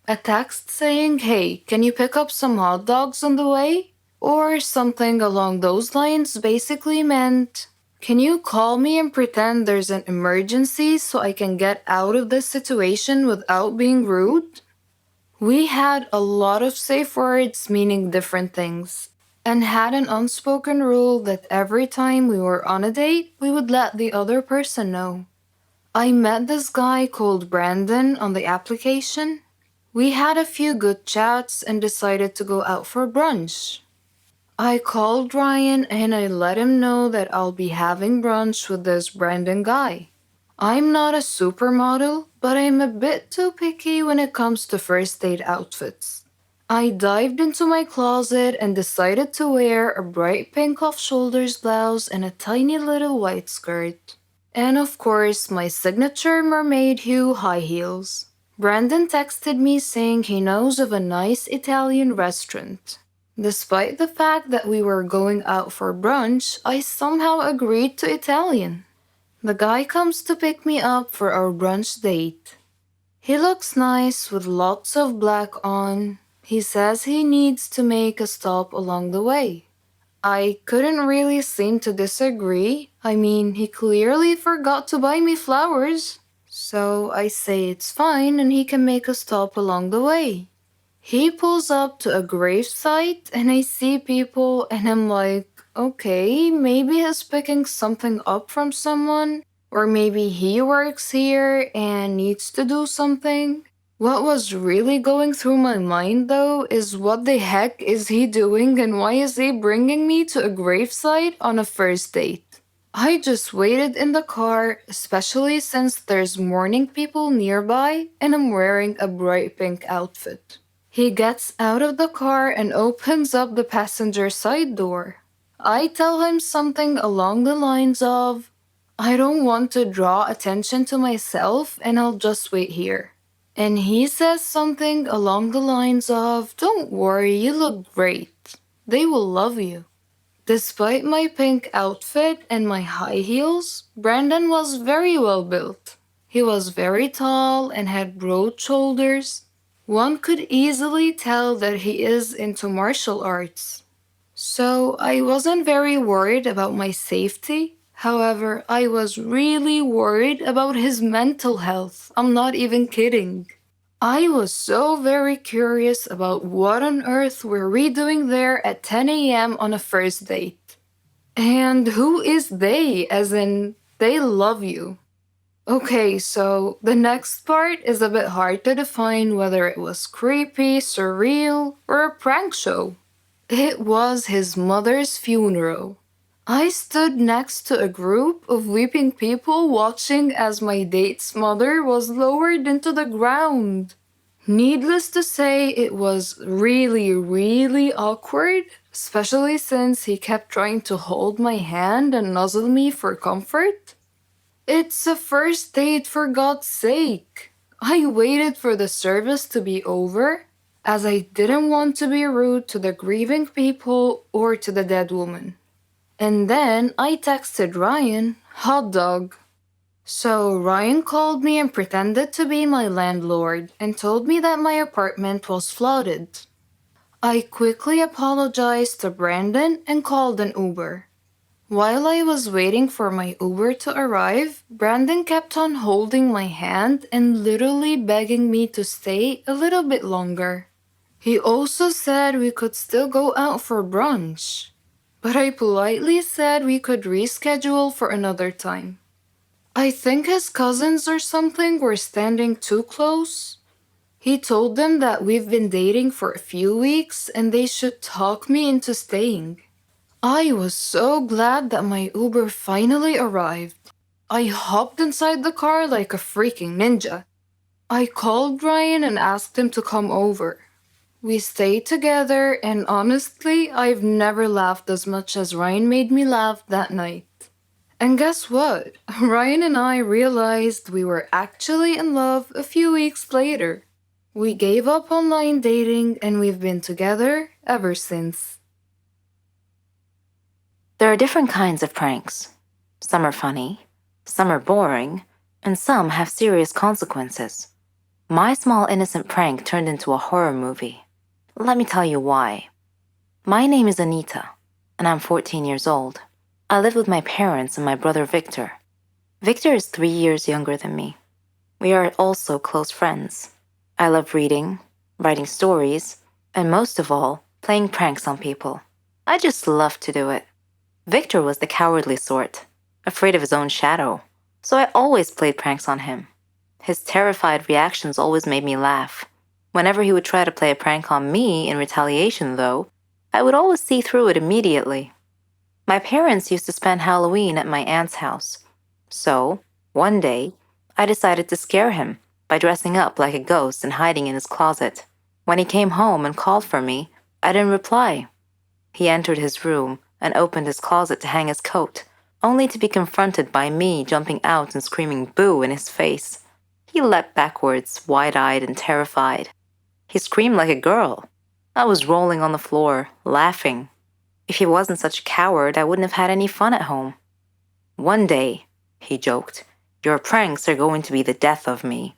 A text saying, "Hey, can you pick up some hot dogs on the way?" Or something along those lines basically meant, "Can you call me and pretend there's an emergency so I can get out of this situation without being rude?" We had a lot of safe words meaning different things, and had an unspoken rule that every time we were on a date, we would let the other person know. I met this guy called Brandon on the application. We had a few good chats and decided to go out for brunch. I called Ryan and I let him know that I'll be having brunch with this Brandon guy. I'm not a supermodel, but I'm a bit too picky when it comes to first date outfits. I dived into my closet and decided to wear a bright pink off-shoulders blouse and a tiny little white skirt. And of course, my signature mermaid hue high heels. Brandon texted me saying he knows of a nice Italian restaurant. Despite the fact that we were going out for brunch, I somehow agreed to Italian. The guy comes to pick me up for our brunch date. He looks nice with lots of black on. He says he needs to make a stop along the way. I couldn't really seem to disagree. I mean, he clearly forgot to buy me flowers. So I say it's fine and he can make a stop along the way. He pulls up to a gravesite and I see people and I'm like, okay, maybe he's picking something up from someone, or maybe he works here and needs to do something. What was really going through my mind though is what the heck is he doing and why is he bringing me to a gravesite on a first date? I just waited in the car, especially since there's mourning people nearby and I'm wearing a bright pink outfit. He gets out of the car and opens up the passenger side door. I tell him something along the lines of, I don't want to draw attention to myself and I'll just wait here. And he says something along the lines of, don't worry, you look great. They will love you. Despite my pink outfit and my high heels, Brandon was very well built. He was very tall and had broad shoulders. One could easily tell that he is into martial arts. So I wasn't very worried about my safety. However, I was really worried about his mental health. I'm not even kidding. I was so very curious about what on earth were we doing there at 10 a.m. on a first date. And who is they, as in, they love you. Okay, so the next part is a bit hard to define whether it was creepy, surreal, or a prank show. It was his mother's funeral. I stood next to a group of weeping people watching as my date's mother was lowered into the ground. Needless to say, it was really, really awkward, especially since he kept trying to hold my hand and nuzzle me for comfort. It's a first date, for God's sake. I waited for the service to be over, as I didn't want to be rude to the grieving people or to the dead woman. And then I texted Ryan, hot dog. So Ryan called me and pretended to be my landlord and told me that my apartment was flooded. I quickly apologized to Brandon and called an Uber. While I was waiting for my Uber to arrive, Brandon kept on holding my hand and literally begging me to stay a little bit longer. He also said we could still go out for brunch, but I politely said we could reschedule for another time. I think his cousins or something were standing too close. He told them that we've been dating for a few weeks and they should talk me into staying. I was so glad that my Uber finally arrived. I hopped inside the car like a freaking ninja. I called Ryan and asked him to come over. We stayed together, and honestly, I've never laughed as much as Ryan made me laugh that night. And guess what? Ryan and I realized we were actually in love a few weeks later. We gave up online dating and we've been together ever since. There are different kinds of pranks. Some are funny, some are boring, and some have serious consequences. My small innocent prank turned into a horror movie. Let me tell you why. My name is Anita, and I'm 14 years old. I live with my parents and my brother Victor. Victor is 3 years younger than me. We are also close friends. I love reading, writing stories, and most of all, playing pranks on people. I just love to do it. Victor was the cowardly sort, afraid of his own shadow, so I always played pranks on him. His terrified reactions always made me laugh. Whenever he would try to play a prank on me in retaliation, though, I would always see through it immediately. My parents used to spend Halloween at my aunt's house. So, one day, I decided to scare him by dressing up like a ghost and hiding in his closet. When he came home and called for me, I didn't reply. He entered his room and opened his closet to hang his coat, only to be confronted by me jumping out and screaming boo in his face. He leapt backwards, wide-eyed and terrified. He screamed like a girl. I was rolling on the floor, laughing. If he wasn't such a coward, I wouldn't have had any fun at home. One day, he joked, your pranks are going to be the death of me.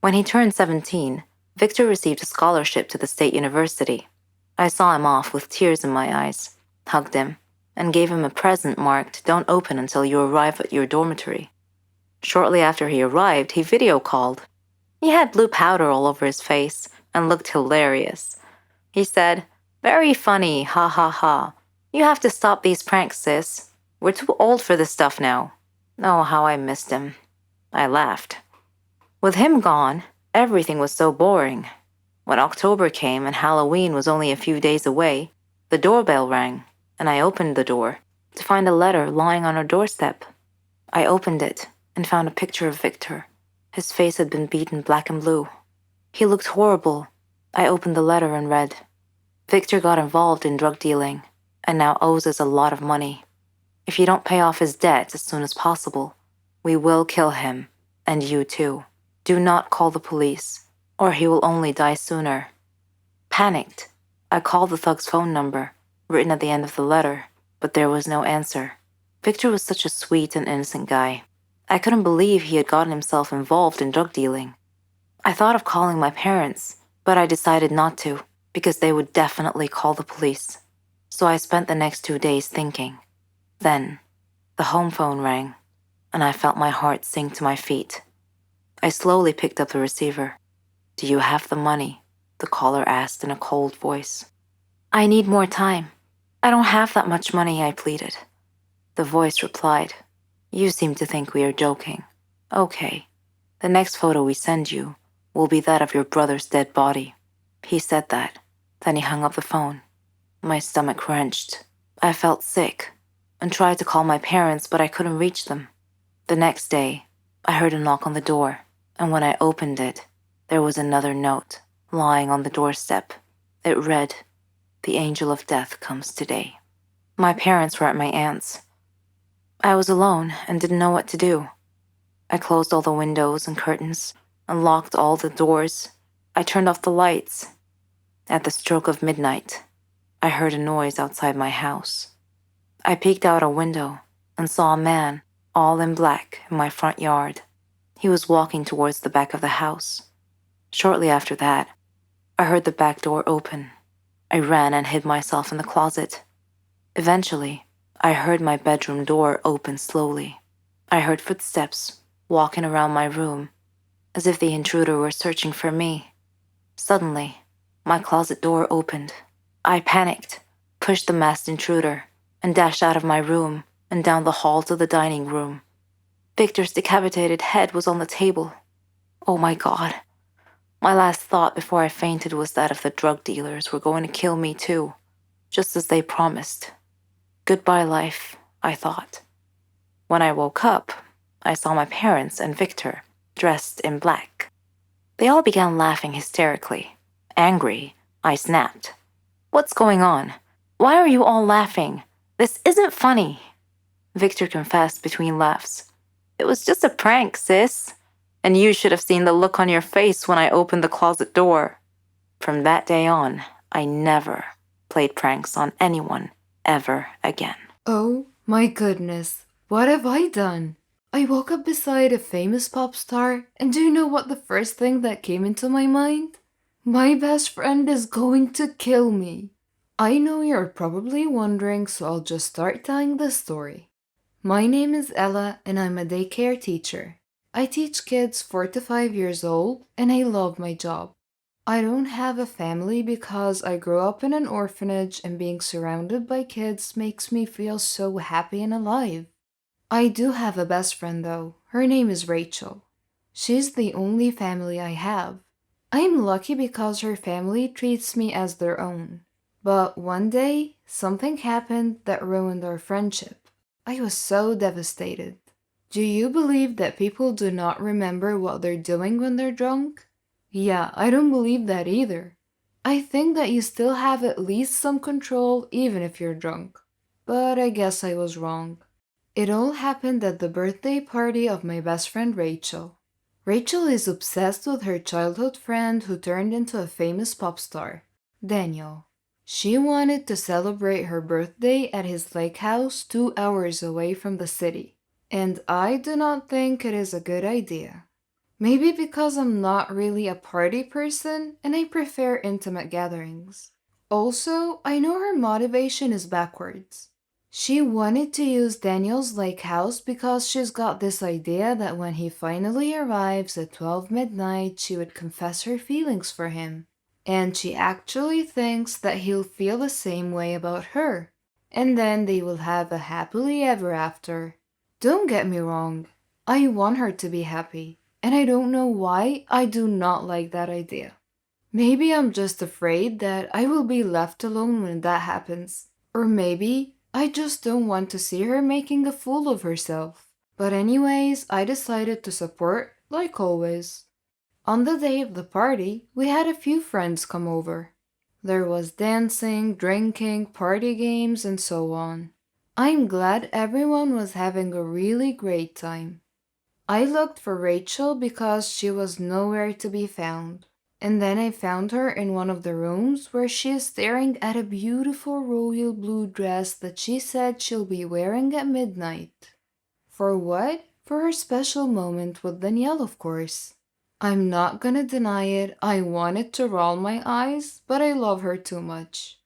When he turned 17, Victor received a scholarship to the state university. I saw him off with tears in my eyes, hugged him, and gave him a present marked, "Don't open until you arrive at your dormitory." Shortly after he arrived, he video called. He had blue powder all over his face and looked hilarious. He said, "Very funny, ha ha ha." You have to stop these pranks, sis. We're too old for this stuff now. Oh, how I missed him. I laughed. With him gone, everything was so boring. When October came and Halloween was only a few days away, the doorbell rang, and I opened the door to find a letter lying on our doorstep. I opened it and found a picture of Victor. His face had been beaten black and blue. He looked horrible. I opened the letter and read, Victor got involved in drug dealing and now owes us a lot of money. If you don't pay off his debt as soon as possible, we will kill him, and you too. Do not call the police, or he will only die sooner. Panicked, I called the thug's phone number, written at the end of the letter, but there was no answer. Victor was such a sweet and innocent guy. I couldn't believe he had gotten himself involved in drug dealing. I thought of calling my parents, but I decided not to, because they would definitely call the police. So I spent the next 2 days thinking. Then, the home phone rang, and I felt my heart sink to my feet. I slowly picked up the receiver. Do you have the money? The caller asked in a cold voice. I need more time. I don't have that much money, I pleaded. The voice replied, You seem to think we are joking. Okay. The next photo we send you will be that of your brother's dead body. He said that. Then he hung up the phone. My stomach wrenched. I felt sick and tried to call my parents, but I couldn't reach them. The next day, I heard a knock on the door, and when I opened it, there was another note lying on the doorstep. It read, The angel of death comes today. My parents were at my aunt's. I was alone and didn't know what to do. I closed all the windows and curtains and locked all the doors. I turned off the lights. At the stroke of midnight, I heard a noise outside my house. I peeked out a window and saw a man, all in black, in my front yard. He was walking towards the back of the house. Shortly after that, I heard the back door open. I ran and hid myself in the closet. Eventually, I heard my bedroom door open slowly. I heard footsteps walking around my room, as if the intruder were searching for me. Suddenly, my closet door opened. I panicked, pushed the masked intruder, and dashed out of my room and down the hall to the dining room. Victor's decapitated head was on the table. Oh my God. My last thought before I fainted was that if the drug dealers were going to kill me too, just as they promised. Goodbye, life, I thought. When I woke up, I saw my parents and Victor, dressed in black. They all began laughing hysterically. Angry, I snapped. What's going on? Why are you all laughing? This isn't funny. Victor confessed between laughs. It was just a prank, sis. And you should have seen the look on your face when I opened the closet door. From that day on, I never played pranks on anyone ever again. Oh my goodness, what have I done? I woke up beside a famous pop star, and do you know what the first thing that came into my mind? My best friend is going to kill me. I know you're probably wondering, so I'll just start telling the story. My name is Ella, and I'm a daycare teacher. I teach kids 4 to 5 years old, and I love my job. I don't have a family because I grew up in an orphanage, and being surrounded by kids makes me feel so happy and alive. I do have a best friend though. Her name is Rachel. She's the only family I have. I'm lucky because her family treats me as their own. But one day, something happened that ruined our friendship. I was so devastated. Do you believe that people do not remember what they're doing when they're drunk? Yeah, I don't believe that either. I think that you still have at least some control even if you're drunk. But I guess I was wrong. It all happened at the birthday party of my best friend Rachel. Rachel is obsessed with her childhood friend who turned into a famous pop star, Daniel. She wanted to celebrate her birthday at his lake house 2 hours away from the city. And I do not think it is a good idea. Maybe because I'm not really a party person and I prefer intimate gatherings. Also, I know her motivation is backwards. She wanted to use Daniel's lake house because she's got this idea that when he finally arrives at 12 midnight, she would confess her feelings for him. And she actually thinks that he'll feel the same way about her. and then they will have a happily ever after. Don't get me wrong, I want her to be happy, and I don't know why I do not like that idea. Maybe I'm just afraid that I will be left alone when that happens. Or maybe I just don't want to see her making a fool of herself. But anyways, I decided to support, like always. On the day of the party, we had a few friends come over. There was dancing, drinking, party games, and so on. I'm glad everyone was having a really great time. I looked for Rachel because she was nowhere to be found. And then I found her in one of the rooms where she is staring at a beautiful royal blue dress that she said she'll be wearing at midnight. For what? For her special moment with Danielle, of course. I'm not gonna deny it, I wanted to roll my eyes, but I love her too much.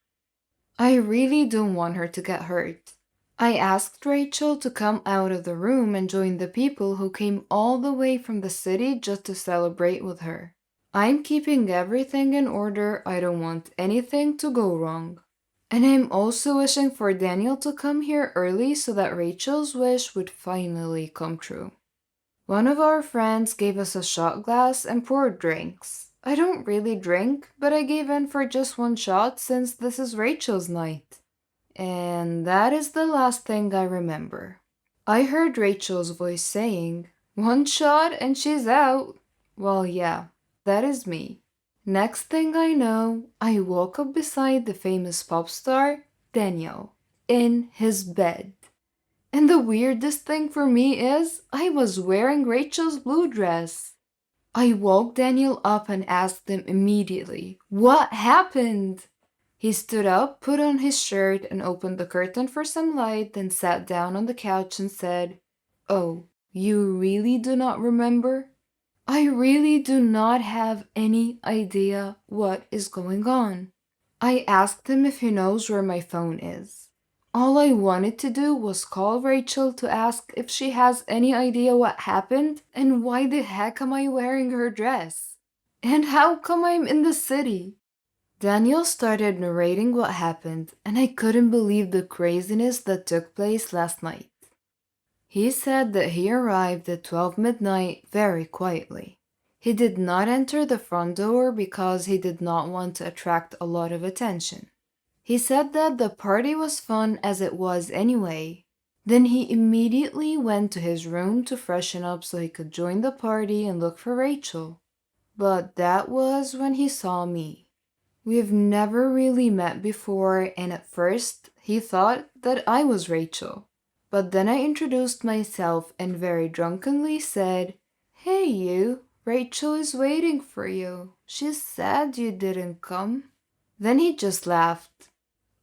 I really don't want her to get hurt. I asked Rachel to come out of the room and join the people who came all the way from the city just to celebrate with her. I'm keeping everything in order, I don't want anything to go wrong. And I'm also wishing for Daniel to come here early so that Rachel's wish would finally come true. One of our friends gave us a shot glass and poured drinks. I don't really drink, but I gave in for just one shot since this is Rachel's night. And that is the last thing I remember. I heard Rachel's voice saying, "One shot and she's out." Well, yeah, that is me. Next thing I know, I woke up beside the famous pop star, Daniel, in his bed. And the weirdest thing for me is, I was wearing Rachel's blue dress. I woke Daniel up and asked him immediately, "What happened?" He stood up, put on his shirt, and opened the curtain for some light, then sat down on the couch and said, "Oh, you really do not remember?" I really do not have any idea what is going on. I asked him if he knows where my phone is. All I wanted to do was call Rachel to ask if she has any idea what happened and why the heck am I wearing her dress? And how come I'm in the city? Daniel started narrating what happened, and I couldn't believe the craziness that took place last night. He said that he arrived at 12 midnight very quietly. He did not enter the front door because he did not want to attract a lot of attention. He said that the party was fun as it was anyway. Then he immediately went to his room to freshen up so he could join the party and look for Rachel. But that was when he saw me. We've never really met before, and at first he thought that I was Rachel. But then I introduced myself and very drunkenly said, "Hey you, Rachel is waiting for you. She's sad you didn't come." Then he just laughed.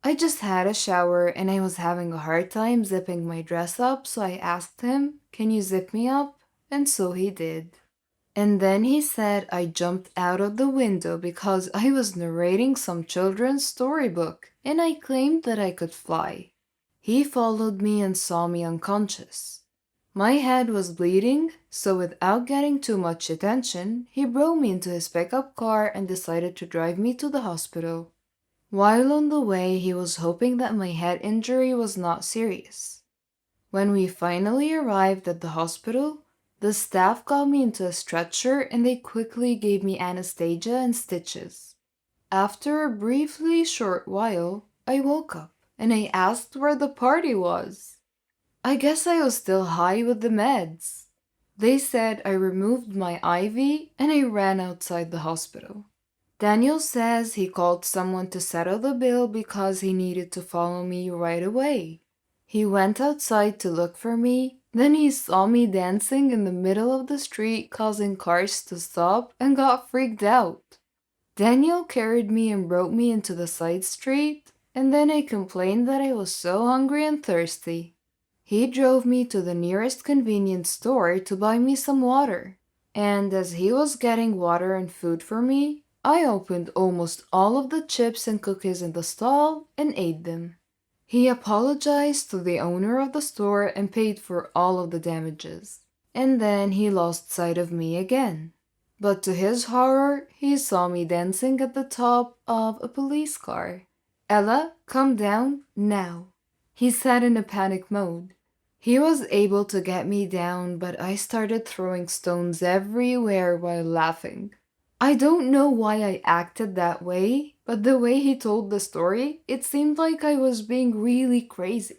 I just had a shower and I was having a hard time zipping my dress up, so I asked him, "Can you zip me up?" And so he did. And then he said I jumped out of the window because I was narrating some children's storybook and I claimed that I could fly. He followed me and saw me unconscious. My head was bleeding, so without getting too much attention, he brought me into his pickup car and decided to drive me to the hospital. While on the way, he was hoping that my head injury was not serious. When we finally arrived at the hospital, the staff got me into a stretcher and they quickly gave me anesthesia and stitches. After a briefly short while, I woke up and I asked where the party was. I guess I was still high with the meds. They said I removed my IV and I ran outside the hospital. Daniel says he called someone to settle the bill because he needed to follow me right away. He went outside to look for me, then he saw me dancing in the middle of the street causing cars to stop and got freaked out. Daniel carried me and brought me into the side street, and then I complained that I was so hungry and thirsty. He drove me to the nearest convenience store to buy me some water, and as he was getting water and food for me, I opened almost all of the chips and cookies in the stall and ate them. He apologized to the owner of the store and paid for all of the damages, and then he lost sight of me again. But to his horror, he saw me dancing at the top of a police car. "Ella, come down now." he said in a panic mode. He was able to get me down, but I started throwing stones everywhere while laughing. I don't know why I acted that way, but the way he told the story, it seemed like I was being really crazy.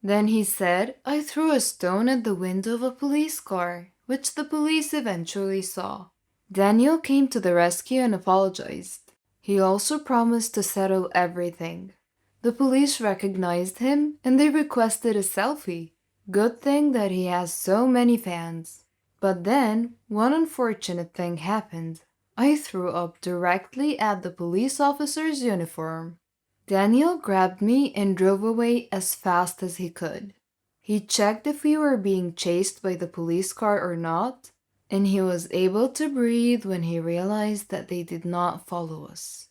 Then he said I threw a stone at the window of a police car, which the police eventually saw. Daniel came to the rescue and apologized. He also promised to settle everything. The police recognized him and they requested a selfie. Good thing that he has so many fans. But then, one unfortunate thing happened. I threw up directly at the police officer's uniform. Daniel grabbed me and drove away as fast as he could. He checked if we were being chased by the police car or not, and he was able to breathe when he realized that they did not follow us.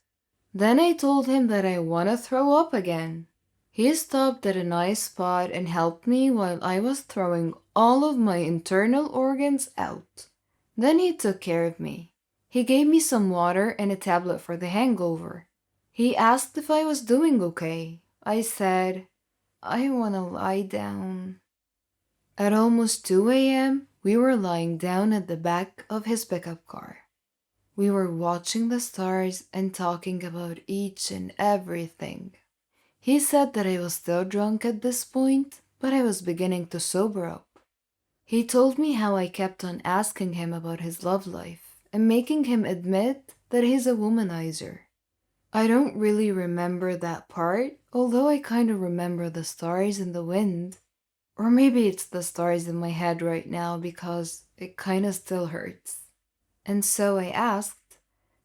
Then I told him that I want to throw up again. He stopped at a nice spot and helped me while I was throwing all of my internal organs out. Then he took care of me. He gave me some water and a tablet for the hangover. He asked if I was doing okay. I said, I want to lie down. At almost 2 a.m., we were lying down at the back of his pickup car. We were watching the stars and talking about each and everything. He said that I was still drunk at this point, but I was beginning to sober up. He told me how I kept on asking him about his love life and making him admit that he's a womanizer. I don't really remember that part, although I kind of remember the stars in the wind. Or maybe it's the stars in my head right now because it kind of still hurts. And so I asked,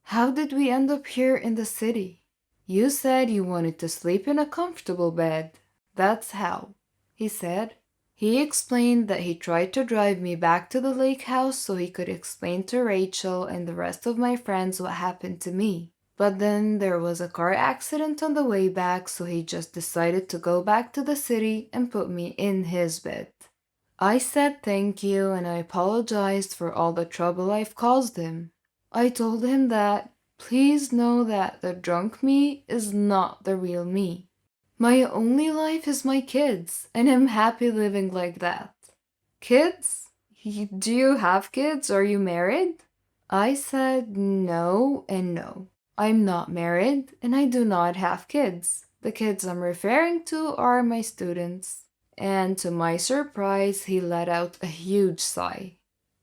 how did we end up here in the city? You said you wanted to sleep in a comfortable bed. That's how, he said. He explained that he tried to drive me back to the lake house so he could explain to Rachel and the rest of my friends what happened to me. But then there was a car accident on the way back, so he just decided to go back to the city and put me in his bed. I said thank you and I apologized for all the trouble I've caused him. I told him that, please know that the drunk me is not the real me. My only life is my kids, and I'm happy living like that. Kids? Do you have kids? Are you married? I said no and no. I'm not married, and I do not have kids. The kids I'm referring to are my students. And to my surprise, he let out a huge sigh.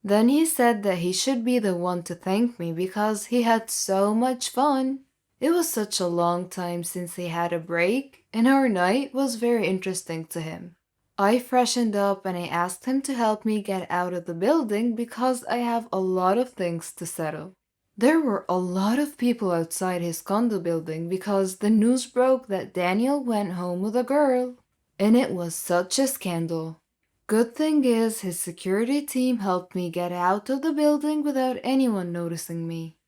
Then he said that he should be the one to thank me because he had so much fun. It was such a long time since he had a break, and our night was very interesting to him. I freshened up and I asked him to help me get out of the building because I have a lot of things to settle. There were a lot of people outside his condo building because the news broke that Daniel went home with a girl, and it was such a scandal. Good thing is, his security team helped me get out of the building without anyone noticing me.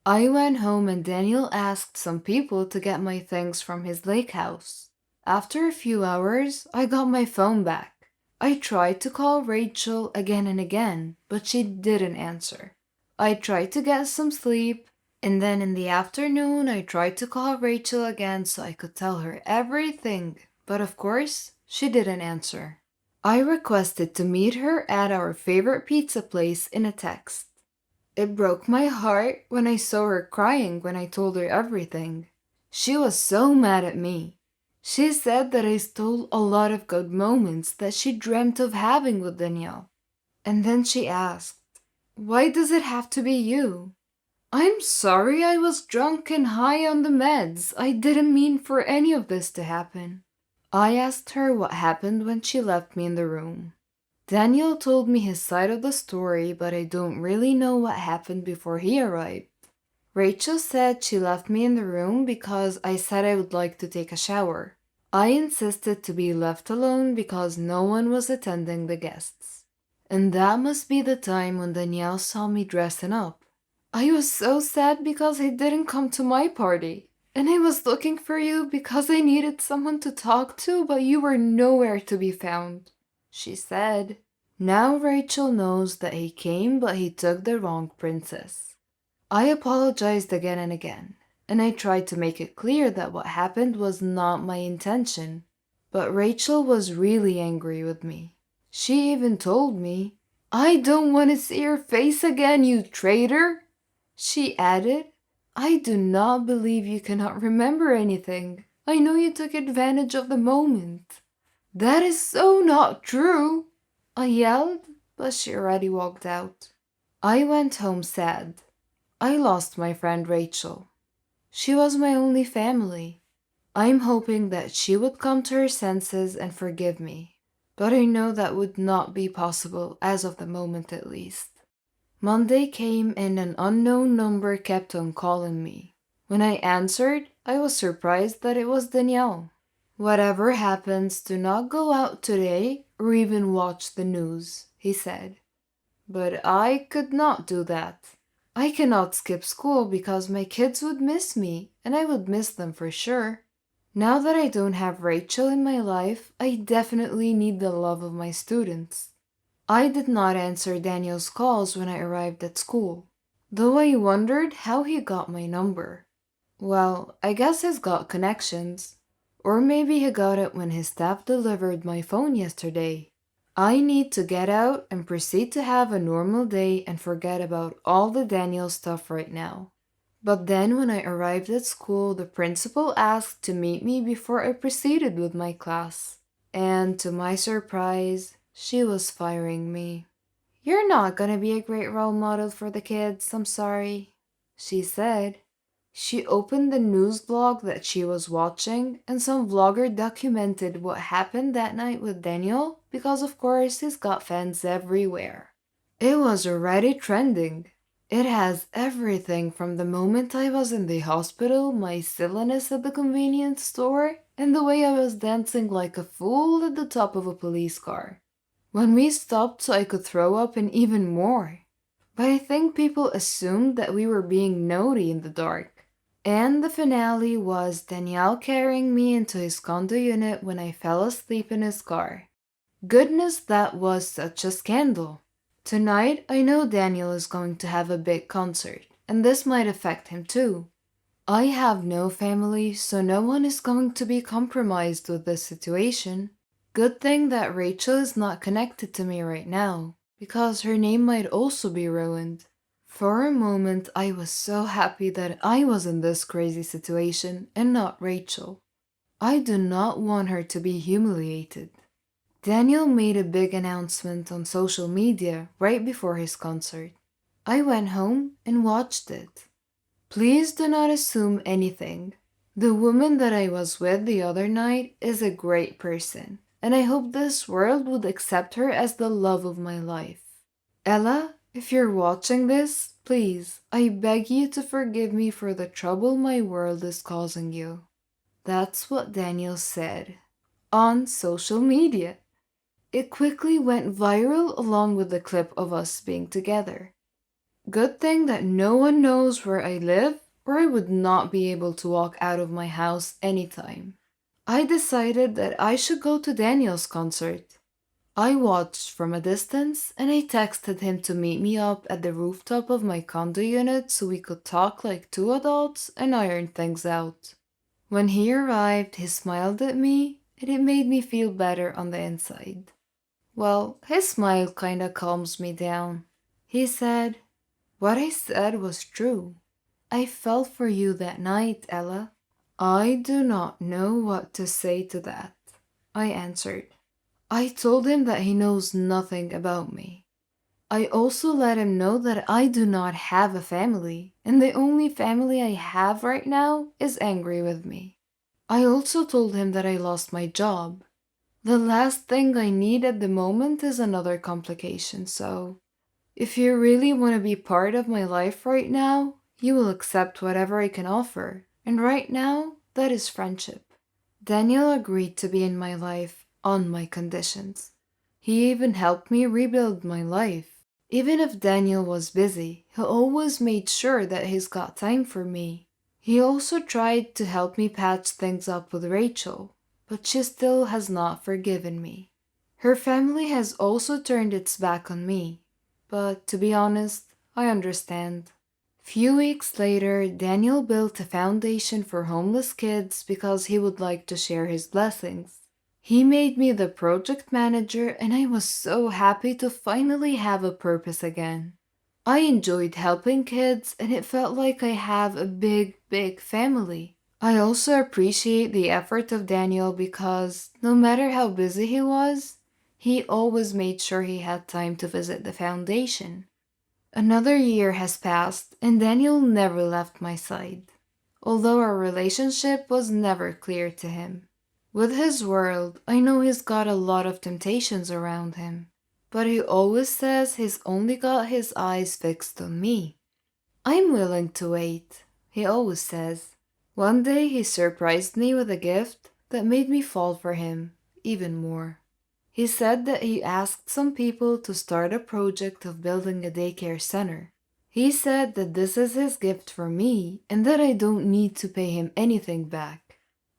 I went home and Daniel asked some people to get my things from his lake house. After a few hours, I got my phone back. I tried to call Rachel again and again, but she didn't answer. I tried to get some sleep, and then in the afternoon I tried to call Rachel again so I could tell her everything, but of course, she didn't answer. I requested to meet her at our favorite pizza place in a text. It broke my heart when I saw her crying when I told her everything. She was so mad at me. She said that I stole a lot of good moments that she dreamt of having with Danielle. And then she asked, why does it have to be you? I'm sorry I was drunk and high on the meds. I didn't mean for any of this to happen. I asked her what happened when she left me in the room. Daniel told me his side of the story, but I don't really know what happened before he arrived. Rachel said she left me in the room because I said I would like to take a shower. I insisted to be left alone because no one was attending the guests. And that must be the time when Danielle saw me dressing up. I was so sad because he didn't come to my party. And I was looking for you because I needed someone to talk to, but you were nowhere to be found, she said. Now Rachel knows that he came, but he took the wrong princess. I apologized again and again, and I tried to make it clear that what happened was not my intention. But Rachel was really angry with me. She even told me, "I don't want to see your face again, you traitor!" She added, "I do not believe you cannot remember anything. I know you took advantage of the moment." "That is so not true!" I yelled, but she already walked out. I went home sad. I lost my friend Rachel. She was my only family. I'm hoping that she would come to her senses and forgive me, but I know that would not be possible as of the moment at least. Monday came and an unknown number kept on calling me. When I answered, I was surprised that it was Danielle. "Whatever happens, do not go out today or even watch the news," he said. But I could not do that. I cannot skip school because my kids would miss me, and I would miss them for sure. Now that I don't have Rachel in my life, I definitely need the love of my students. I did not answer Daniel's calls when I arrived at school, though I wondered how he got my number. Well, I guess he's got connections. Or maybe he got it when his staff delivered my phone yesterday. I need to get out and proceed to have a normal day and forget about all the Daniel stuff right now. But then when I arrived at school, the principal asked to meet me before I proceeded with my class. And to my surprise, she was firing me. "You're not gonna be a great role model for the kids, I'm sorry," she said. She opened the news blog that she was watching, and some vlogger documented what happened that night with Daniel because, of course, he's got fans everywhere. It was already trending. It has everything from the moment I was in the hospital, my silliness at the convenience store, and the way I was dancing like a fool at the top of a police car. When we stopped so I could throw up, and even more. But I think people assumed that we were being naughty in the dark. And the finale was Danielle carrying me into his condo unit when I fell asleep in his car. Goodness, that was such a scandal. Tonight, I know Daniel is going to have a big concert, and this might affect him too. I have no family, so no one is going to be compromised with this situation. Good thing that Rachel is not connected to me right now, because her name might also be ruined. For a moment, I was so happy that I was in this crazy situation and not Rachel. I do not want her to be humiliated. Daniel made a big announcement on social media right before his concert. I went home and watched it. Please do not assume anything. The woman that I was with the other night is a great person, and I hope this world would accept her as the love of my life. Ella, if you're watching this, please, I beg you to forgive me for the trouble my world is causing you. That's what Daniel said on social media. It quickly went viral along with the clip of us being together. Good thing that no one knows where I live, or I would not be able to walk out of my house anytime. I decided that I should go to Daniel's concert. I watched from a distance and I texted him to meet me up at the rooftop of my condo unit so we could talk like two adults and iron things out. When he arrived, he smiled at me and it made me feel better on the inside. Well, his smile kinda calms me down. He said, "What I said was true. I fell for you that night, Ella." I do not know what to say to that, I answered. I told him that he knows nothing about me. I also let him know that I do not have a family, and the only family I have right now is angry with me. I also told him that I lost my job. The last thing I need at the moment is another complication, so if you really want to be part of my life right now, you will accept whatever I can offer, and right now, that is friendship. Daniel agreed to be in my life on my conditions. He even helped me rebuild my life. Even if Daniel was busy, he always made sure that he's got time for me. He also tried to help me patch things up with Rachel, but she still has not forgiven me. Her family has also turned its back on me, but to be honest, I understand. Few weeks later, Daniel built a foundation for homeless kids because he would like to share his blessings. He made me the project manager, and I was so happy to finally have a purpose again. I enjoyed helping kids, and it felt like I have a big, big family. I also appreciate the effort of Daniel because no matter how busy he was, he always made sure he had time to visit the foundation. Another year has passed, and Daniel never left my side, although our relationship was never clear to him. With his world, I know he's got a lot of temptations around him, but he always says he's only got his eyes fixed on me. I'm willing to wait, he always says. One day he surprised me with a gift that made me fall for him even more. He said that he asked some people to start a project of building a daycare center. He said that this is his gift for me and that I don't need to pay him anything back.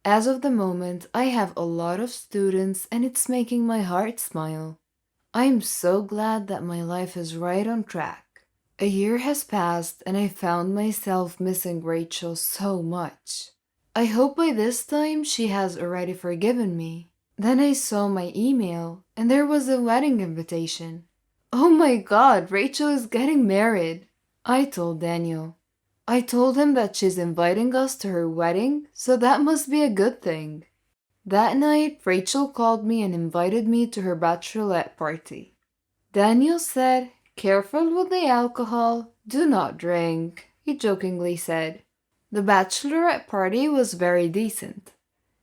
As of the moment, I have a lot of students and it's making my heart smile. I'm so glad that my life is right on track. A year has passed and I found myself missing Rachel so much. I hope by this time she has already forgiven me. Then I saw my email and there was a wedding invitation. Oh my god, Rachel is getting married. I told Daniel. I told him that she's inviting us to her wedding, so that must be a good thing. That night, Rachel called me and invited me to her bachelorette party. Daniel said, "Careful with the alcohol, do not drink," he jokingly said. The bachelorette party was very decent.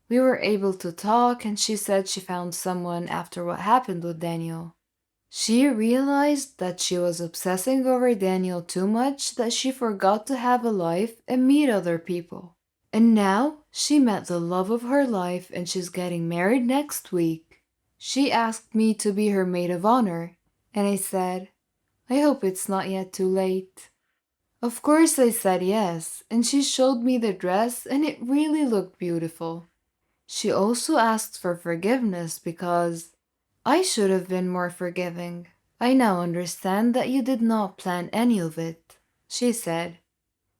We were able to talk and she said she found someone after what happened with Daniel. She realized that she was obsessing over Daniel too much that she forgot to have a life and meet other people. And now she met the love of her life and she's getting married next week. She asked me to be her maid of honor, and I said, I hope it's not yet too late. Of course I said yes, and she showed me the dress and it really looked beautiful. She also asked for forgiveness because I should have been more forgiving. I now understand that you did not plan any of it, she said.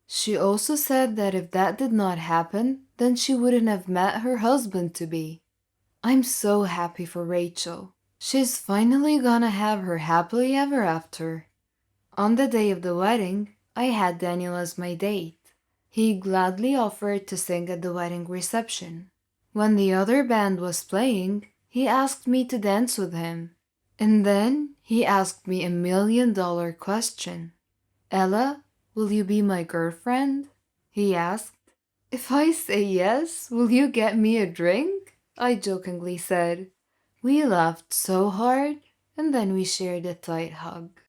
She also said that if that did not happen, then she wouldn't have met her husband-to-be. I'm so happy for Rachel. She's finally gonna have her happily ever after. On the day of the wedding, I had Daniel as my date. He gladly offered to sing at the wedding reception. When the other band was playing, he asked me to dance with him. And then he asked me $1,000,000 question. Ella, will you be my girlfriend? He asked. If I say yes, will you get me a drink? I jokingly said. We laughed so hard, and then we shared a tight hug.